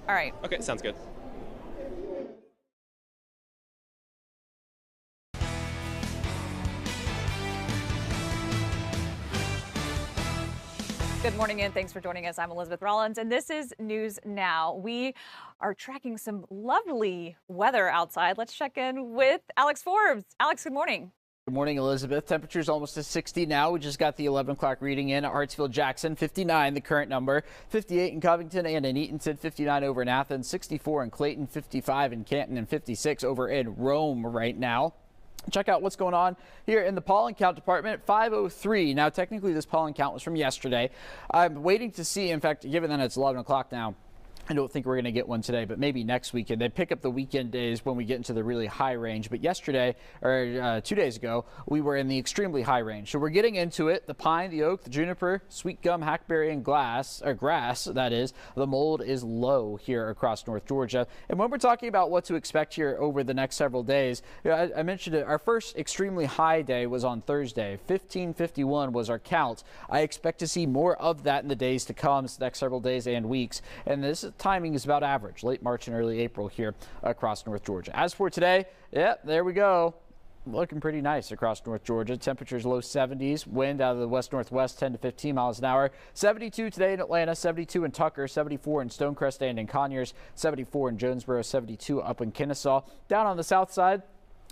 All right. Okay, sounds good. Good morning and thanks for joining us. I'm Elizabeth Rollins and this is News Now. We are tracking some lovely weather outside. Let's check in with Alex Forbes. Alex, good morning. Good morning, Elizabeth. Temperature's almost at 60 now. We just got the 11 o'clock reading in at Hartsfield-Jackson, 59 the current number, 58 in Covington and in Eatonton, 59 over in Athens, 64 in Clayton, 55 in Canton, and 56 over in Rome right now. Check out what's going on here in the pollen count department. 503. Now, technically, this pollen count was from yesterday. I'm waiting to see, in fact, given that it's 11 o'clock now, I don't think we're going to get one today, but maybe next weekend. They pick up the weekend days when we get into the really high range. But yesterday, or 2 days ago, we were in the extremely high range. So we're getting into it. The pine, the oak, the juniper, sweet gum, hackberry, and grass, that is. The mold is low here across North Georgia. And when we're talking about what to expect here over the next several days, I mentioned it. Our first extremely high day was on Thursday. 1551 was our count. I expect to see more of that in the days to come, the next several days and weeks. And this timing is about average, late March and early April here across North Georgia. As for today, there we go. Looking pretty nice across North Georgia. Temperatures low 70s, wind out of the west-northwest 10 to 15 miles an hour. 72 today in Atlanta, 72 in Tucker, 74 in Stonecrest and in Conyers, 74 in Jonesboro, 72 up in Kennesaw. Down on the south side,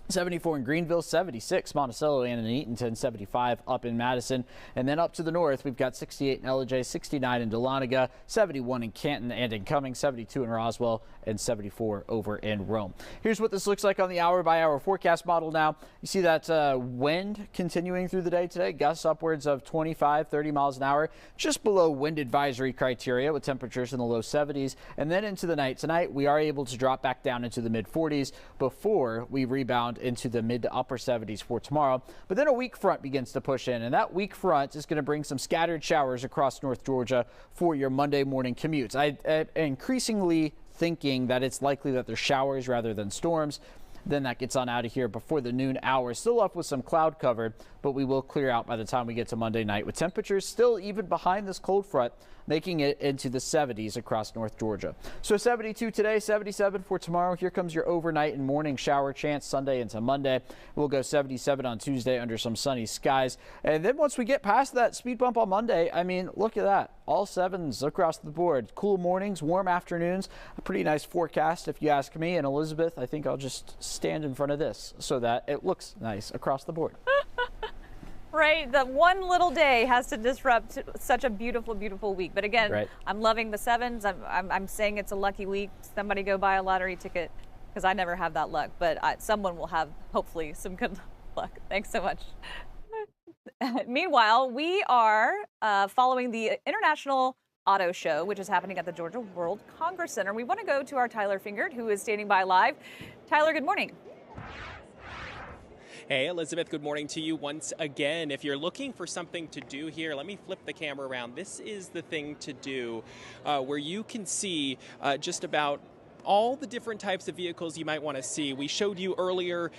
74 in Greenville, 76 Monticello and in Eatonton, 75 up in Madison. And then up to the north, we've got 68 in LJ, 69 in Dahlonega, 71 in Canton and in Cumming, 72 in Roswell, and 74 over in Rome. Here's what this looks like on the hour-by-hour forecast model now. You see that wind continuing through the day today, gusts upwards of 25, 30 miles an hour, just below wind advisory criteria with temperatures in the low 70s. And then into the night tonight, we are able to drop back down into the mid-40s before we rebound into the mid to upper 70s for tomorrow. But then a weak front begins to push in, and that weak front is going to bring some scattered showers across North Georgia for your Monday morning commutes. I increasingly thinking that it's likely that there's showers rather than storms. Then that gets on out of here before the noon hour. Still up with some cloud cover, but we will clear out by the time we get to Monday night, with temperatures still even behind this cold front, making it into the 70s across North Georgia. So 72 today, 77 for tomorrow. Here comes your overnight and morning shower chance Sunday into Monday. We'll go 77 on Tuesday under some sunny skies. And then once we get past that speed bump on Monday, I mean, look at that. All sevens across the board. Cool mornings, warm afternoons. A pretty nice forecast if you ask me. And Elizabeth, I think I'll just stand in front of this so that it looks nice across the board. Right, that one little day has to disrupt such a beautiful, beautiful week. But again, right. I'm loving the sevens. I'm saying it's a lucky week. Somebody go buy a lottery ticket, because I never have that luck. But someone will have, hopefully, some good luck. Thanks so much. Meanwhile, we are following the International Auto Show, which is happening at the Georgia World Congress Center. We want to go to our Tyler Fingert, who is standing by live. Tyler, good morning. Hey, Elizabeth, good morning to you once again. If you're looking for something to do here, let me flip the camera around. This is the thing to do where you can see just about all the different types of vehicles you might want to see. We showed you earlier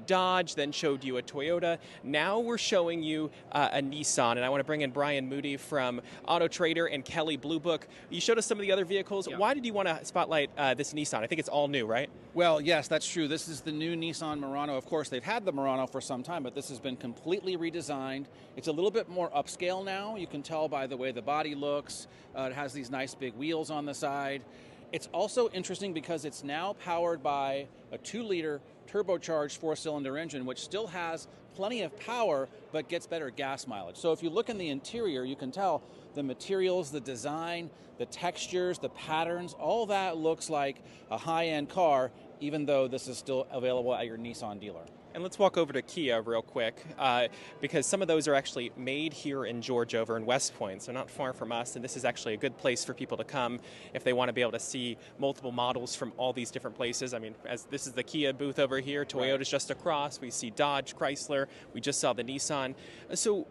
Dodge, then showed you a Toyota. Now we're showing you a Nissan, and I want to bring in Brian Moody from Auto Trader and Kelly Blue Book. You showed us some of the other vehicles. Yeah. Why did you want to spotlight this Nissan? I think it's all new, right? Well, yes, that's true. This is the new Nissan Murano. Of course, they've had the Murano for some time, but this has been completely redesigned. It's a little bit more upscale now. You can tell by the way the body looks. It has these nice big wheels on the side. It's also interesting because it's now powered by a 2-liter turbocharged 4-cylinder engine, which still has plenty of power, but gets better gas mileage. So if you look in the interior, you can tell the materials, the design, the textures, the patterns, all that looks like a high-end car, even though this is still available at your Nissan dealer. And let's walk over to Kia real quick, because some of those are actually made here in Georgia over in West Point, so not far from us, and this is actually a good place for people to come if they want to be able to see multiple models from all these different places. I mean, as this is the Kia booth over here, Toyota's just across, we see Dodge, Chrysler, we just saw the Nissan. So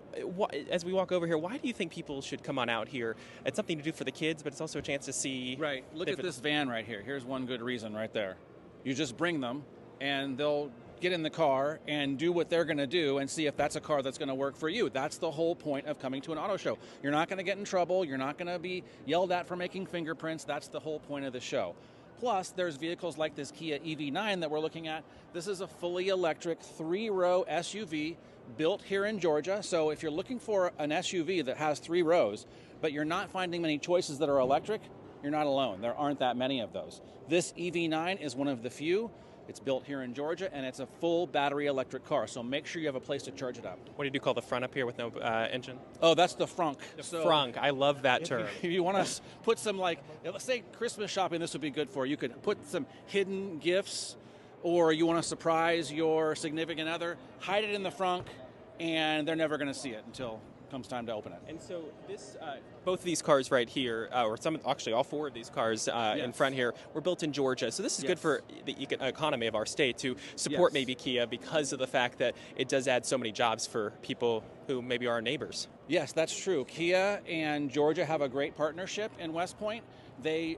as we walk over here, why do you think people should come on out here? It's something to do for the kids, but it's also a chance to see... Right, look at this van right here. Here's one good reason right there. You just bring them, and they'll get in the car and do what they're going to do and see if that's a car that's going to work for you. That's the whole point of coming to an auto show. You're not going to get in trouble. You're not going to be yelled at for making fingerprints. That's the whole point of the show. Plus, there's vehicles like this Kia EV9 that we're looking at. This is a fully electric 3-row SUV built here in Georgia. So if you're looking for an SUV that has 3 rows, but you're not finding many choices that are electric, you're not alone. There aren't that many of those. This EV9 is one of the few. It's built here in Georgia, and it's a full battery electric car, so make sure you have a place to charge it up. What do you call the front up here with no engine? Oh, that's the frunk. The frunk. I love that term. If you want to put some, like, let's say Christmas shopping, this would be good for. You could put some hidden gifts, or you want to surprise your significant other, hide it in the frunk, and they're never going to see it until comes time to open it. And so this, both of these cars right here, or actually all four of these cars in front here, were built in Georgia. So this is good for the economy of our state to support maybe Kia because of the fact that it does add so many jobs for people who maybe are our neighbors. Yes, that's true. Kia and Georgia have a great partnership in West Point. They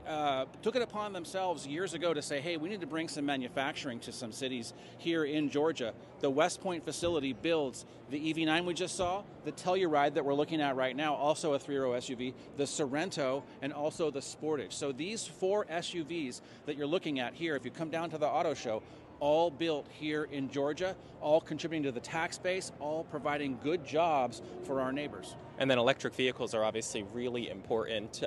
took it upon themselves years ago to say, hey, we need to bring some manufacturing to some cities here in Georgia. The West Point facility builds the EV9 we just saw, the Telluride that we're looking at right now, also a 3-row SUV, the Sorento, and also the Sportage. So these 4 SUVs that you're looking at here, if you come down to the auto show, all built here in Georgia, all contributing to the tax base, all providing good jobs for our neighbors. And then electric vehicles are obviously really important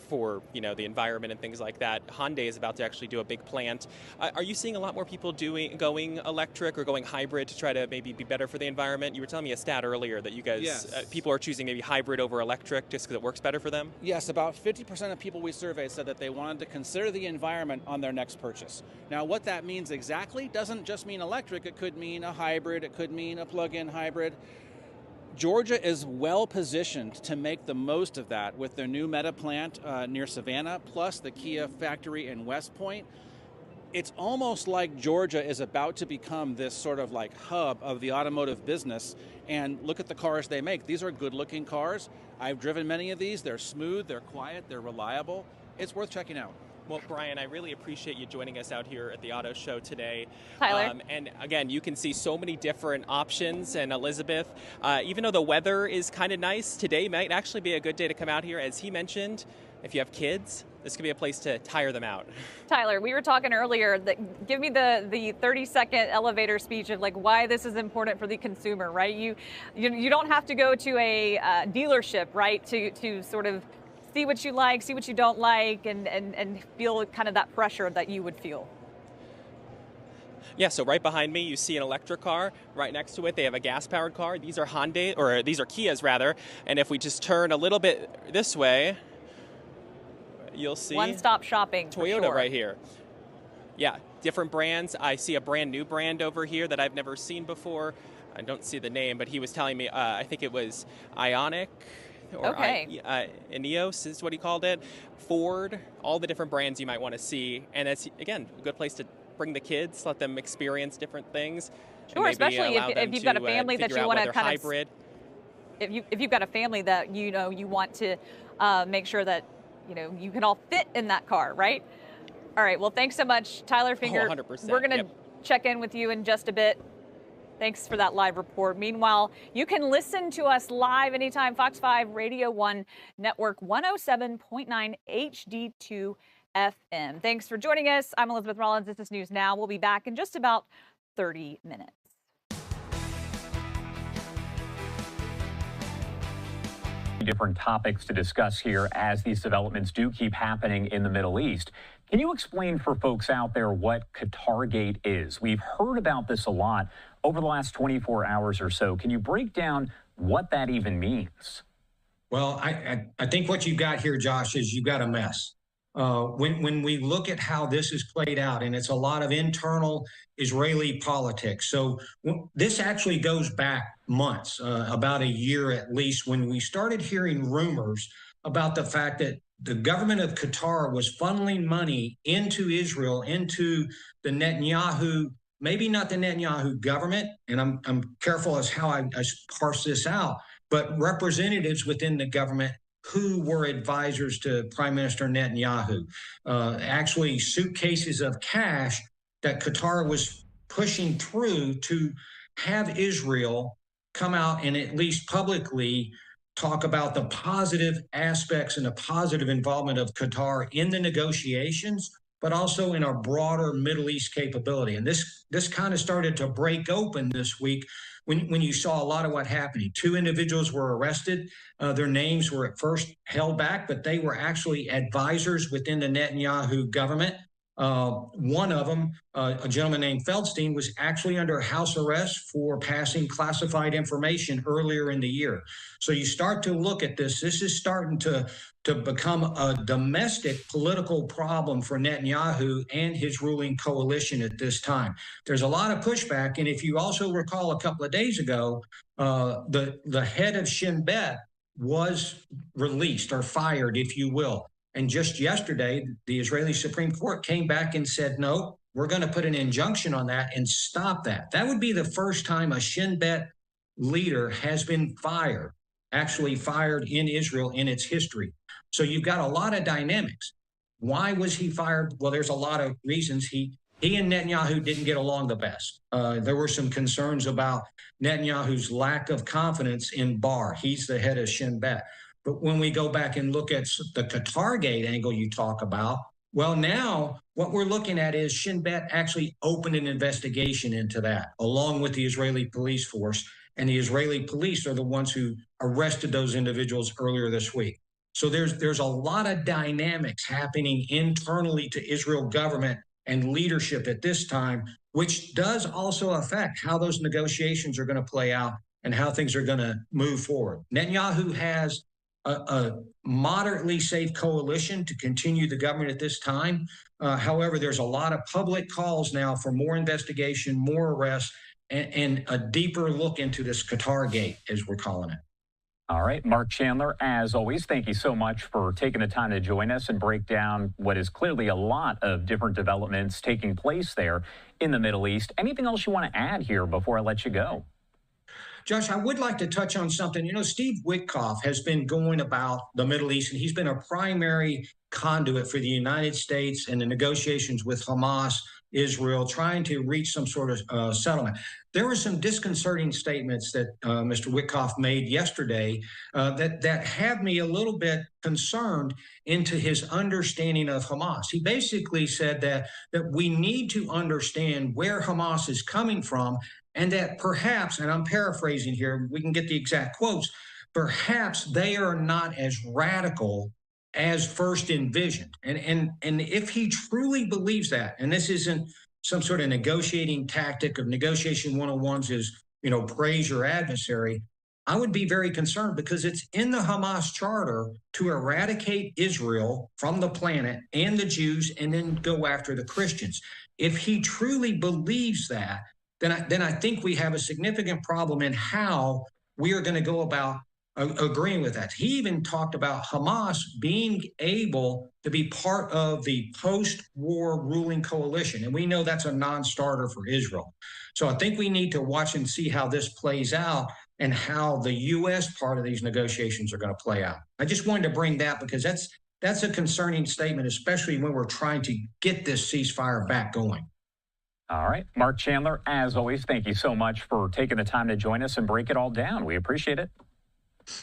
for the environment and things like that. Hyundai is about to actually do a big plant. Are you seeing a lot more people going electric or going hybrid to try to maybe be better for the environment? You were telling me a stat earlier that you guys, people are choosing maybe hybrid over electric just because it works better for them? Yes, about 50% of people we surveyed said that they wanted to consider the environment on their next purchase. Now, what that means exactly doesn't just mean electric. It could mean a hybrid. It could mean a plug-in hybrid. Georgia is well positioned to make the most of that with their new Meta plant near Savannah, plus the Kia factory in West Point. It's almost like Georgia is about to become this sort of like hub of the automotive business. And look at the cars they make. These are good-looking cars. I've driven many of these. They're smooth, they're quiet, they're reliable. It's worth checking out. Well, Brian, I really appreciate you joining us out here at the auto show today. Tyler. And again, you can see so many different options. And Elizabeth, even though the weather is kind of nice, today might actually be a good day to come out here. As he mentioned, if you have kids, this could be a place to tire them out. Tyler, we were talking earlier that give me the 30-second elevator speech of like why this is important for the consumer, right? You don't have to go to a dealership, right, to sort of see what you like, see what you don't like, and feel kind of that pressure that you would feel. Yeah, so right behind me, you see an electric car. Right next to it, they have a gas-powered car. These are these are Kias rather. And if we just turn a little bit this way, you'll see one-stop shopping. Toyota right here. Yeah, different brands. I see a brand new brand over here that I've never seen before. I don't see the name, but he was telling me, I think it was Ioniq. Or Ineos is what he called it. Ford, all the different brands you might want to see. And it's, again, a good place to bring the kids, let them experience different things. Sure, especially if you've got a family that you want to kind hybrid. If you've got a family that you want to make sure that you can all fit in that car, right? All right, well, thanks so much, Tyler Finger. 100%. We're going to check in with you in just a bit. Thanks for that live report. Meanwhile, you can listen to us live anytime. Fox 5 Radio 1 Network 107.9 HD2 FM. Thanks for joining us. I'm Elizabeth Rollins. This is News Now. We'll be back in just about 30 minutes. Different topics to discuss here as these developments do keep happening in the Middle East. Can you explain for folks out there what Qatargate is? We've heard about this a lot over the last 24 hours or so. Can you break down what that even means? Well, I think what you've got here, Josh, is you've got a mess. When we look at how this is played out, and it's a lot of internal Israeli politics. So this actually goes back months, about a year at least, when we started hearing rumors about the fact that the government of Qatar was funneling money into Israel, into the Netanyahu, maybe not the Netanyahu government, and I'm careful as how I parse this out, but representatives within the government who were advisors to Prime Minister Netanyahu. Actually, suitcases of cash that Qatar was pushing through to have Israel come out and at least publicly talk about the positive aspects and the positive involvement of Qatar in the negotiations, but also in our broader Middle East capability. And this kind of started to break open this week when you saw a lot of what happened. 2 individuals were arrested. Their names were at first held back, but they were actually advisors within the Netanyahu government. One of them, a gentleman named Feldstein, was actually under house arrest for passing classified information earlier in the year. So you start to look at this. This is starting to become a domestic political problem for Netanyahu and his ruling coalition at this time. There's a lot of pushback. And if you also recall a couple of days ago, the head of Shin Bet was released or fired, if you will. And just yesterday, the Israeli Supreme Court came back and said, no, we're going to put an injunction on that and stop that. That would be the first time a Shin Bet leader has been fired, actually fired in Israel in its history. So you've got a lot of dynamics. Why was he fired? Well, there's a lot of reasons. He and Netanyahu didn't get along the best. There were some concerns about Netanyahu's lack of confidence in Barr. He's the head of Shin Bet. But when we go back and look at the Qatargate angle you talk about, well, now what we're looking at is Shin Bet actually opened an investigation into that, along with the Israeli police force. And the Israeli police are the ones who arrested those individuals earlier this week. So there's a lot of dynamics happening internally to Israel government and leadership at this time, which does also affect how those negotiations are going to play out and how things are going to move forward. Netanyahu has a moderately safe coalition to continue the government at this time. However, there's a lot of public calls now for more investigation, more arrests, and a deeper look into this Qatargate, as we're calling it. All right, Mark Chandler, as always, thank you so much for taking the time to join us and break down what is clearly a lot of different developments taking place there in the Middle East. Anything else you want to add here before I let you go? Josh, I would like to touch on something. You know, Steve Witkoff has been going about the Middle East, and he's been a primary conduit for the United States and the negotiations with Hamas, Israel, trying to reach some sort of settlement. There were some disconcerting statements that Mr. Witkoff made yesterday that have me a little bit concerned into his understanding of Hamas. He basically said that we need to understand where Hamas is coming from, and that perhaps, and I'm paraphrasing here, we can get the exact quotes, perhaps they are not as radical as first envisioned. And if he truly believes that, and this isn't some sort of negotiating tactic of negotiation 101s is, you know, praise your adversary, I would be very concerned because it's in the Hamas charter to eradicate Israel from the planet and the Jews and then go after the Christians. If he truly believes that, then I think we have a significant problem in how we are going to go about agreeing with that. He even talked about Hamas being able to be part of the post-war ruling coalition. And we know that's a non-starter for Israel. So I think we need to watch and see how this plays out and how the U.S. part of these negotiations are going to play out. I just wanted to bring that because that's a concerning statement, especially when we're trying to get this ceasefire back going. All right. Mark Chandler, as always, thank you so much for taking the time to join us and break it all down. We appreciate it.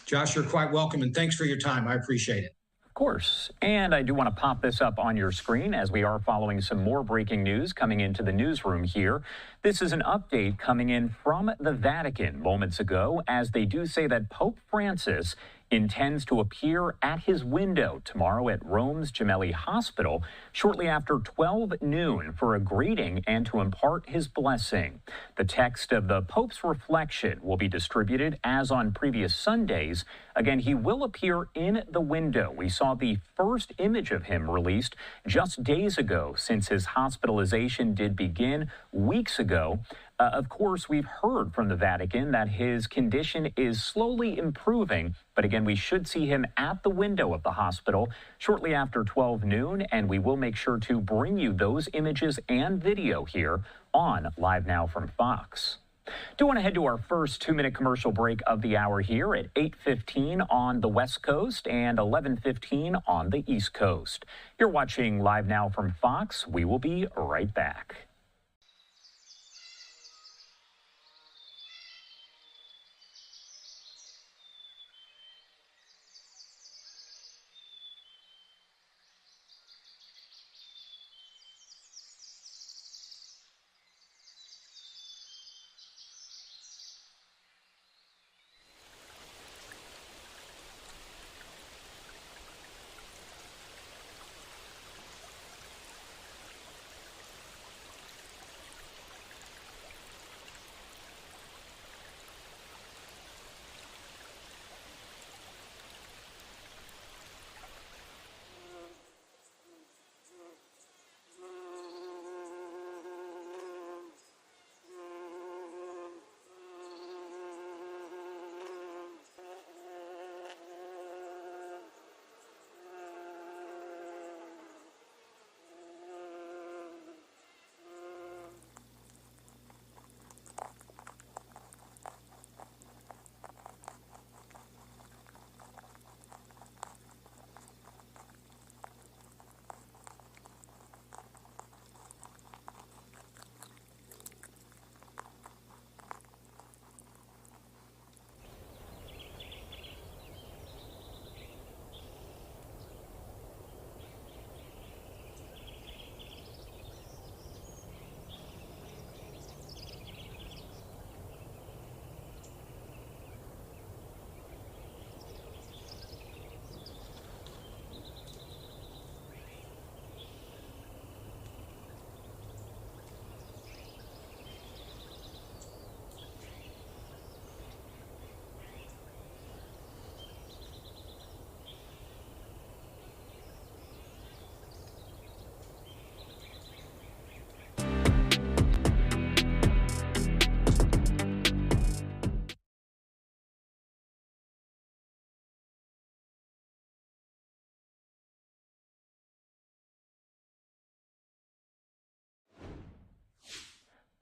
Josh, you're quite welcome, and thanks for your time. I appreciate it. Of course. And I do want to pop this up on your screen as we are following some more breaking news coming into the newsroom here. This is an update coming in from the Vatican moments ago, as they do say that Pope Francis intends to appear at his window tomorrow at Rome's Gemelli Hospital shortly after 12 noon for a greeting and to impart his blessing. The text of the Pope's reflection will be distributed as on previous Sundays. Again, he will appear in the window. We saw the first image of him released just days ago, since his hospitalization did begin weeks ago. Of course, we've heard from the Vatican that his condition is slowly improving, but again, we should see him at the window of the hospital shortly after 12 noon, and we will make sure to bring you those images and video here on Live Now from Fox. Do want to head to our first 2-minute commercial break of the hour here at 8:15 on the West Coast and 11:15 on the East Coast. You're watching Live Now from Fox. We will be right back.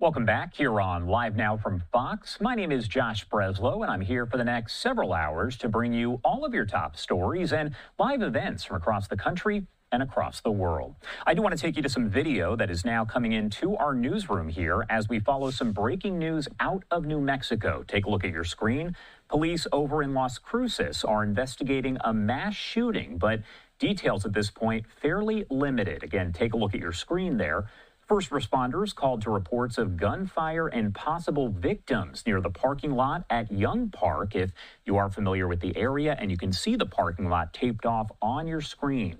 Welcome back here on Live Now from Fox. My name is Josh Breslow, and I'm here for the next several hours to bring you all of your top stories and live events from across the country and across the world. I do want to take you to some video that is now coming into our newsroom here as we follow some breaking news out of New Mexico. Take a look at your screen. Police over in Las Cruces are investigating a mass shooting, but details at this point fairly limited. Again, take a look at your screen there. First responders called to reports of gunfire and possible victims near the parking lot at Young Park. If you are familiar with the area, and you can see the parking lot taped off on your screen.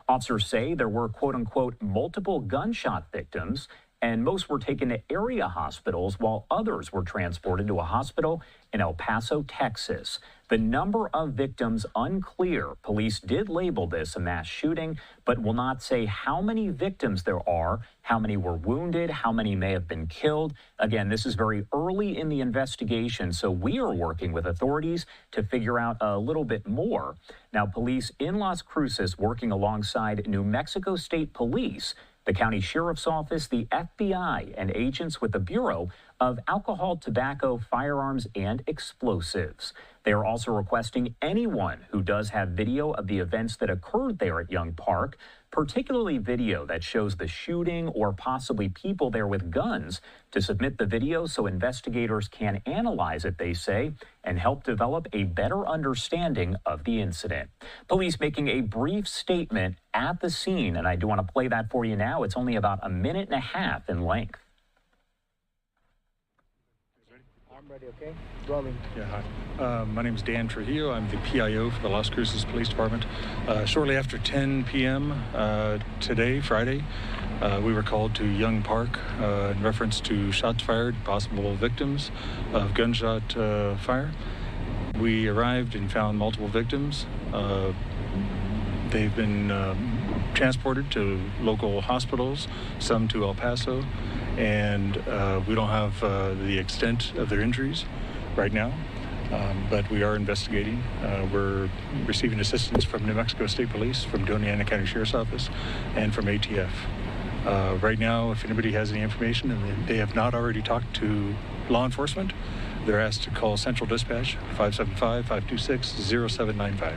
Officers say there were, quote unquote, multiple gunshot victims, and most were taken to area hospitals while others were transported to a hospital in El Paso, Texas. The number of victims unclear. Police did label this a mass shooting, but will not say how many victims there are, how many were wounded, how many may have been killed. Again, this is very early in the investigation, so we are working with authorities to figure out a little bit more. Now, police in Las Cruces working alongside New Mexico State Police, the county sheriff's office, the FBI, and agents with the Bureau of Alcohol, Tobacco, Firearms, and Explosives. They are also requesting anyone who does have video of the events that occurred there at Young Park, particularly video that shows the shooting or possibly people there with guns, to submit the video so investigators can analyze it, they say, and help develop a better understanding of the incident. Police making a brief statement at the scene, and I do want to play that for you now. It's only about a minute and a half in length. I'm ready, okay? Rolling. Yeah, hi. My name is Dan Trujillo. I'm the PIO for the Las Cruces Police Department. Shortly after 10 p.m. Today, Friday, we were called to Young Park in reference to shots fired, possible victims of gunshot fire. We arrived and found multiple victims. They've been transported to local hospitals, some to El Paso, and we don't have the extent of their injuries right now, but we are investigating. We're receiving assistance from New Mexico State Police, from Doña Ana County Sheriff's Office, and from ATF. Right now, if anybody has any information and they have not already talked to law enforcement, they're asked to call Central Dispatch 575-526-0795.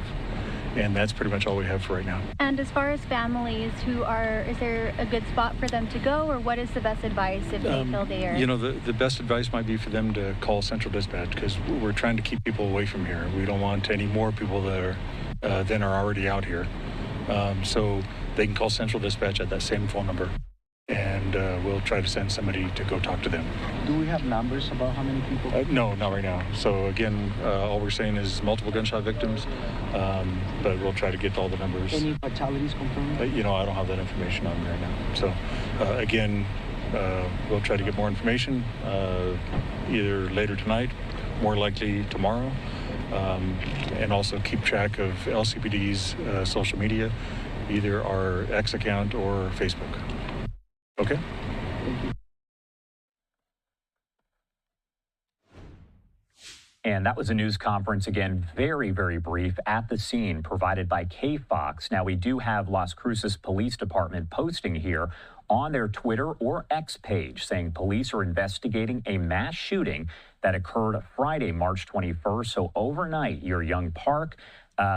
And that's pretty much all we have for right now. And as far as families is there a good spot for them to go, or what is the best advice if they feel they are? You know, the best advice might be for them to call Central Dispatch, because we're trying to keep people away from here. We don't want any more people that are than are already out here. So they can call Central Dispatch at that same phone number, and we'll try to send somebody to go talk to them. Do we have numbers about how many people? No, not right now. So again, all we're saying is multiple gunshot victims, but we'll try to get all the numbers. Any fatalities confirmed? You know, I don't have that information on me right now. So again, we'll try to get more information either later tonight, more likely tomorrow, and also keep track of LCPD's social media, either our X account or Facebook. Okay? Thank you. And that was a news conference, again, very, very brief, at the scene, provided by KFOX. Now, we do have Las Cruces Police Department posting here on their Twitter or X page saying police are investigating a mass shooting that occurred Friday, March 21st. So overnight, near Young Park.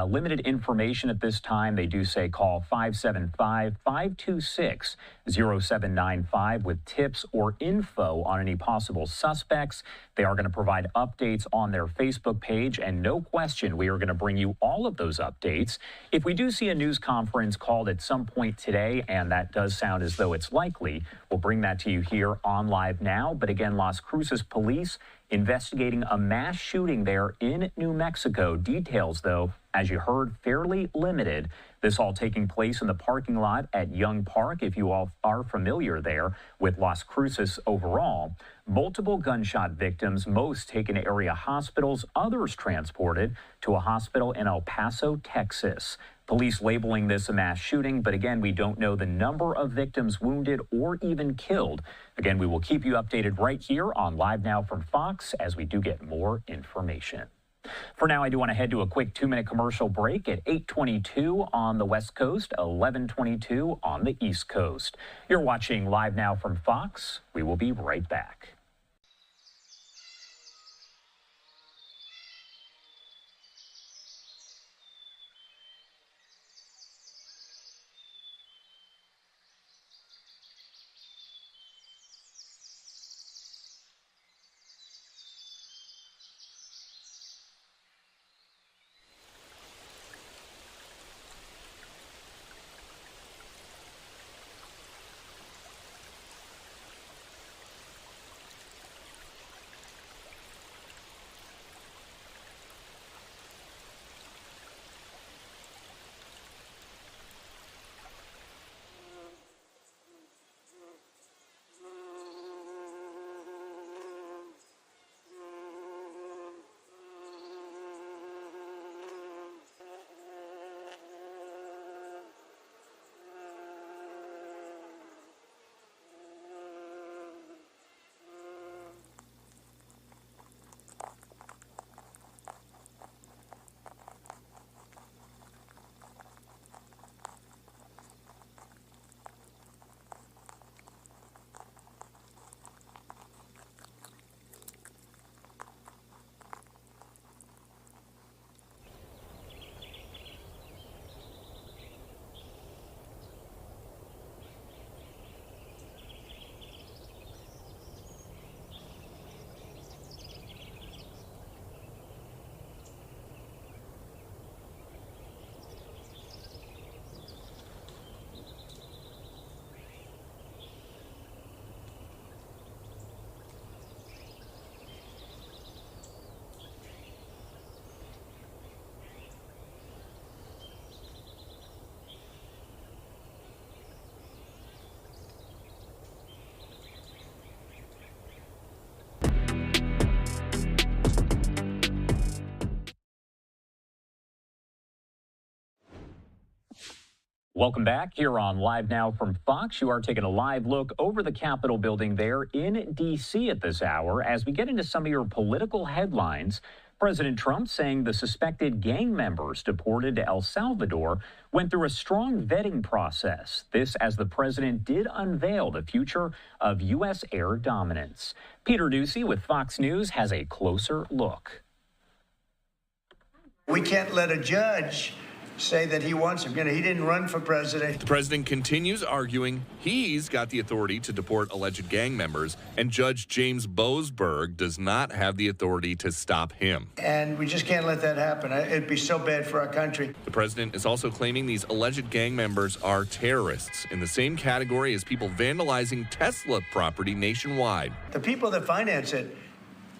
Limited information at this time. They do say call 575-526-0795 with tips or info on any possible suspects. They are going to provide updates on their Facebook page, and no question, we are going to bring you all of those updates. If we do see a news conference called at some point today, and that does sound as though it's likely, we'll bring that to you here on Live Now. But again, Las Cruces Police investigating a mass shooting there in New Mexico. Details, though, as you heard, fairly limited. This all taking place in the parking lot at Young Park, if you all are familiar there with Las Cruces overall. Multiple gunshot victims, most taken to area hospitals, others transported to a hospital in El Paso, Texas. Police labeling this a mass shooting, but again, we don't know the number of victims wounded or even killed. Again, we will keep you updated right here on Live Now from Fox as we do get more information. For now, I do want to head to a quick 2-minute commercial break at 8:22 on the West Coast, 11:22 on the East Coast. You're watching Live Now from Fox. We will be right back. Welcome back here on Live Now from Fox. You are taking a live look over the Capitol building there in D.C. at this hour. As we get into some of your political headlines, President Trump saying the suspected gang members deported to El Salvador went through a strong vetting process. This as the president did unveil the future of U.S. air dominance. Peter Ducey with Fox News has a closer look. We can't let a judge say that he wants him. You know, he didn't run for president. The president continues arguing he's got the authority to deport alleged gang members, and Judge James Boasberg does not have the authority to stop him. And we just can't let that happen. It'd be so bad for our country. The president is also claiming these alleged gang members are terrorists, in the same category as people vandalizing Tesla property nationwide. The people that finance it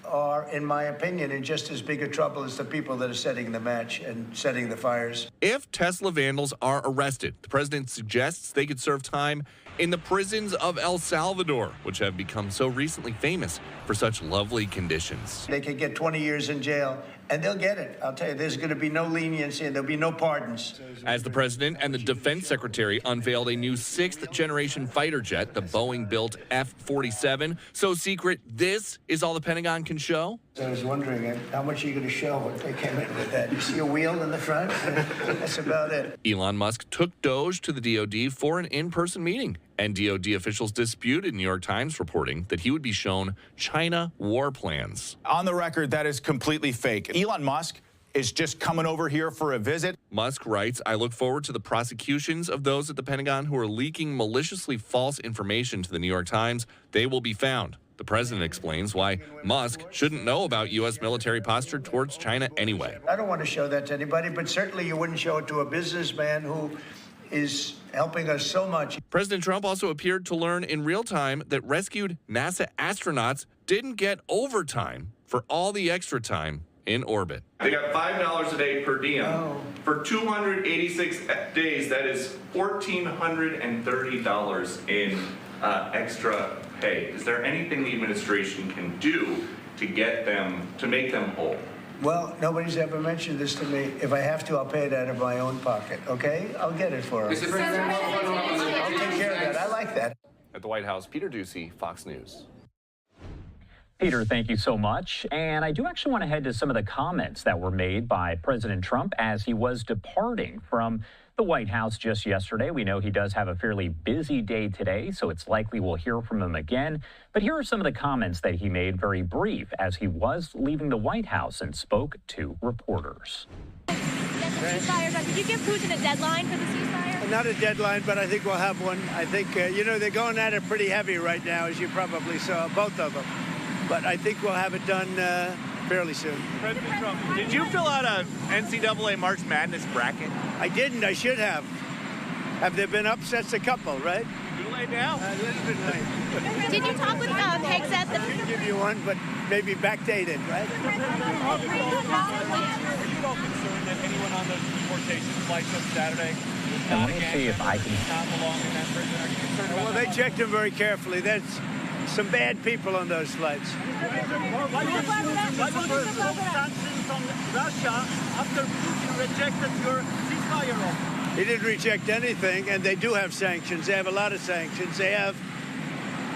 are, in my opinion, in just as big a trouble as the people that are setting the match and setting the fires. If Tesla vandals are arrested, the president suggests they could serve time in the prisons of El Salvador, which have become so recently famous for such lovely conditions. They could get 20 years in jail, and they'll get it. I'll tell you, there's going to be no leniency and there'll be no pardons. As the president and the defense secretary unveiled a new 6th-generation fighter jet, the Boeing-built F-47. So secret, this is all the Pentagon can show? I was wondering, how much are you going to show if they came in with that? You see a wheel in the front? That's about it. Elon Musk took Doge to the DOD for an in-person meeting, and DOD officials disputed New York Times reporting that he would be shown China war plans. On the record, that is completely fake. Elon Musk is just coming over here for a visit. Musk writes, I look forward to the prosecutions of those at the Pentagon who are leaking maliciously false information to the New York Times. They will be found. The president explains why Musk shouldn't know about U.S. military posture towards China anyway. I don't want to show that to anybody, but certainly you wouldn't show it to a businessman who is helping us so much. President Trump also appeared to learn in real time that rescued NASA astronauts didn't get overtime for all the extra time in orbit. They got $5 a day per diem. For 286 days, that is $1,430 in extra pay. Is there anything the administration can do to get them, to make them whole? Well, nobody's ever mentioned this to me. If I have to, I'll pay it out of my own pocket, okay? I'll get it for them. I'll take care of that. I like that. At the White House, Peter Ducey, Fox News. Peter, thank you so much. And I do actually want to head to some of the comments that were made by President Trump as he was departing from the White House just yesterday. We know he does have a fairly busy day today, so it's likely we'll hear from him again. But here are some of the comments that he made, very brief, as he was leaving the White House and spoke to reporters. Ceasefire. Did you give Putin a deadline for the ceasefire? Not a deadline, but I think we'll have one. I think, they're going at it pretty heavy right now, as you probably saw, both of them. But I think we'll have it done fairly soon. President Trump, did you fill out a NCAA March Madness bracket? I didn't. I should have. Have there been upsets? A couple, right? Too late now. A little bit late. Did you talk with Hegseth? I can give you one, but maybe backdated, right? Are you at all concerned that anyone on those deportation flights on Saturday was not Let me see if I can. not belong in that prison? Are you concerned about Well, they checked them very carefully. There's some bad people on those flights. Why would you impose sanctions on Russia after Putin rejected your ceasefire offer? He didn't reject anything, and they do have sanctions. They have a lot of sanctions. They have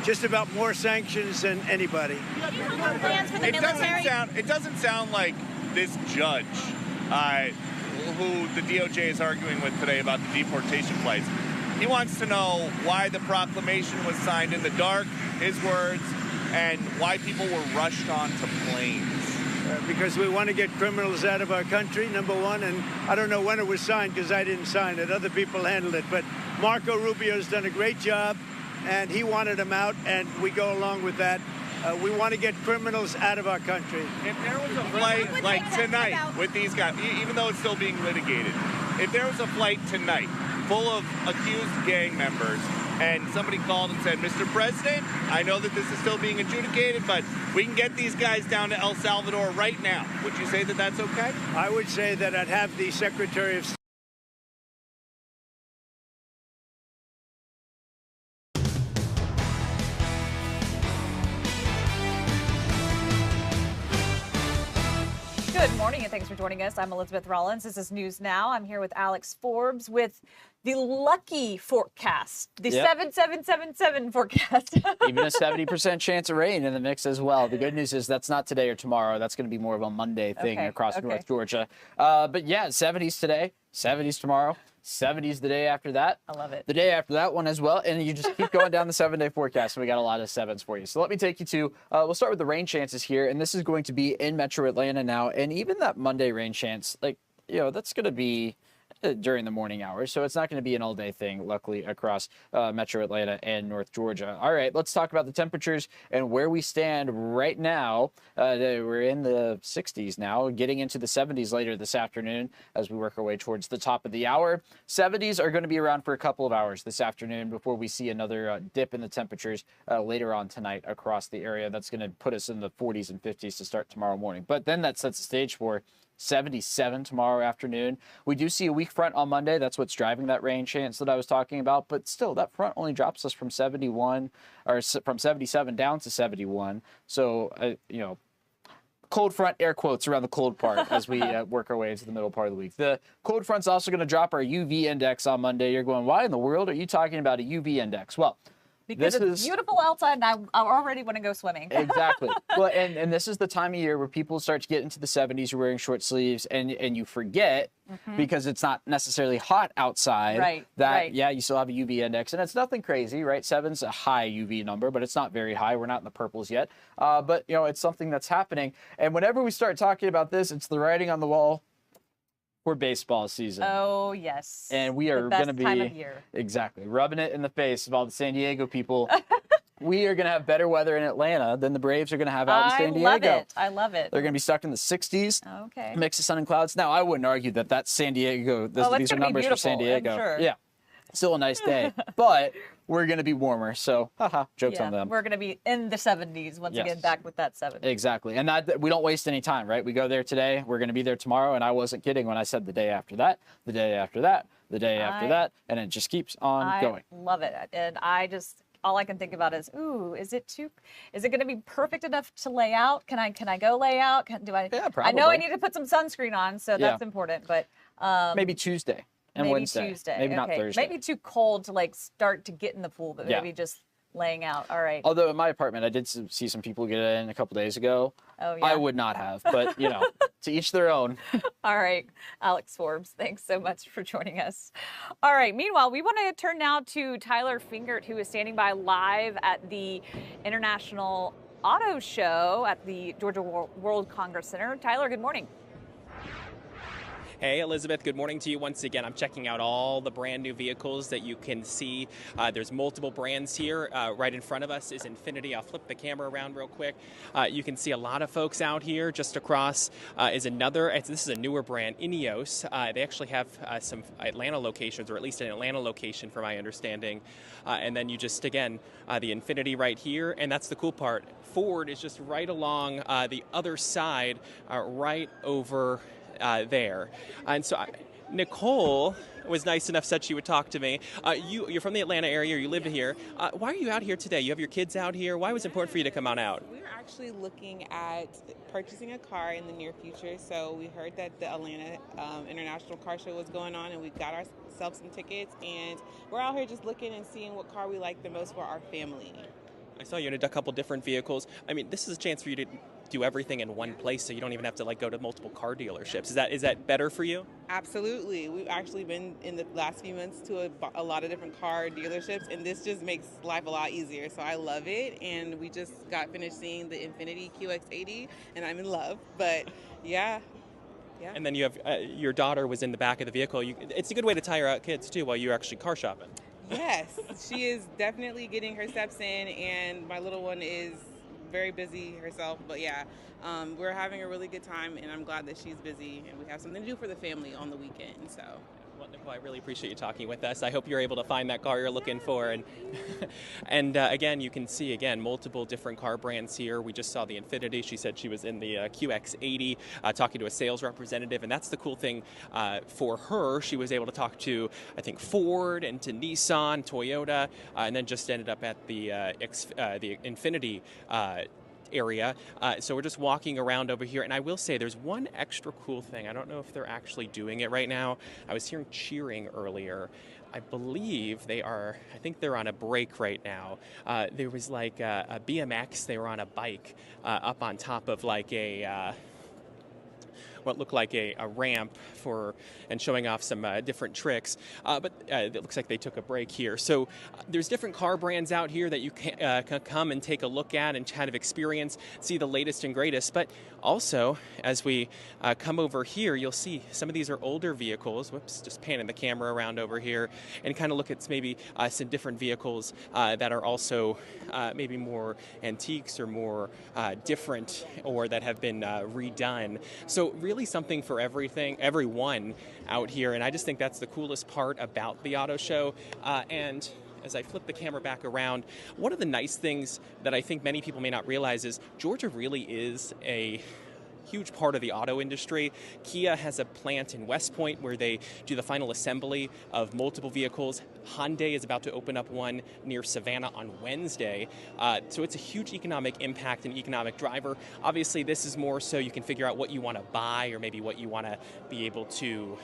just about more sanctions than anybody. Plans for the military? It doesn't sound like this judge, who the DOJ is arguing with today about the deportation flights. He wants to know why the proclamation was signed in the dark, his words, and why people were rushed onto planes. Because we want to get criminals out of our country, number one, and I don't know when it was signed because I didn't sign it. Other people handled it, but Marco Rubio's done a great job, and he wanted them out, and we go along with that. We want to get criminals out of our country. If there was a flight like tonight with these guys, even though it's still being litigated, if there was a flight tonight full of accused gang members, and somebody called and said, Mr. President, I know that this is still being adjudicated, but we can get these guys down to El Salvador right now. Would you say that that's okay? I would say that I'd have the Secretary of State. Good morning and thanks for joining us. I'm Elizabeth Rollins. This is News Now. I'm here with Alex Forbes with the lucky forecast, the 7777 forecast. Even a 70% chance of rain in the mix as well. The good news is that's not today or tomorrow. That's going to be more of a Monday thing across North Georgia. But yeah, 70s today, 70s tomorrow, 70s the day after that. I love it. The day after that one as well. And you just keep going down the 7-day forecast. And we got a lot of sevens for you. So let me take you to, we'll start with the rain chances here. And this is going to be in Metro Atlanta now. And even that Monday rain chance, that's going to be during the morning hours. So it's not going to be an all-day thing, luckily, across Metro Atlanta and North Georgia. All right, let's talk about the temperatures and where we stand right now. We're in the 60s now, getting into the 70s later this afternoon as we work our way towards the top of the hour. 70s are going to be around for a couple of hours this afternoon before we see another dip in the temperatures later on tonight across the area. That's going to put us in the 40s and 50s to start tomorrow morning. But then that sets the stage for 77 tomorrow afternoon. We do see a weak front on Monday. That's what's driving that rain chance that I was talking about. But still, that front only drops us from 71 or from 77 down to 71. So, cold front, air quotes around the cold part as we work our way into the middle part of the week. The cold front's also going to drop our UV index on Monday. You're going, why in the world are you talking about a UV index? Well, because it's beautiful outside and I already want to go swimming. Exactly. Well, and this is the time of year where people start to get into the 70s, you're wearing short sleeves, and you forget, because it's not necessarily hot outside, you still have a UV index. And it's nothing crazy, right? 7's a high UV number, but it's not very high. We're not in the purples yet. But, it's something that's happening. And whenever we start talking about this, it's the writing on the wall. For baseball season. Oh, yes. And we are going to be time of year. Exactly rubbing it in the face of all the San Diego people. We are going to have better weather in Atlanta than the Braves are going to have out in San Diego. I love it. They're going to be stuck in the 60s. Okay. Mix of sun and clouds. Now, I wouldn't argue that that's San Diego. These are numbers for San Diego. I'm sure. Yeah. Still a nice day, but we're going to be warmer. So, jokes on them. We're going to be in the 70s once again, back with that 70s. Exactly. And we don't waste any time, right? We go there today. We're going to be there tomorrow. And I wasn't kidding when I said the day after that, the day after that, the day after that. And it just keeps on going. I love it. And all I can think about is, is it going to be perfect enough to lay out? Can I go lay out? Yeah, probably. I know I need to put some sunscreen on, so that's important, but maybe Tuesday. And maybe Wednesday. Tuesday. Maybe not Thursday. Maybe too cold to start to get in the pool, but maybe just laying out. All right. Although in my apartment, I did see some people get in a couple days ago. Oh, yeah. I would not have, but to each their own. All right, Alex Forbes, thanks so much for joining us. All right, meanwhile, we want to turn now to Tyler Fingert, who is standing by live at the International Auto Show at the Georgia World Congress Center. Tyler, good morning. Hey, Elizabeth, good morning to you once again. I'm checking out all the brand new vehicles that you can see. There's multiple brands here. Right in front of us is Infiniti. I'll flip the camera around real quick. You can see a lot of folks out here. Just across is another, this is a newer brand, Ineos. They actually have some Atlanta locations, or at least an Atlanta location from my understanding. And then you just, again, the Infiniti right here. And that's the cool part. Ford is just right along the other side, right over there. And so Nicole was nice enough, said she would talk to me. You're from the Atlanta area, you live here. Why are you out here today? You have your kids out here. Why was it important for you to come on out? We're actually looking at purchasing a car in the near future. So we heard that the Atlanta International Car Show was going on, and we got ourselves some tickets. And we're out here just looking and seeing what car we like the most for our family. I saw you in a couple different vehicles. I mean, this is a chance for you to do everything in one place, so you don't even have to go to multiple car dealerships. Is that better for you? Absolutely. We've actually been in the last few months to a lot of different car dealerships, and this just makes life a lot easier. So I love it, and we just got finished seeing the Infiniti QX80, and I'm in love. But yeah. And then you have your daughter was in the back of the vehicle. It's a good way to tire out kids too while you're actually car shopping. Yes, she is definitely getting her steps in, and my little one is very busy herself. But yeah, we're having a really good time, and I'm glad that she's busy, and we have something to do for the family on the weekend. So. Well, Nicole, I really appreciate you talking with us. I hope you're able to find that car you're looking for. And again, you can see, multiple different car brands here. We just saw the Infiniti. She said she was in the QX80 talking to a sales representative. And that's the cool thing for her. She was able to talk to, I think, Ford and to Nissan, Toyota, and then just ended up at the Infiniti area. So we're just walking around over here, and I will say there's one extra cool thing. I don't know if they're actually doing it right now. I was hearing cheering earlier. I believe I think they're on a break right now. There was like a BMX, they were on a bike up on top of like what looked like a ramp and showing off some different tricks. But it looks like they took a break here. So there's different car brands out here that you can come and take a look at and kind of experience, see the latest and greatest. But also, as we come over here, you'll see some of these are older vehicles. Whoops, just panning the camera around over here and kind of look at maybe some different vehicles that are also maybe more antiques or more different, or that have been redone. So really something for everyone out here, and I just think that's the coolest part about the auto show. And as I flip the camera back around, one of the nice things that I think many people may not realize is Georgia really is a huge part of the auto industry. Kia has a plant in West Point where they do the final assembly of multiple vehicles. Hyundai is about to open up one near Savannah on Wednesday. So it's a huge economic impact and economic driver. Obviously, this is more so you can figure out what you want to buy or maybe what you want to be able to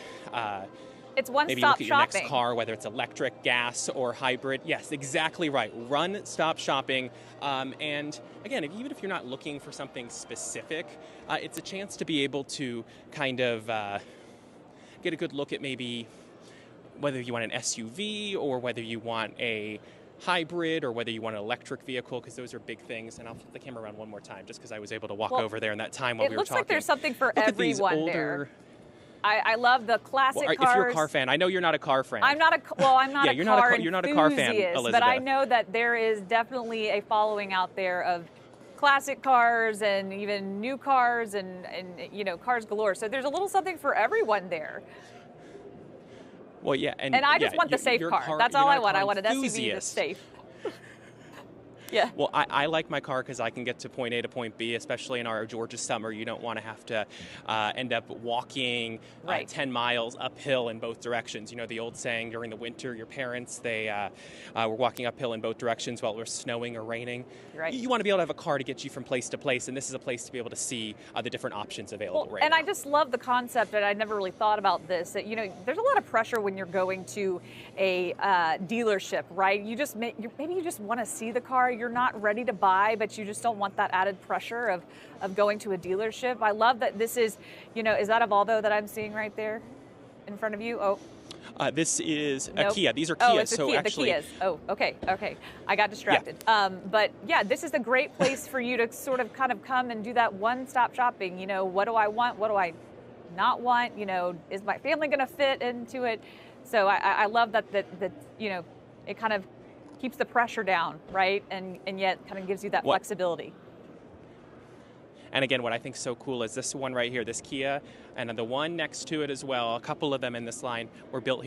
it's one-stop maybe look at your shopping. next car, whether it's electric, gas, or hybrid. Yes, exactly right. Run-stop shopping. And again, even if you're not looking for something specific, it's a chance to be able to kind of get a good look at maybe whether you want an SUV or whether you want a hybrid or whether you want an electric vehicle, because those are big things. And I'll flip the camera around one more time just because I was able to walk over there in that time while we were talking. It looks like there's something for Look everyone at these older, there. I love the classic cars. If you're a car fan, I know you're not a car fan. I'm not a yeah, you're not a car fan, Elizabeth. But I know that there is definitely a following out there of classic cars and even new cars and cars galore. So there's a little something for everyone there. Well, yeah, and I just want the safe car. That's all I want. I want an SUV that's safe. Yeah. Well, I like my car because I can get to point A to point B, especially in our Georgia summer. You don't want to have to end up walking 10 miles uphill in both directions. You know, the old saying during the winter, your parents, they were walking uphill in both directions while it was snowing or raining. Right. You want to be able to have a car to get you from place to place, and this is a place to be able to see the different options available right and now. I just love the concept, and I never really thought about this, that, you know, there's a lot of pressure when you're going to a dealership, right? You just maybe you just want to see the car. You're not ready to buy, but you just don't want that added pressure of going to a dealership. I love that this is, you know, is that a Volvo that I'm seeing right there in front of you? Oh. This is Nope. a Kia. These are Kias. Oh, it's a so Kia, actually, the Kias. Oh, okay. I got distracted. Yeah. But yeah, this is a great place for you to sort of kind of come and do that one-stop shopping. You know, what do I want? What do I not want? You know, is my family going to fit into it? So I love that you know, it kind of keeps the pressure down, right? And yet kind of gives you that flexibility. And again, what I think is so cool is this one right here, this Kia, and the one next to it as well. A couple of them in this line were built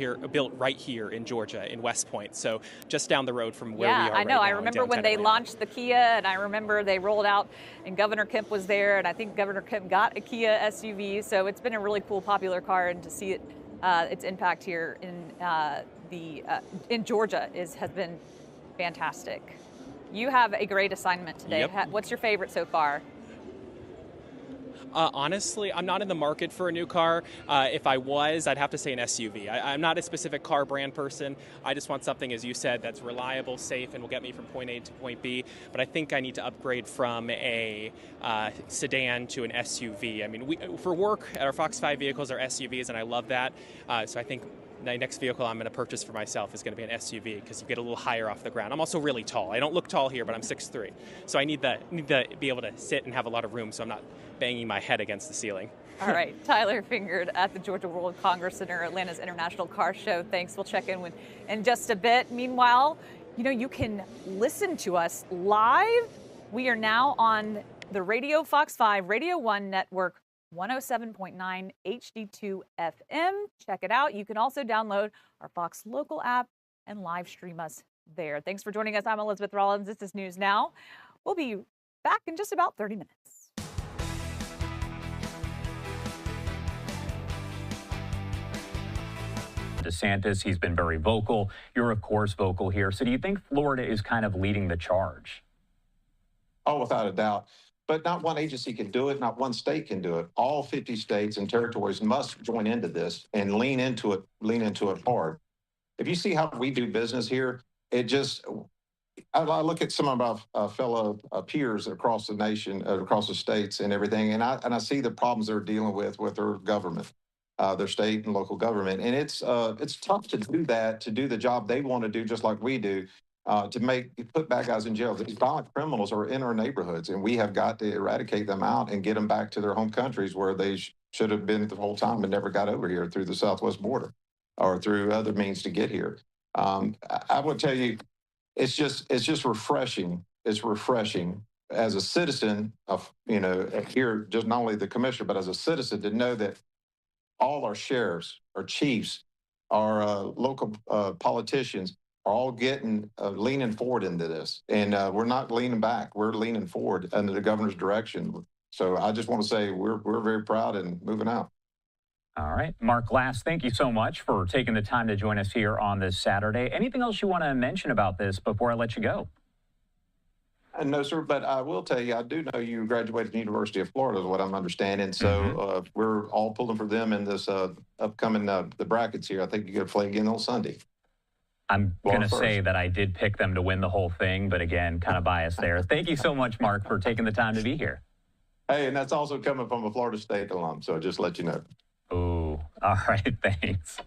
right here in Georgia, in West Point. So just down the road from where we are. Yeah, I know. Right now I remember when they launched the Kia, and I remember they rolled out, and Governor Kemp was there, and I think Governor Kemp got a Kia SUV. So it's been a really cool, popular car, and to see it, its impact here in Georgia has been fantastic. You have a great assignment today. Yep. What's your favorite so far? Honestly, I'm not in the market for a new car. If I was, I'd have to say an SUV. I'm not a specific car brand person. I just want something, as you said, that's reliable, safe, and will get me from point A to point B. But I think I need to upgrade from a sedan to an SUV. I mean, for work, our Fox 5 vehicles are SUVs, and I love that. So I think the next vehicle I'm going to purchase for myself is going to be an SUV because you get a little higher off the ground. I'm also really tall. I don't look tall here, but I'm 6'3". So I need to be able to sit and have a lot of room so I'm not banging my head against the ceiling. All right, Tyler Fingered at the Georgia World Congress Center, Atlanta's International Car Show. Thanks. We'll check in just a bit. Meanwhile, you know, you can listen to us live. We are now on the Radio Fox 5, Radio 1 network, 107.9 HD2 FM. Check it out. You can also download our Fox Local app and live stream us there. Thanks for joining us. I'm Elizabeth Rollins. This is News Now. We'll be back in just about 30 minutes. DeSantis, he's been very vocal. You're, of course, vocal here. So do you think Florida is kind of leading the charge? Oh, without a doubt. But not one agency can do it. Not one state can do it. All 50 states and territories must join into this and lean into it hard. If you see how we do business here, I look at some of our fellow peers across the nation, across the states and everything, and I see the problems they're dealing with their government, their state and local government. And it's tough to do that, to do the job they want to do just like we do. To put bad guys in jail. These violent criminals are in our neighborhoods, and we have got to eradicate them out and get them back to their home countries where they should have been the whole time and never got over here through the southwest border or through other means to get here. I would tell you, it's just refreshing. It's refreshing as a citizen of, you know, here, just not only the commissioner, but as a citizen to know that all our sheriffs, our chiefs, our local politicians are all getting leaning forward into this, and we're not leaning back. We're leaning forward under the governor's direction. So I just want to say we're very proud and moving out. All right, Mark Glass, thank you so much for taking the time to join us here on this Saturday. Anything else you want to mention about this before I let you go? No, sir, but I will tell you, I do know you graduated from the University of Florida, is what I'm understanding. So we're all pulling for them in this upcoming the brackets here. I think you got to play again on Sunday. I'm going to say that I did pick them to win the whole thing, but again, kind of biased there. Thank you so much, Mark, for taking the time to be here. Hey, and that's also coming from a Florida State alum, so just let you know. Ooh, all right, thanks.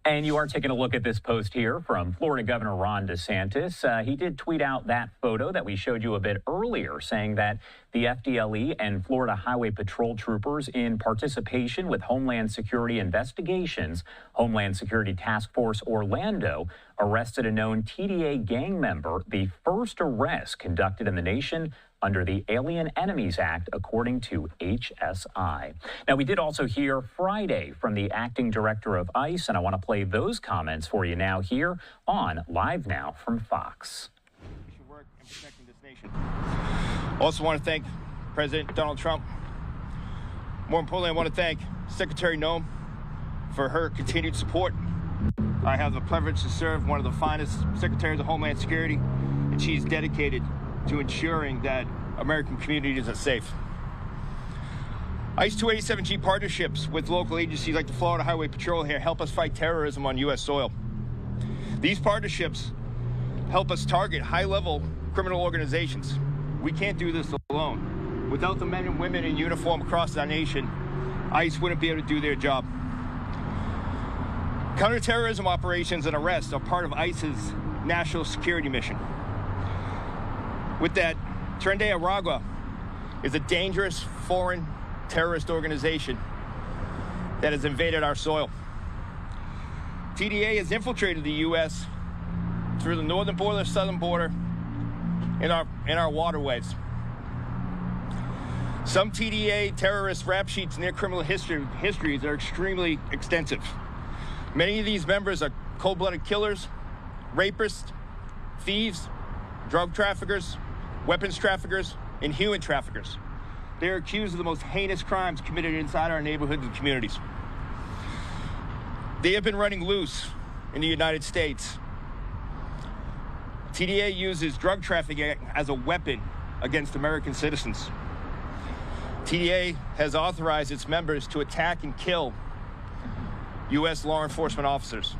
And you are taking a look at this post here from Florida Governor Ron DeSantis. He did tweet out that photo that we showed you a bit earlier, saying that the FDLE and Florida Highway Patrol troopers, in participation with Homeland Security investigations, Homeland Security Task Force Orlando arrested a known TDA gang member, the first arrest conducted in the nation under the Alien Enemies Act, according to HSI. Now, we did also hear Friday from the acting director of ICE, and I want to play those comments for you now here on Live Now from Fox. We should work and protect election. Also want to thank President Donald Trump. More importantly, I want to thank Secretary Noem for her continued support. I have the privilege to serve one of the finest Secretaries of Homeland Security, and she's dedicated to ensuring that American communities are safe. ICE 287G partnerships with local agencies like the Florida Highway Patrol here help us fight terrorism on U.S. soil. These partnerships help us target high-level criminal organizations. We can't do this alone. Without the men and women in uniform across our nation, ICE wouldn't be able to do their job. Counterterrorism operations and arrests are part of ICE's national security mission. With that, Tren de Aragua is a dangerous foreign terrorist organization that has invaded our soil. TDA has infiltrated the U.S. through the northern border, southern border, in our waterways. Some TDA terrorist rap sheets and their criminal histories are extremely extensive. Many of these members are cold-blooded killers, rapists, thieves, drug traffickers, weapons traffickers, and human traffickers. They are accused of the most heinous crimes committed inside our neighborhoods and communities. They have been running loose in the United States. TDA uses drug trafficking as a weapon against American citizens. TDA has authorized its members to attack and kill U.S. law enforcement officers.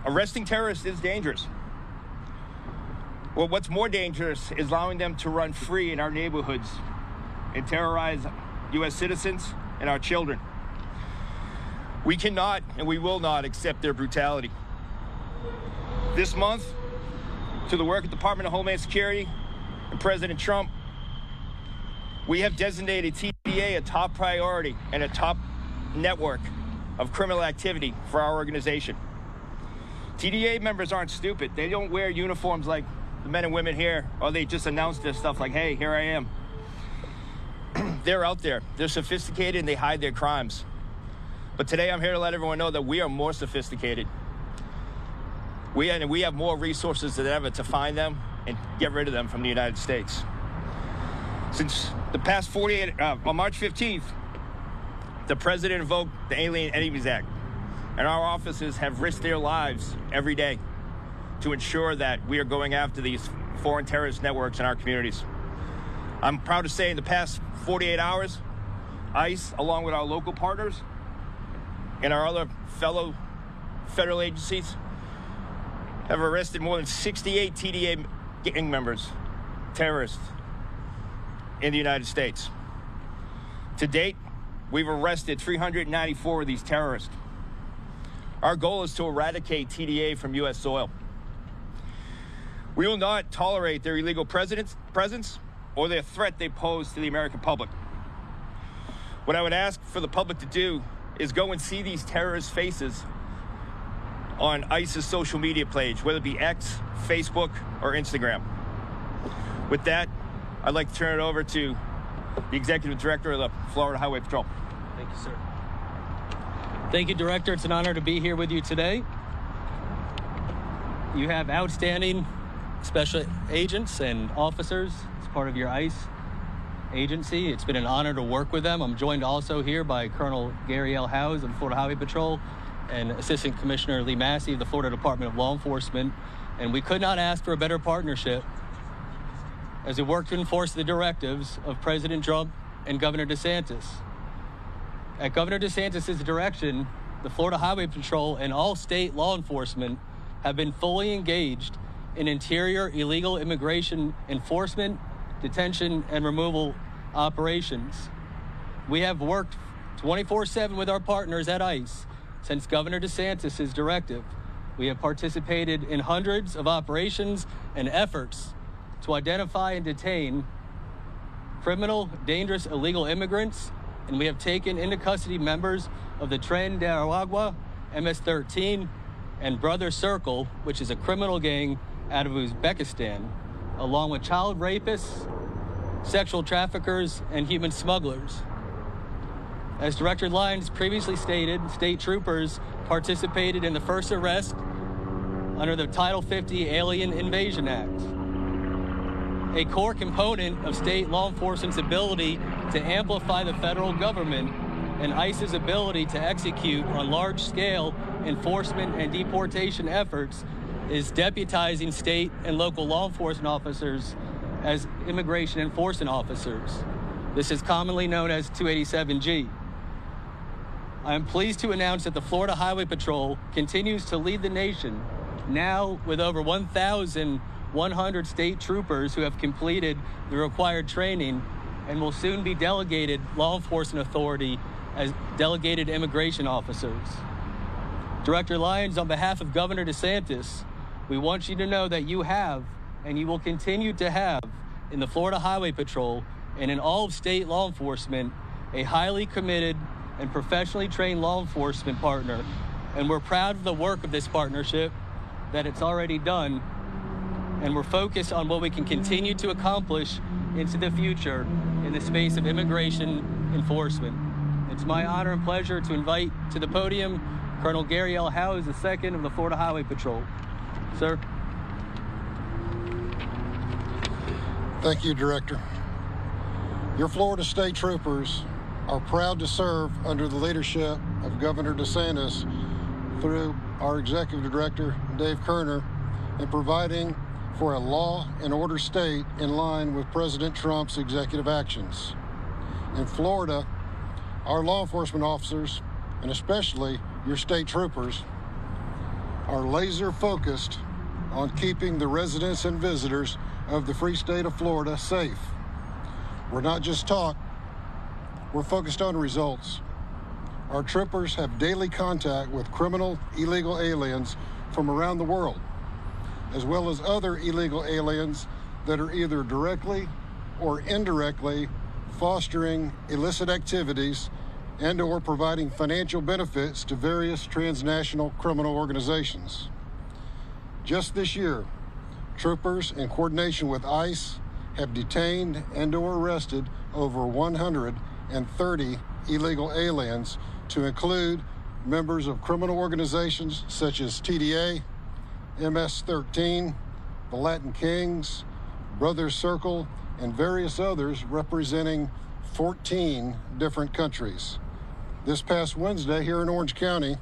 Arresting terrorists is dangerous. Well, what's more dangerous is allowing them to run free in our neighborhoods and terrorize U.S. citizens and our children. We cannot and we will not accept their brutality. This month, to the work of the Department of Homeland Security and President Trump, we have designated TDA a top priority and a top network of criminal activity for our organization. TDA members aren't stupid. They don't wear uniforms like the men and women here, or they just announce this stuff like, hey, here I am. They're out there. They're sophisticated and they hide their crimes. But today I'm here to let everyone know that we are more sophisticated. We have more resources than ever to find them and get rid of them from the United States. Since the past 48, on March 15th, the president invoked the Alien Enemies Act, and our officers have risked their lives every day to ensure that we are going after these foreign terrorist networks in our communities. I'm proud to say in the past 48 hours, ICE, along with our local partners and our other fellow federal agencies, have arrested more than 68 TDA gang members, terrorists, in the United States. To date, we've arrested 394 of these terrorists. Our goal is to eradicate TDA from U.S. soil. We will not tolerate their illegal presence or their threat they pose to the American public. What I would ask for the public to do is go and see these terrorist faces on ICE's social media page, whether it be X, Facebook, or Instagram. With that, I'd like to turn it over to the Executive Director of the Florida Highway Patrol. Thank you, sir. Thank you, Director. It's an honor to be here with you today. You have outstanding special agents and officers as part of your ICE agency. It's been an honor to work with them. I'm joined also here by Colonel Gary L. Howes of the Florida Highway Patrol and Assistant Commissioner Lee Massey of the Florida Department of Law Enforcement. And we could not ask for a better partnership as we work to enforce the directives of President Trump and Governor DeSantis. At Governor DeSantis' direction, the Florida Highway Patrol and all state law enforcement have been fully engaged in interior illegal immigration enforcement, detention, and removal operations. We have worked 24/7 with our partners at ICE since Governor DeSantis' directive. We have participated in hundreds of operations and efforts to identify and detain criminal, dangerous, illegal immigrants, and we have taken into custody members of the Tren de Aragua, MS-13, and Brother Circle, which is a criminal gang out of Uzbekistan, along with child rapists, sexual traffickers, and human smugglers. As Director Lyons previously stated, state troopers participated in the first arrest under the Title 50 Alien Invasion Act. a core component of state law enforcement's ability to amplify the federal government and ICE's ability to execute on large-scale enforcement and deportation efforts is deputizing state and local law enforcement officers as immigration enforcement officers. This is commonly known as 287G. I am pleased to announce that the Florida Highway Patrol continues to lead the nation, now with over 1,100 state troopers who have completed the required training and will soon be delegated law enforcement authority as delegated immigration officers. Director Lyons, on behalf of Governor DeSantis, we want you to know that you have, and you will continue to have, in the Florida Highway Patrol and in all of state law enforcement, a highly committed and professionally trained law enforcement partner. And we're proud of the work of this partnership, that it's already done, and we're focused on what we can continue to accomplish into the future in the space of immigration enforcement. It's my honor and pleasure to invite to the podium Colonel Gary L. Howes, II of the Florida Highway Patrol. Sir. Thank you, Director. Your Florida State Troopers are proud to serve under the leadership of Governor DeSantis through our Executive Director, Dave Kerner, in providing for a law and order state in line with President Trump's executive actions. In Florida, our law enforcement officers, and especially your state troopers, are laser focused on keeping the residents and visitors of the free state of Florida safe. We're not just talk, we're focused on results. Our troopers have daily contact with criminal illegal aliens from around the world, as well as other illegal aliens that are either directly or indirectly fostering illicit activities and or providing financial benefits to various transnational criminal organizations. Just this year, troopers in coordination with ICE have detained and or arrested over 130 illegal aliens, to include members of criminal organizations such as TDA, MS-13, the Latin Kings, Brothers Circle, and various others representing 14 different countries. This past Wednesday here in Orange County,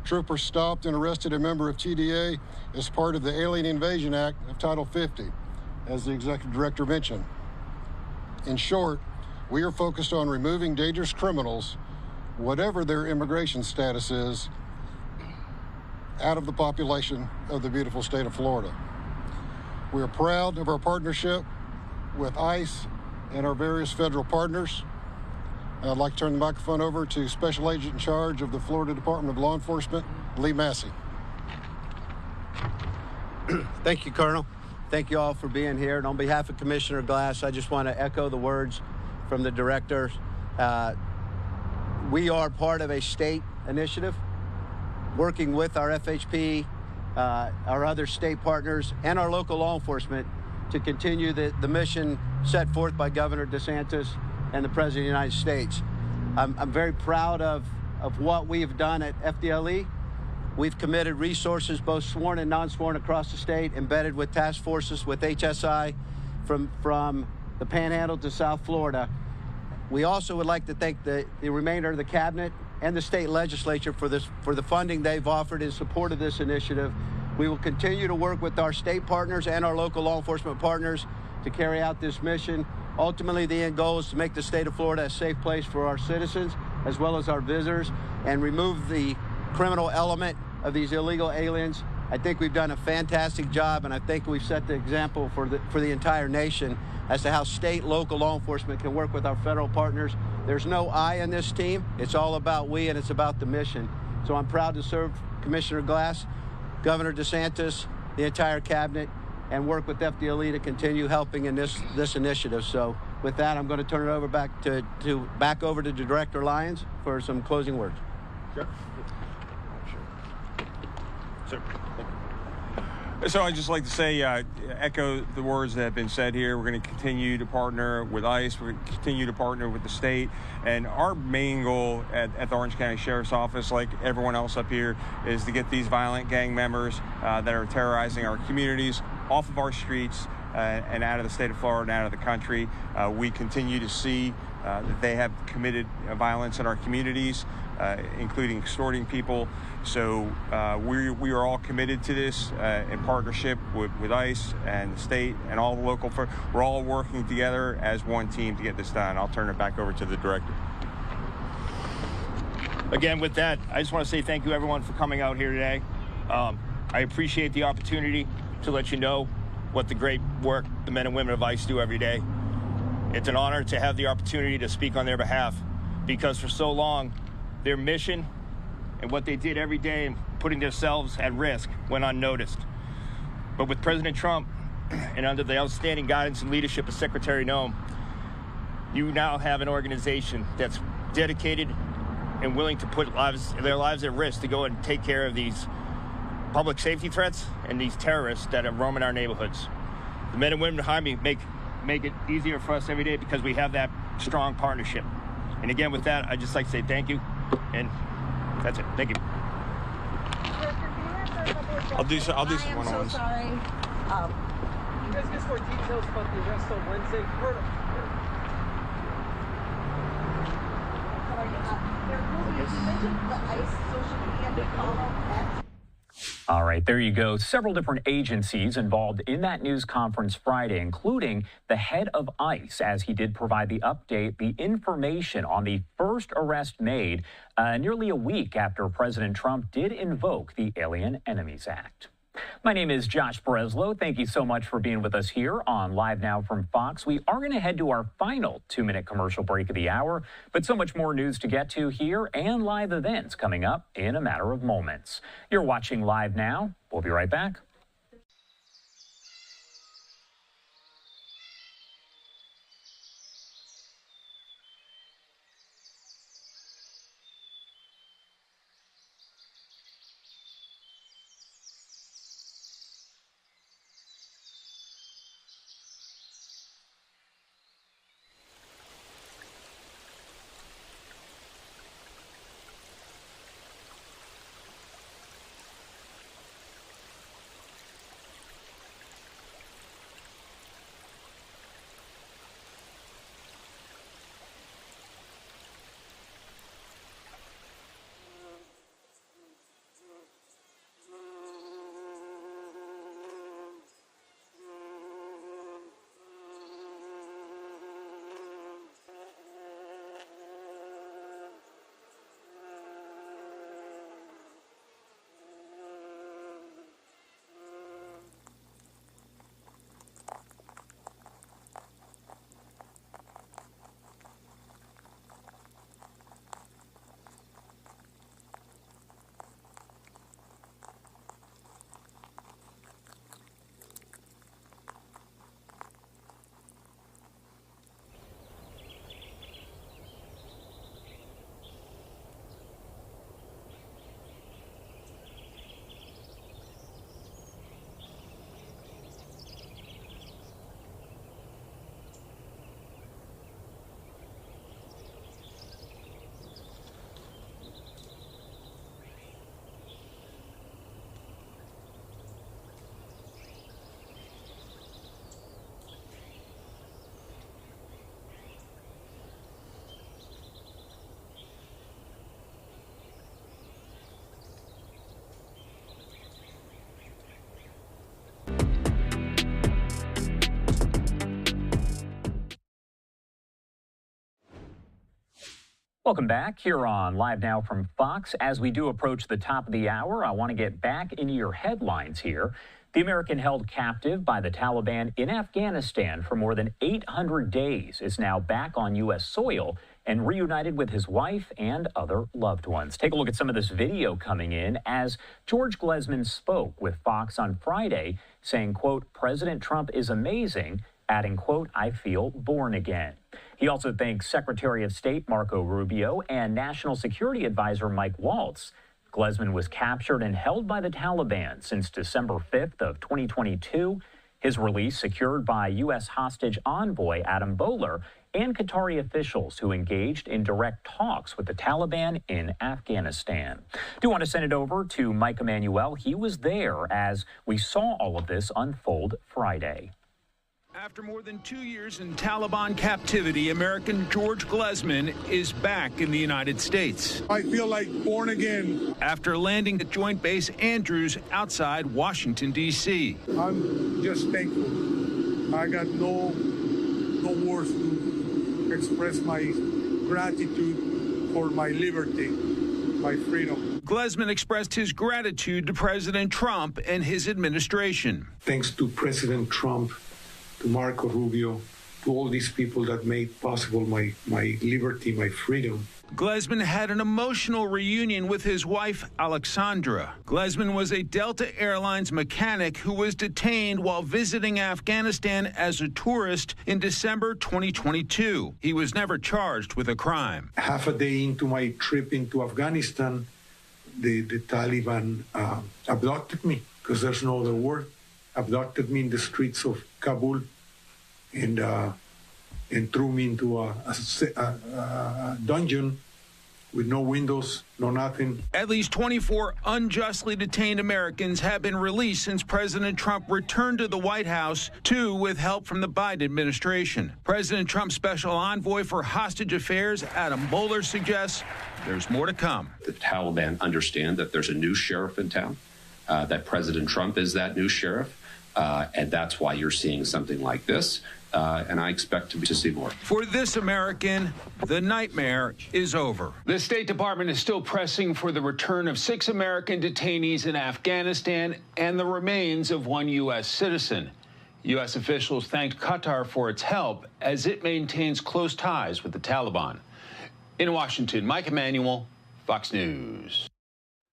troopers stopped and arrested a member of TDA as part of the Alien Invasion Act of Title 50, as the Executive Director mentioned. In short, we are focused on removing dangerous criminals, whatever their immigration status is, out of the population of the beautiful state of Florida. We are proud of our partnership with ICE and our various federal partners. I'd like to turn the microphone over to Special Agent in charge of the Florida Department of Law Enforcement, Lee Massey. Thank you, Colonel. Thank you all for being here. And on behalf of Commissioner Glass, I just want to echo the words from the Director. We are part of a state initiative working with our FHP, our other state partners, and our local law enforcement to continue the mission set forth by Governor DeSantis and the President of the United States. I'm very proud of what we have done at FDLE. We've committed resources, both sworn and non-sworn, across the state, embedded with task forces with HSI from the Panhandle to South Florida. We also would like to thank the remainder of the cabinet and the state legislature for the funding they've offered in support of this initiative. We will continue to work with our state partners and our local law enforcement partners to carry out this mission. Ultimately, the end goal is to make the state of Florida a safe place for our citizens as well as our visitors, and remove the criminal element of these illegal aliens. I think we've done a fantastic job, and I think we've set the example for the entire nation as to how state, local law enforcement can work with our federal partners. There's no I in this team. It's all about we, and it's about the mission. So I'm proud to serve Commissioner Glass, Governor DeSantis, the entire cabinet, and work with FDLE to continue helping in this initiative. So with that, I'm going to turn it over back over to Director Lyons for some closing words. Sure. So I'd just like to say, echo the words that have been said here. We're going to continue to partner with ICE. We're going to continue to partner with the state. And our main goal at the Orange County Sheriff's Office, like everyone else up here, is to get these violent gang members that are terrorizing our communities off of our streets and out of the state of Florida and out of the country. We continue to see that they have committed violence in our communities, including extorting people. So we are all committed to this in partnership with ICE and the state and all the local. We're all working together as one team to get this done. I'll turn it back over to the director. Again, with that, I just want to say thank you, everyone, for coming out here today. I appreciate the opportunity to let you know what the great work the men and women of ICE do every day. It's an honor to have the opportunity to speak on their behalf, because for so long, their mission and what they did every day in putting themselves at risk went unnoticed. But with President Trump and under the outstanding guidance and leadership of Secretary Noem, you now have an organization that's dedicated and willing to put their lives at risk to go and take care of these public safety threats and these terrorists that are roaming our neighborhoods. The men and women behind me make it easier for us every day because we have that strong partnership. And again, with that, I'd just like to say thank you, and that's it. Thank you. I'll do some one-on-ones. I'm so sorry. You guys get more details about the arrest on Wednesday? All right, there you go. Several different agencies involved in that news conference Friday, including the head of ICE, as he did provide the update, the information on the first arrest made nearly a week after President Trump did invoke the Alien Enemies Act. My name is Josh Breslow. Thank you so much for being with us here on Live Now from Fox. We are going to head to our final 2-minute commercial break of the hour, but so much more news to get to here and live events coming up in a matter of moments. You're watching Live Now. We'll be right back. Welcome back here on Live Now from Fox. As we do approach the top of the hour, I want to get back into your headlines here. The American held captive by the Taliban in Afghanistan for more than 800 days is now back on U.S. soil and reunited with his wife and other loved ones. Take a look at some of this video coming in as George Glesman spoke with Fox on Friday, saying, quote, "President Trump is amazing," adding, quote, "I feel born again." He also thanked Secretary of State Marco Rubio and National Security Advisor Mike Waltz. Glesman was captured and held by the Taliban since December 5th of 2022. His release secured by U.S. hostage envoy Adam Boehler and Qatari officials who engaged in direct talks with the Taliban in Afghanistan. Do want to send it over to Mike Emanuel. He was there as we saw all of this unfold Friday. After more than 2 years in Taliban captivity, American George Glesman is back in the United States. I feel like born again. After landing at Joint Base Andrews outside Washington, D.C. I'm just thankful. I got no words to express my gratitude for my liberty, my freedom. Glesman expressed his gratitude to President Trump and his administration. Thanks to President Trump, to Marco Rubio, to all these people that made possible my liberty, my freedom. Glesman had an emotional reunion with his wife, Alexandra. Glesman was a Delta Airlines mechanic who was detained while visiting Afghanistan as a tourist in December 2022. He was never charged with a crime. Half a day into my trip into Afghanistan, the Taliban abducted me, because there's no other word. Abducted me in the streets of Kabul and threw me into a dungeon with no windows, no nothing. At least 24 unjustly detained Americans have been released since President Trump returned to the White House, 2 with help from the Biden administration. President Trump's special envoy for hostage affairs, Adam Bowler, suggests there's more to come. The Taliban understand that there's a new sheriff in town, that President Trump is that new sheriff. And that's why you're seeing something like this. And I expect to see more. For this American, the nightmare is over. The State Department is still pressing for the return of 6 American detainees in Afghanistan and the remains of 1 U.S. citizen. U.S. officials thanked Qatar for its help as it maintains close ties with the Taliban. In Washington, Mike Emanuel, Fox News.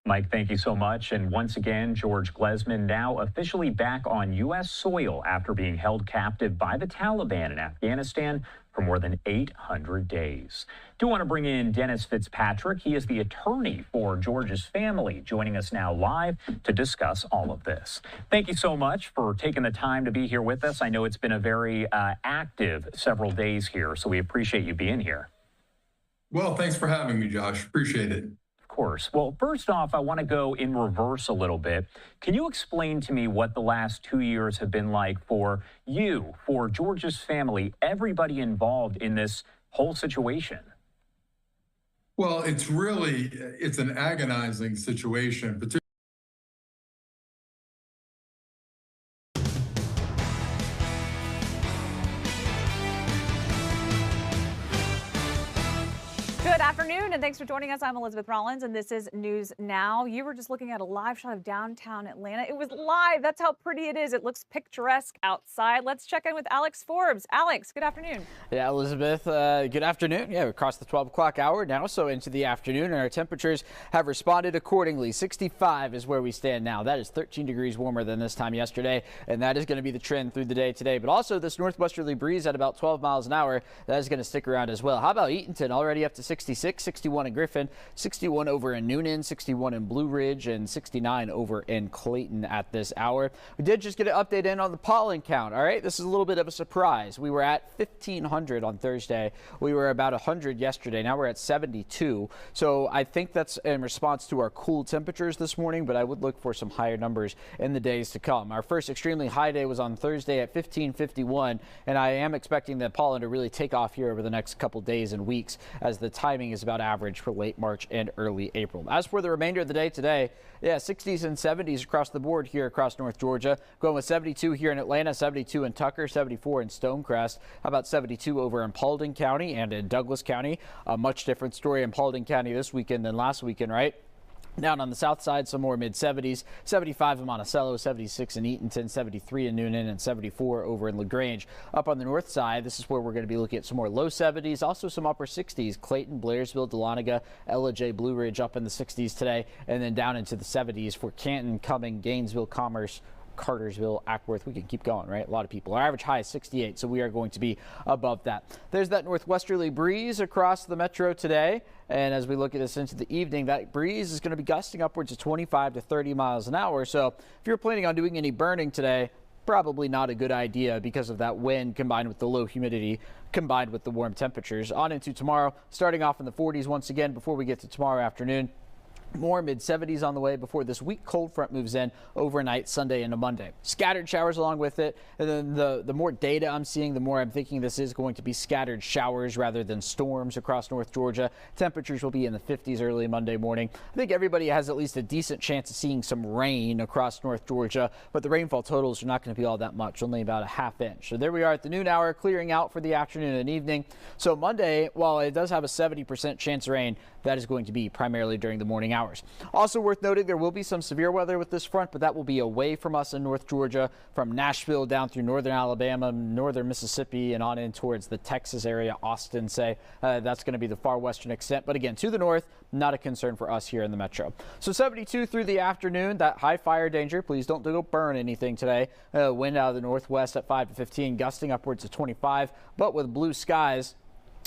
Mike, thank you so much. And once again, George Glesman now officially back on U.S. soil after being held captive by the Taliban in Afghanistan for more than 800 days. Do want to bring in Dennis Fitzpatrick. He is the attorney for George's family, joining us now live to discuss all of this. Thank you so much for taking the time to be here with us. I know it's been a very active several days here, so we appreciate you being here. Well, thanks for having me, Josh. Appreciate it. Course. Well, first off, I want to go in reverse a little bit. Can you explain to me what the last 2 years have been like for you, for George's family, everybody involved in this whole situation? Well, it's an agonizing situation, particularly. Good afternoon, and thanks for joining us. I'm Elizabeth Rollins, and this is News Now. You were just looking at a live shot of downtown Atlanta. It was live. That's how pretty it is. It looks picturesque outside. Let's check in with Alex Forbes. Alex, good afternoon. Yeah, Elizabeth, good afternoon. Yeah, we're across the 12 o'clock hour now, so into the afternoon, and our temperatures have responded accordingly. 65 is where we stand now. That is 13 degrees warmer than this time yesterday, and that is going to be the trend through the day today. But also this northwesterly breeze at about 12 miles an hour, that is going to stick around as well. How about Eatonton? Already up to 66, 61 in Griffin, 61 over in Noonan, 61 in Blue Ridge, and 69 over in Clayton at this hour. We did just get an update in on the pollen count. All right, this is a little bit of a surprise. We were at 1,500 on Thursday. We were about 100 yesterday. Now we're at 72. So I think that's in response to our cool temperatures this morning, but I would look for some higher numbers in the days to come. Our first extremely high day was on Thursday at 1,551, and I am expecting the pollen to really take off here over the next couple days and weeks, as the timing is about average for late March and early April. As for the remainder of the day today, yeah, 60s and 70s across the board here across North Georgia. Going with 72 here in Atlanta, 72 in Tucker, 74 in Stonecrest. How about 72 over in Paulding County and in Douglas County? A much different story in Paulding County this weekend than last weekend, right? Down on the south side, some more mid-70s, 75 in Monticello, 76 in Eatonton, 73 in Noonan, and 74 over in LaGrange. Up on the north side, this is where we're going to be looking at some more low 70s, also some upper 60s. Clayton, Blairsville, Dahlonega, Ella J, Blue Ridge up in the 60s today, and then down into the 70s for Canton, Cumming, Gainesville, Commerce, Cartersville, Ackworth. We can keep going, right? A lot of people. Our average high is 68, so we are going to be above that. There's that northwesterly breeze across the metro today, and as we look at this into the evening, that breeze is going to be gusting upwards of 25 to 30 miles an hour. So if you're planning on doing any burning today, probably not a good idea because of that wind combined with the low humidity combined with the warm temperatures. On into tomorrow, starting off in the 40s once again before we get to tomorrow afternoon. More mid-70s on the way before this weak cold front moves in overnight Sunday into Monday. Scattered showers along with it. And then the more data I'm seeing, the more I'm thinking this is going to be scattered showers rather than storms across North Georgia. Temperatures will be in the 50s early Monday morning. I think everybody has at least a decent chance of seeing some rain across North Georgia, but the rainfall totals are not going to be all that much, only about a ½ inch. So there we are at the noon hour, clearing out for the afternoon and evening. So Monday, while it does have a 70% chance of rain, that is going to be primarily during the morning hours. Also worth noting, there will be some severe weather with this front, but that will be away from us in North Georgia, from Nashville down through northern Alabama, northern Mississippi, and on in towards the Texas area, Austin, say. That's going to be the far western extent. But again, to the north, not a concern for us here in the metro. So 72 through the afternoon, that high fire danger. Please don't go burn anything today. Wind out of the northwest at 5 to 15, gusting upwards to 25, but with blue skies.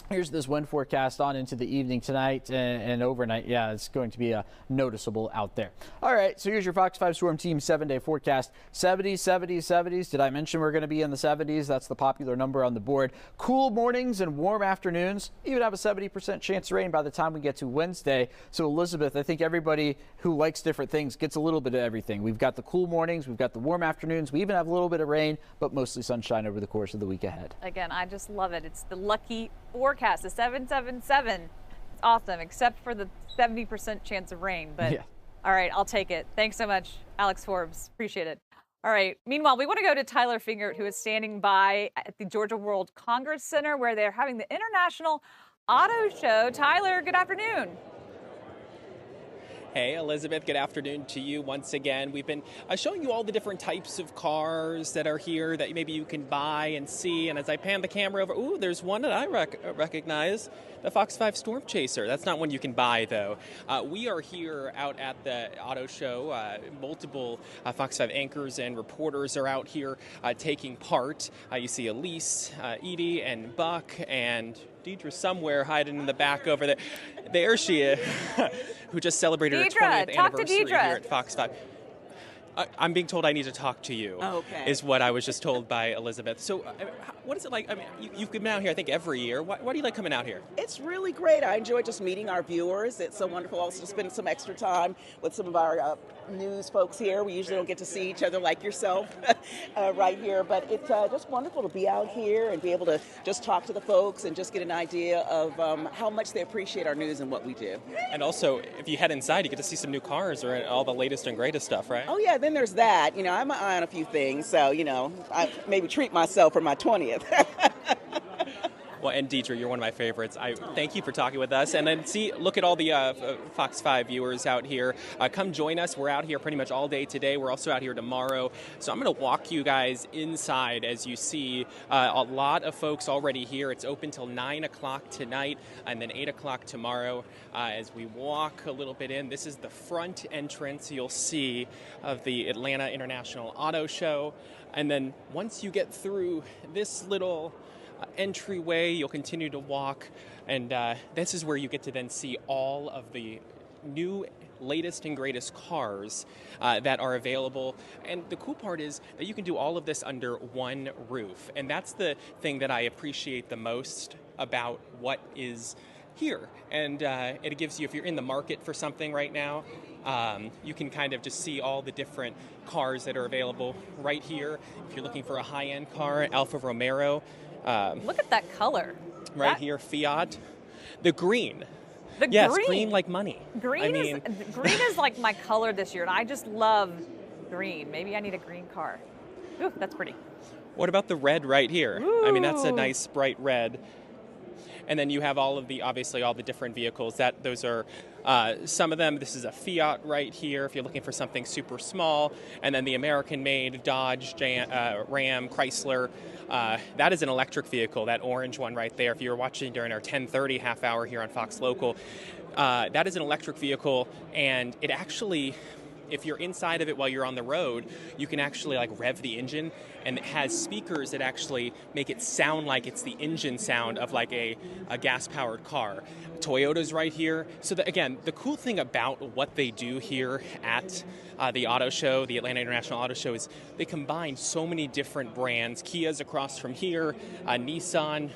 Here's this wind forecast on into the evening tonight and overnight. Yeah, it's going to be noticeable out there. All right, so here's your Fox 5 Storm Team 7-day forecast. 70s, 70s, 70s. Did I mention we're going to be in the 70s? That's the popular number on the board. Cool mornings and warm afternoons. Even have a 70% chance of rain by the time we get to Wednesday. So, Elizabeth, I think everybody who likes different things gets a little bit of everything. We've got the cool mornings. We've got the warm afternoons. We even have a little bit of rain, but mostly sunshine over the course of the week ahead. Again, I just love it. It's the lucky forecast, the 777. It's awesome, except for the 70% chance of rain. But yeah. All right, I'll take it. Thanks so much, Alex Forbes. Appreciate it. All right. Meanwhile, we want to go to Tyler Fingert, who is standing by at the Georgia World Congress Center, where they're having the International Auto Show. Tyler, good afternoon. Hey, Elizabeth, good afternoon to you once again. We've been showing you all the different types of cars that are here that maybe you can buy and see. And as I pan the camera over, ooh, there's one that I recognize, the Fox 5 Storm Chaser. That's not one you can buy, though. We are here out at the auto show. Multiple Fox 5 anchors and reporters are out here taking part. You see Elise, Edie, and Buck, and Deidre somewhere hiding in the back over there. There she is, who just celebrated her 20th anniversary here at Fox 5. I'm being told I need to talk to you, is what I was just told by Elizabeth. So what is it like? I mean, you've been out here, I think, every year. Why do you like coming out here? It's really great. I enjoy just meeting our viewers. It's so wonderful also to spend some extra time with some of our news folks here. We usually don't get to see each other like yourself right here, but it's just wonderful to be out here and be able to just talk to the folks and just get an idea of how much they appreciate our news and what we do. And also, if you head inside, you get to see some new cars or all the latest and greatest stuff, right? Oh, yeah. Then there's that. You know, I'm eye on a few things, so, you know, I maybe treat myself for my 20th. Well, and Deidre, you're one of my favorites. I thank you for talking with us. And then look at all the Fox 5 viewers out here. Come join us. We're out here pretty much all day today. We're also out here tomorrow. So I'm going to walk you guys inside as you see a lot of folks already here. It's open till 9 o'clock tonight and then 8 o'clock tomorrow. As we walk a little bit in, this is the front entrance you'll see of the Atlanta International Auto Show. And then once you get through this little entryway, you'll continue to walk, and this is where you get to then see all of the new latest and greatest cars that are available. And the cool part is that you can do all of this under one roof, and that's the thing that I appreciate the most about what is here. And it gives you, if you're in the market for something right now, you can kind of just see all the different cars that are available right here. If you're looking for a high-end car, Alfa Romero. Look at that color. Right here, Fiat. The green. Yes, green like money. Green is like my color this year, and I just love green. Maybe I need a green car. Ooh, that's pretty. What about the red right here? Ooh. I mean, that's a nice bright red. And then you have obviously all the different vehicles. Those are some of them. This is a Fiat right here if you're looking for something super small. And then the American-made Dodge, Ram, Chrysler. That is an electric vehicle, that orange one right there. If you were watching during our 10:30 half hour here on Fox Local, that is an electric vehicle, and it if you're inside of it while you're on the road, you can actually like rev the engine, and it has speakers that actually make it sound like it's the engine sound of like a gas-powered car. Toyota's right here. So again, the cool thing about what they do here at the auto show, the Atlanta International Auto Show, is they combine so many different brands. Kia's across from here, Nissan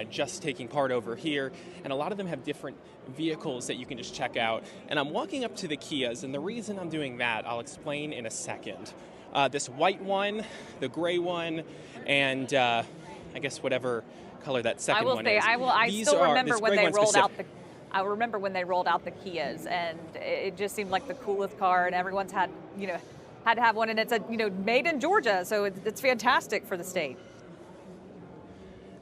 just taking part over here, and a lot of them have different vehicles that you can just check out. And I'm walking up to the Kias, and the reason I'm doing that, I'll explain in a second. This white one, the gray one, and I guess whatever color that second one is. I still remember when they rolled out the. I remember when they rolled out the Kias, and it just seemed like the coolest car, and everyone's had to have one, and it's made in Georgia, so it's fantastic for the state.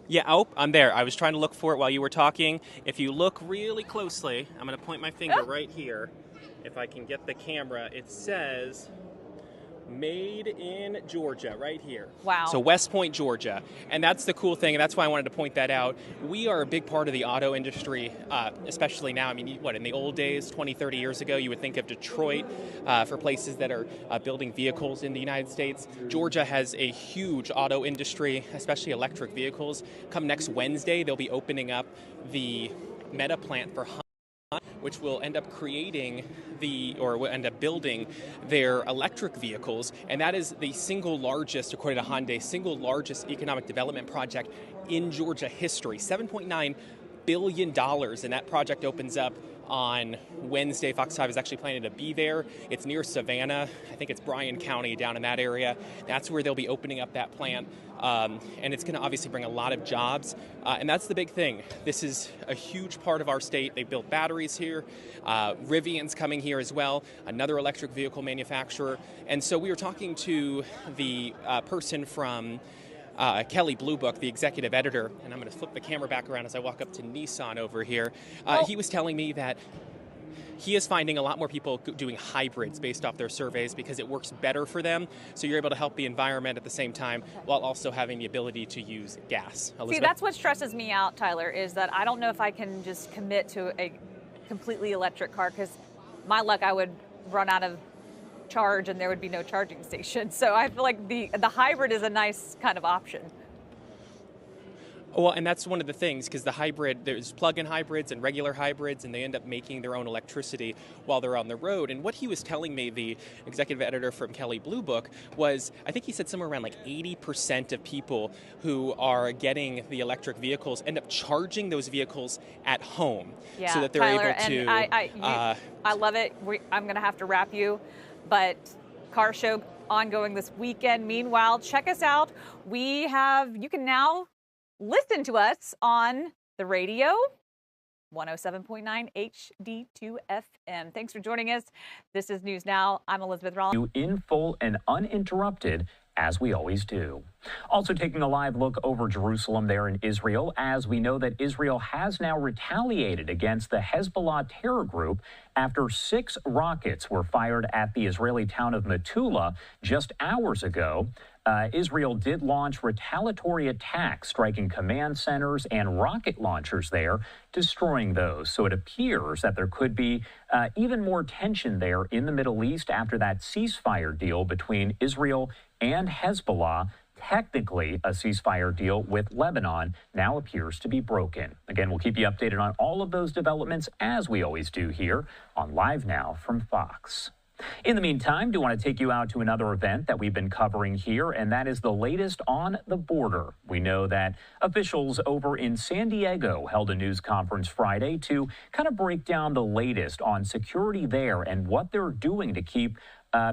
Yeah, oh, I'm there. I was trying to look for it while you were talking. If you look really closely, I'm going to point my finger right here. If I can get the camera, it says made in Georgia right here. Wow. So West Point, Georgia. And that's the cool thing, and that's why I wanted to point that out. We are a big part of the auto industry, especially now. I mean, in the old days, 20, 30 years ago, you would think of Detroit for places that are building vehicles in the United States. Georgia has a huge auto industry, especially electric vehicles. Come next Wednesday, they'll be opening up the Meta plant for which will end up will end up building their electric vehicles. And that is the single largest, according to Hyundai, single largest economic development project in Georgia history, $7.9 billion. And that project opens up on Wednesday. Fox 5 is actually planning to be there. It's near Savannah. I think it's Bryan County down in that area. That's where they'll be opening up that plant. And it's going to obviously bring a lot of jobs. And that's the big thing. This is a huge part of our state. They build batteries here. Rivian's coming here as well, another electric vehicle manufacturer. And so we were talking to the person from Kelly Blue Book, the executive editor, and I'm going to flip the camera back around as I walk up to Nissan over here. He was telling me that he is finding a lot more people doing hybrids based off their surveys because it works better for them. So you're able to help the environment at the same time while also having the ability to use gas. Elizabeth? See, that's what stresses me out, Tyler, is that I don't know if I can just commit to a completely electric car, because my luck, I would run out of charge and there would be no charging station. So I feel like the hybrid is a nice kind of option. Well, and that's one of the things, because the hybrid, there's plug-in hybrids and regular hybrids, and they end up making their own electricity while they're on the road. And what he was telling me, the executive editor from Kelly Blue Book, was, I think he said somewhere around like 80% of people who are getting the electric vehicles end up charging those vehicles at home, so that they're Tyler, able to. And I love it. I'm going to have to wrap you, but car show ongoing this weekend. Meanwhile, check us out. You can now listen to us on the radio, 107.9 HD2 FM. Thanks for joining us. This is News Now. I'm Elizabeth Rollins. You in full and uninterrupted, as we always do. Also taking a live look over Jerusalem there in Israel, as we know that Israel has now retaliated against the Hezbollah terror group after 6 rockets were fired at the Israeli town of Metula just hours ago. Israel did launch retaliatory attacks, striking command centers and rocket launchers there, destroying those. So it appears that there could be even more tension there in the Middle East after that ceasefire deal between Israel and Hezbollah. Technically, a ceasefire deal with Lebanon now appears to be broken. Again, we'll keep you updated on all of those developments, as we always do here on Live Now from Fox. In the meantime, do want to take you out to another event that we've been covering here, and that is the latest on the border. We know that officials over in San Diego held a news conference Friday to kind of break down the latest on security there and what they're doing to keep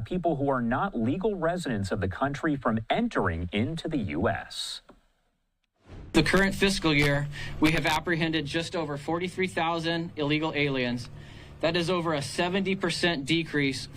people who are not legal residents of the country from entering into the U.S. The current fiscal year, we have apprehended just over 43,000 illegal aliens. That is over a 70% decrease